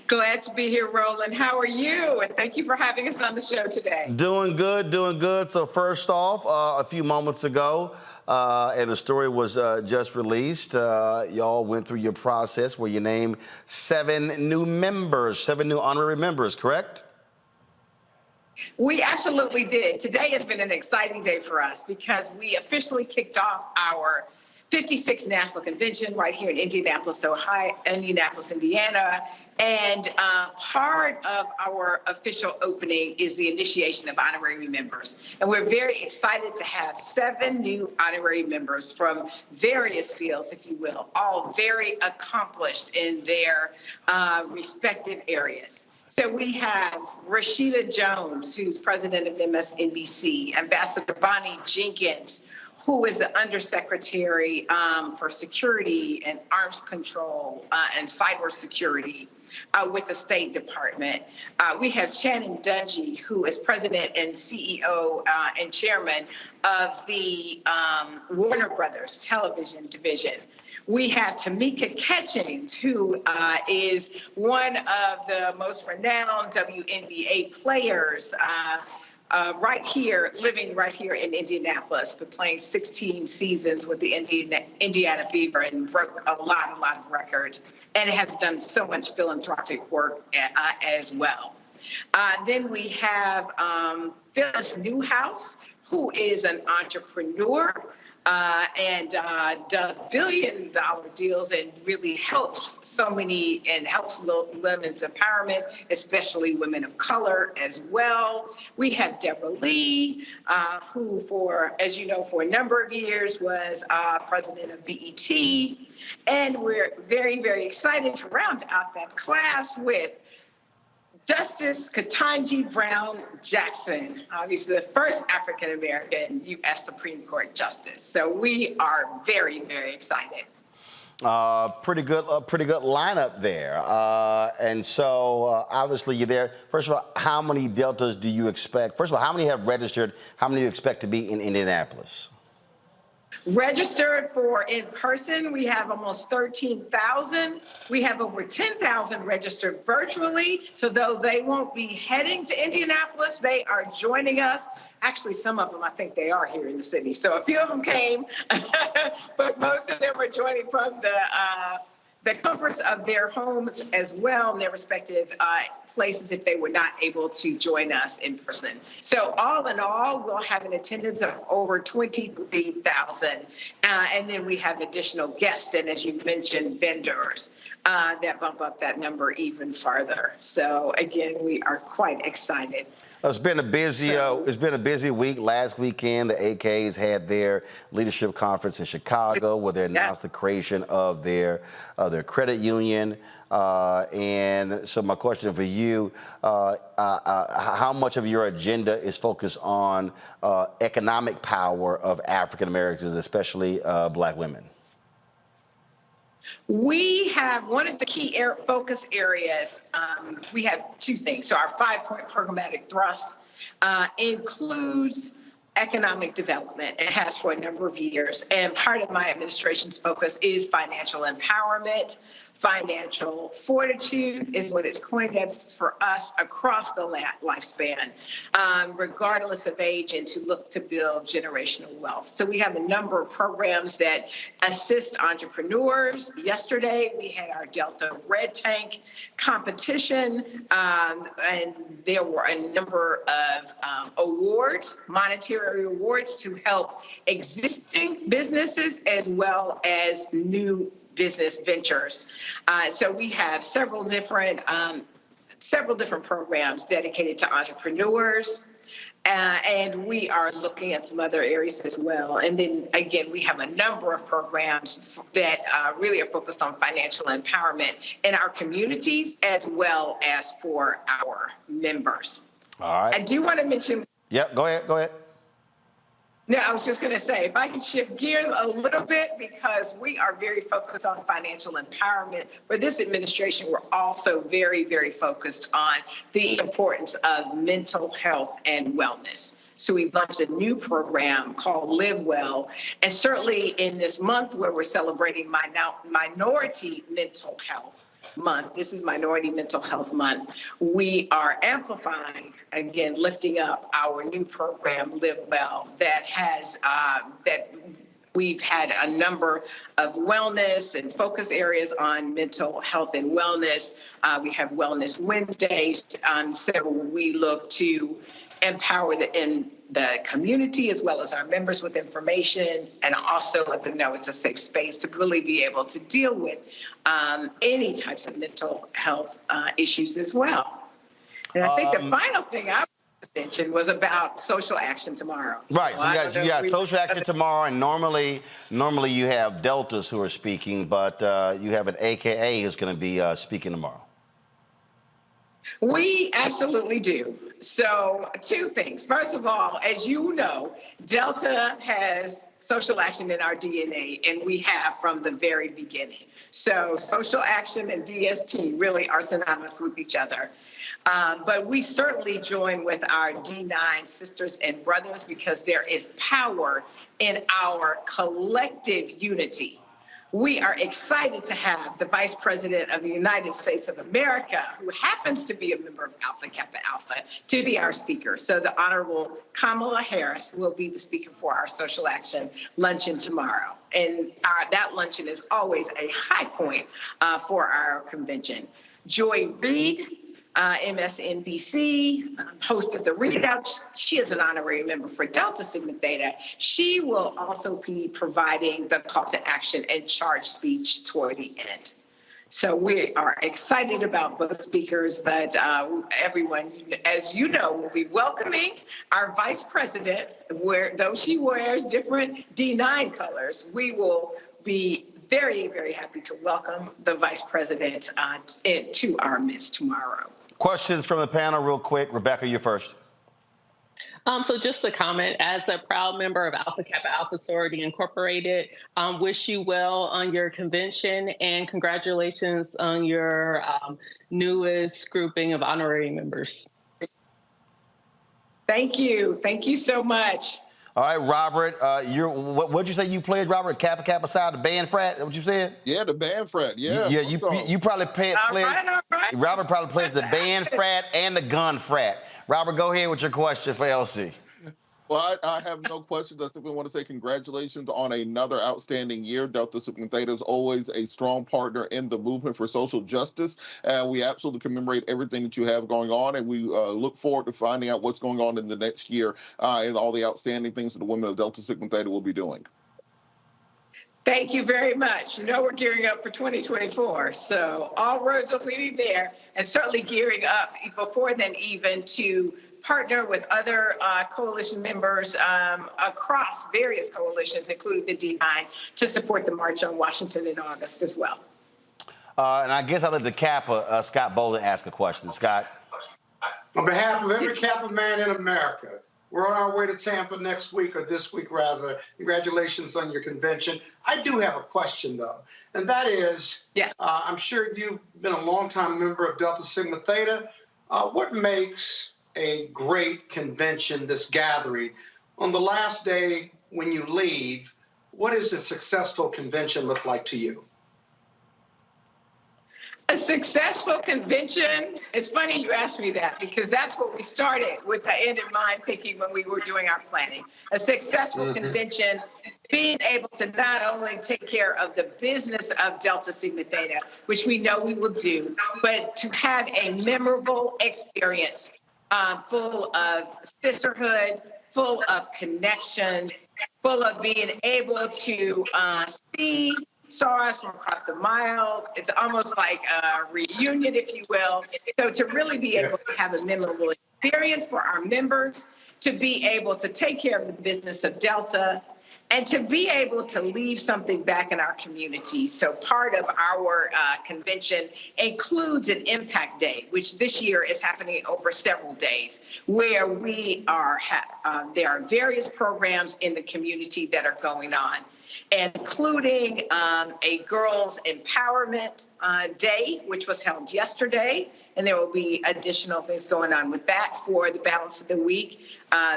Glad to be here, Roland. How are you? And thank you for having us on the show today. Doing good, doing good. So first off, a few moments ago, and the story was just released, y'all went through your process where you named 7 new members, 7 new honorary members, correct? We absolutely did. Today has been an exciting day for us because we officially kicked off our 56th National Convention right here in Indianapolis, Indiana. And part of our official opening is the initiation of honorary members. And we're very excited to have 7 new honorary members from various fields, if you will, all very accomplished in their respective areas. So we have Rashida Jones, who's president of MSNBC, Ambassador Bonnie Jenkins, who is the Undersecretary for Security and Arms Control and Cybersecurity with the State Department. We have Channing Dungey, who is president and CEO and chairman of the Warner Brothers television division. We have Tamika Catchings, who is one of the most renowned WNBA players right here, living right here in Indianapolis, but playing 16 seasons with the Indiana Fever and broke a lot of records, and has done so much philanthropic work as well. Then we have Phyllis Newhouse, who is an entrepreneur and does billion-dollar deals and really helps so many and helps women's empowerment, especially women of color as well. We have Deborah Lee, who as you know, for a number of years was president of BET. And we're very, very excited to round out that class with Justice Ketanji Brown Jackson, obviously the first African-American U.S. Supreme Court Justice. So we are very, very excited. Pretty good lineup there. And so obviously you're there. First of all, how many Deltas do you expect? First of all, how many have registered? How many do you expect to be in Indianapolis? Registered for in person, we have almost 13,000. We have over 10,000 registered virtually. So though they won't be heading to Indianapolis, they are joining us. Actually, some of them, I think they are here in the city. So a few of them came, but most of them are joining from the comforts of their homes as well in their respective places if they were not able to join us in person. So all in all, we'll have an attendance of over 23,000. And then we have additional guests and, as you mentioned, vendors that bump up that number even farther. So again, we are quite excited. It's been a busy week. Last weekend, the AKs had their leadership conference in Chicago, where they announced the creation of their credit union. And so, my question for you: how much of your agenda is focused on economic power of African Americans, especially Black women? We have one of the key focus areas. We have two things. So our 5-point programmatic thrust includes economic development. It has for a number of years. And part of my administration's focus is financial empowerment. Financial fortitude is what it's coined as for us across the lifespan, regardless of age, and to look to build generational wealth. So we have a number of programs that assist entrepreneurs. Yesterday, we had our Delta Red Tank competition, and there were a number of awards, monetary awards, to help existing businesses as well as new business ventures. So we have several different programs dedicated to entrepreneurs, and we are looking at some other areas as well. And then again, we have a number of programs that really are focused on financial empowerment in our communities as well as for our members. All right. I do want to mention. Yep. Go ahead. No, I was just going to say, if I could shift gears a little bit, because we are very focused on financial empowerment. For this administration, we're also very, very focused on the importance of mental health and wellness. So we've launched a new program called Live Well. And certainly in this month where we're celebrating Minority Mental Health Month, this is Minority Mental Health Month, we are amplifying, again, lifting up our new program, Live Well, that has, that we've had a number of wellness and focus areas on mental health and wellness. We have Wellness Wednesdays, so we look to empower the community as well as our members with information, and also let them know it's a safe space to really be able to deal with any types of mental health issues as well. And I think the final thing I mentioned was about social action tomorrow. Right, so you got social action tomorrow, and normally you have Deltas who are speaking, but you have an AKA who's going to be speaking tomorrow. We absolutely do. So 2 things. First of all, as you know, Delta has social action in our DNA, and we have from the very beginning. So social action and DST really are synonymous with each other. But we certainly join with our D9 sisters and brothers, because there is power in our collective unity. We are excited to have the Vice President of the United States of America, who happens to be a member of Alpha Kappa Alpha, to be our speaker. So the Honorable Kamala Harris will be the speaker for our social action luncheon tomorrow. And that luncheon is always a high point for our convention. Joy Reid, MSNBC, hosted the readout. She is an honorary member for Delta Sigma Theta. She will also be providing the call to action and charge speech toward the end. So we are excited about both speakers, but everyone, as you know, will be welcoming our Vice President, though she wears different D9 colors. We will be very, very happy to welcome the Vice President to our midst tomorrow. Questions from the panel real quick. Rebecca, you first. So just a comment, as a proud member of Alpha Kappa Alpha Sorority Incorporated, wish you well on your convention and congratulations on your newest grouping of honorary members. Thank you. Thank you so much. All right, Robert, what'd you say you played, Robert? Kappa Kappa Psi, the band frat? Is that what you said? Yeah, the band frat. Yeah. You probably played. All right. Robert probably plays the band frat and the gun frat. Robert, go ahead with your question for LC. Well, I have no questions. I simply want to say congratulations on another outstanding year. Delta Sigma Theta is always a strong partner in the movement for social justice. And we absolutely commemorate everything that you have going on. And we look forward to finding out what's going on in the next year and all the outstanding things that the women of Delta Sigma Theta will be doing. Thank you very much. You know we're gearing up for 2024, so all roads are leading there, and certainly gearing up before then even to partner with other coalition members across various coalitions, including the D9, to support the March on Washington in August as well. And I guess I'll let the Kappa, Scott Bolden, ask a question. Scott? On behalf of every Kappa man in America, we're on our way to Tampa next week, or this week rather. Congratulations on your convention. I do have a question, though, and that is, yes. I'm sure you've been a longtime member of Delta Sigma Theta. What makes a great convention, this gathering? On the last day when you leave, what does a successful convention look like to you? A successful convention, it's funny you asked me that, because that's what we started with the end in mind thinking when we were doing our planning. A successful convention, being able to not only take care of the business of Delta Sigma Theta, which we know we will do, but to have a memorable experience full of sisterhood, full of connection, full of being able to saw us from across the mile. It's almost like a reunion, if you will. So to really be able to have a memorable experience for our members, to be able to take care of the business of Delta, and to be able to leave something back in our community. So part of our convention includes an impact day, which this year is happening over several days, where we are, there are various programs in the community that are going on, including a girls empowerment day, which was held yesterday. And there will be additional things going on with that for the balance of the week.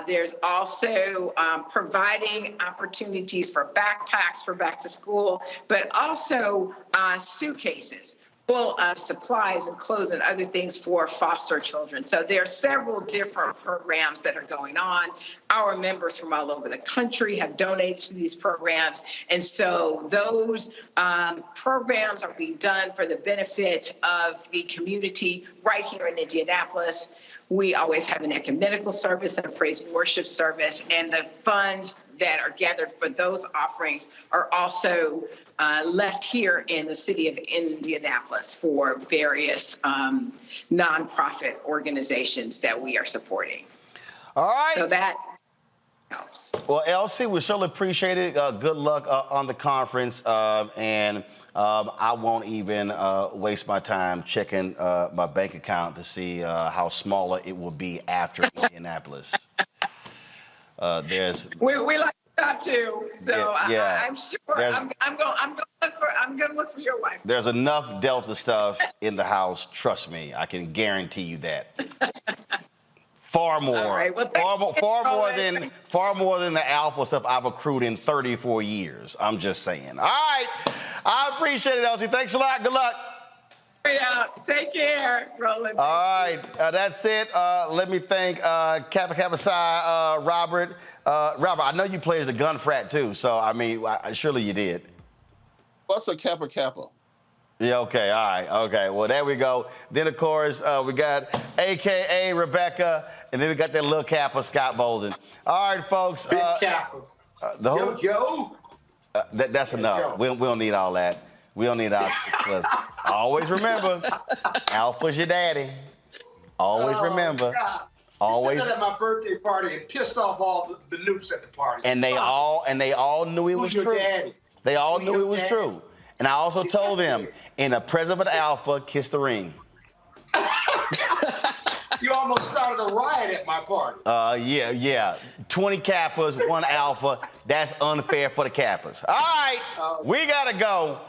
There's also providing opportunities for backpacks for back to school, but also suitcases full of supplies and clothes and other things for foster children. So there are several different programs that are going on. Our members from all over the country have donated to these programs. And so those programs are being done for the benefit of the community right here in Indianapolis. We always have an ecumenical service and a praise and worship service, and the funds that are gathered for those offerings are also left here in the city of Indianapolis for various nonprofit organizations that we are supporting. All right. So that helps. Well, LC, we certainly appreciate it. Good luck on the conference, and I won't even waste my time checking my bank account to see how smaller it will be after Indianapolis. We like that too. So yeah. I'm sure I'm going to look for your wife. There's enough Delta stuff in the house. Trust me, I can guarantee you that. Far more. All right. Well, far more than the Alpha stuff I've accrued in 34 years. I'm just saying. All right. I appreciate it, Elsie. Thanks a lot. Good luck. Yeah. Take care, Roland. All right. That's it. Let me thank Kappa Kappa Psi, Robert. Robert, I know you played as the gun frat too, so I mean, surely you did. What's a Kappa Kappa? Yeah, okay, all right, okay. Well, there we go. Then, of course, we got AKA Rebecca, and then we got that little Kappa, Scott Bolden. All right, folks. Big Kappa. The whole, yo. That's enough. We don't need all that. We don't need all because always remember, Alpha's your daddy. Always remember. God. Always. You said that at my birthday party and pissed off all the nukes at the party. And they all knew it was true. Daddy? They all knew it was true. And I also told them, in the presence of an Alpha, kiss the ring. You all almost started a riot at my party. Yeah. 20 Kappas, 1 Alpha. That's unfair for the Kappas. All right, we gotta go.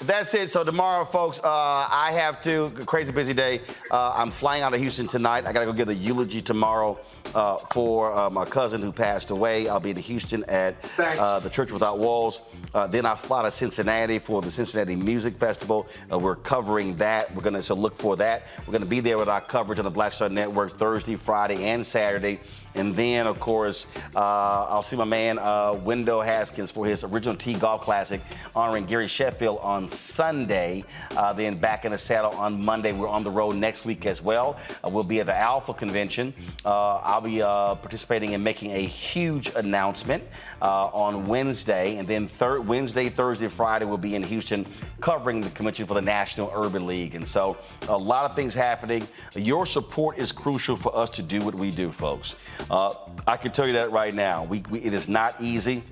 That's it. So tomorrow, folks, I have to, crazy busy day. I'm flying out of Houston tonight. I gotta go give the eulogy tomorrow for my cousin who passed away. I'll be in Houston at the Church Without Walls. Then I fly to Cincinnati for the Cincinnati Music Festival. We're covering that. We're gonna look for that. We're gonna be there with our coverage on the Black Star Network Thursday, Friday, and Saturday. And then, of course, I'll see my man Wendell Haskins for his Original T Golf Classic honoring Gary Sheffield on Sunday. Then back in the saddle on Monday. We're on the road next week as well. We'll be at the Alpha Convention. I'll be participating in making a huge announcement on Wednesday. And then Wednesday, Thursday, Friday, we'll be in Houston covering the convention for the National Urban League. And so a lot of things happening. Your support is crucial for us to do what we do, folks. I can tell you that right now. It is not easy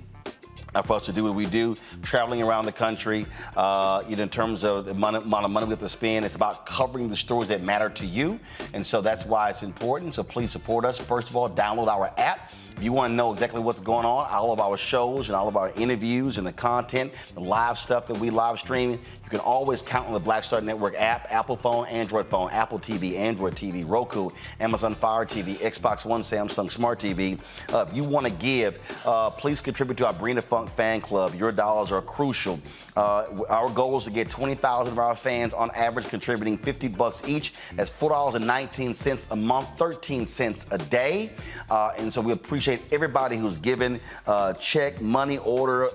for us to do what we do, traveling around the country, in terms of the amount of money we have to spend. It's about covering the stories that matter to you. And so that's why it's important. So please support us. First of all, download our app. If you want to know exactly what's going on, all of our shows and all of our interviews and the content, the live stuff that we live stream, you can always count on the Black Star Network app, Apple phone, Android phone, Apple TV, Android TV, Roku, Amazon Fire TV, Xbox One, Samsung Smart TV. If you want to give, please contribute to our Bring the Funk fan club. Your dollars are crucial. Our goal is to get 20,000 of our fans on average contributing $50 each. That's $4.19 a month, 13 cents a day. And so we appreciate everybody who's given check, money order,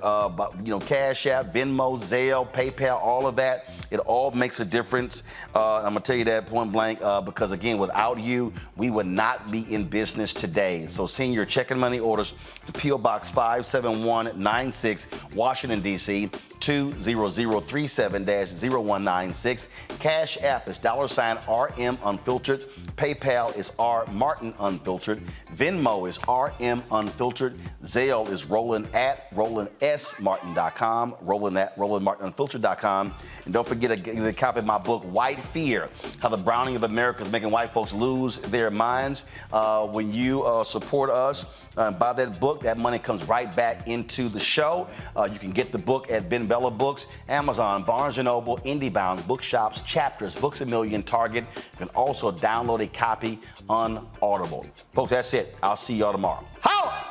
Cash App, Venmo, Zelle, PayPal, all of that. It all makes a difference. I'm gonna tell you that point blank because again, without you, we would not be in business today. So send your check and money orders to P.O. Box 57196, Washington, D.C. 20037-0196. Cash App is $RM Unfiltered. PayPal is R Martin Unfiltered. Venmo is RM Unfiltered. Zelle is Roland at RolandSMartin.com. Roland at RolandMartinUnfiltered.com. And don't forget to get a copy of my book, White Fear, How the Browning of America is Making White Folks Lose Their Minds. When you support us, buy that book, that money comes right back into the show. You can get the book at Ben Bella Books, Amazon, Barnes & Noble, IndieBound, Bookshops, Chapters, Books A Million, Target. You can also download a copy on Audible. Folks, that's it. I'll see y'all tomorrow. Holla!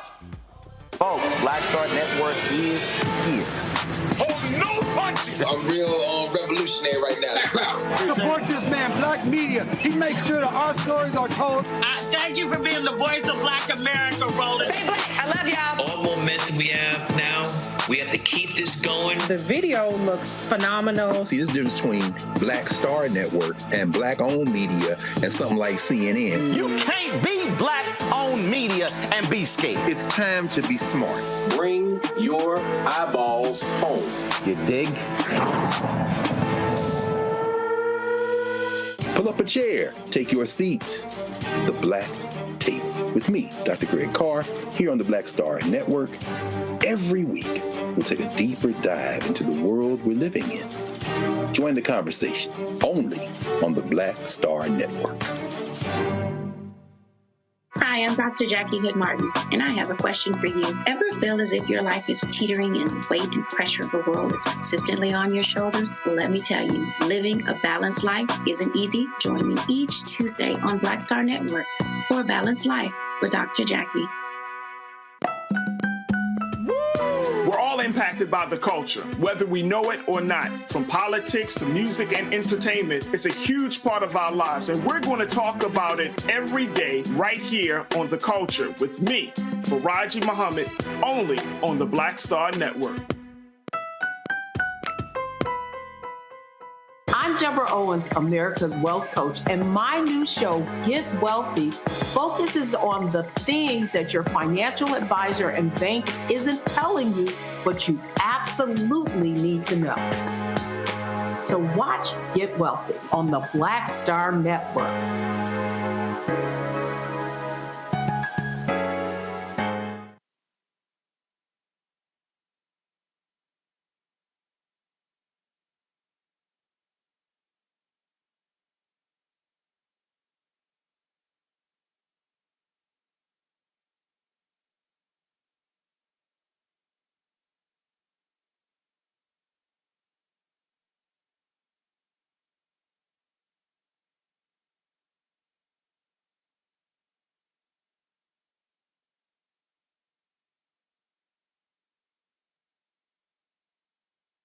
Folks, Black Star Network is here. Hold no punches! I'm real revolutionary right now. Support this man, Black Media. He makes sure that our stories are told. Thank you for being the voice of Black America, Roland. Stay black. I love y'all. All momentum we have now, we have to keep this going. The video looks phenomenal. See, there's a difference between Black Star Network and Black-owned media and something like CNN. You can't be Black-owned media and be scared. It's time to be smart. Bring your eyeballs home. You dig? Pull up a chair, take your seat at the Black Table with me, Dr. Greg Carr, here on the Black Star Network. Every week, we'll take a deeper dive into the world we're living in. Join the conversation only on the Black Star Network. Hi, I'm Dr. Jackie Hood Martin, and I have a question for you. Ever feel as if your life is teetering and the weight and pressure of the world is consistently on your shoulders? Well, let me tell you, living a balanced life isn't easy. Join me each Tuesday on Black Star Network for A Balanced Life with Dr. Jackie. We're all impacted by the culture, whether we know it or not. From politics to music and entertainment, it's a huge part of our lives, and we're going to talk about it every day right here on The Culture with me, Faraji Muhammad, only on the Black Star Network. I'm Deborah Owens, America's Wealth Coach, and my new show, Get Wealthy, focuses on the things that your financial advisor and bank isn't telling you, but you absolutely need to know. So watch Get Wealthy on the Black Star Network.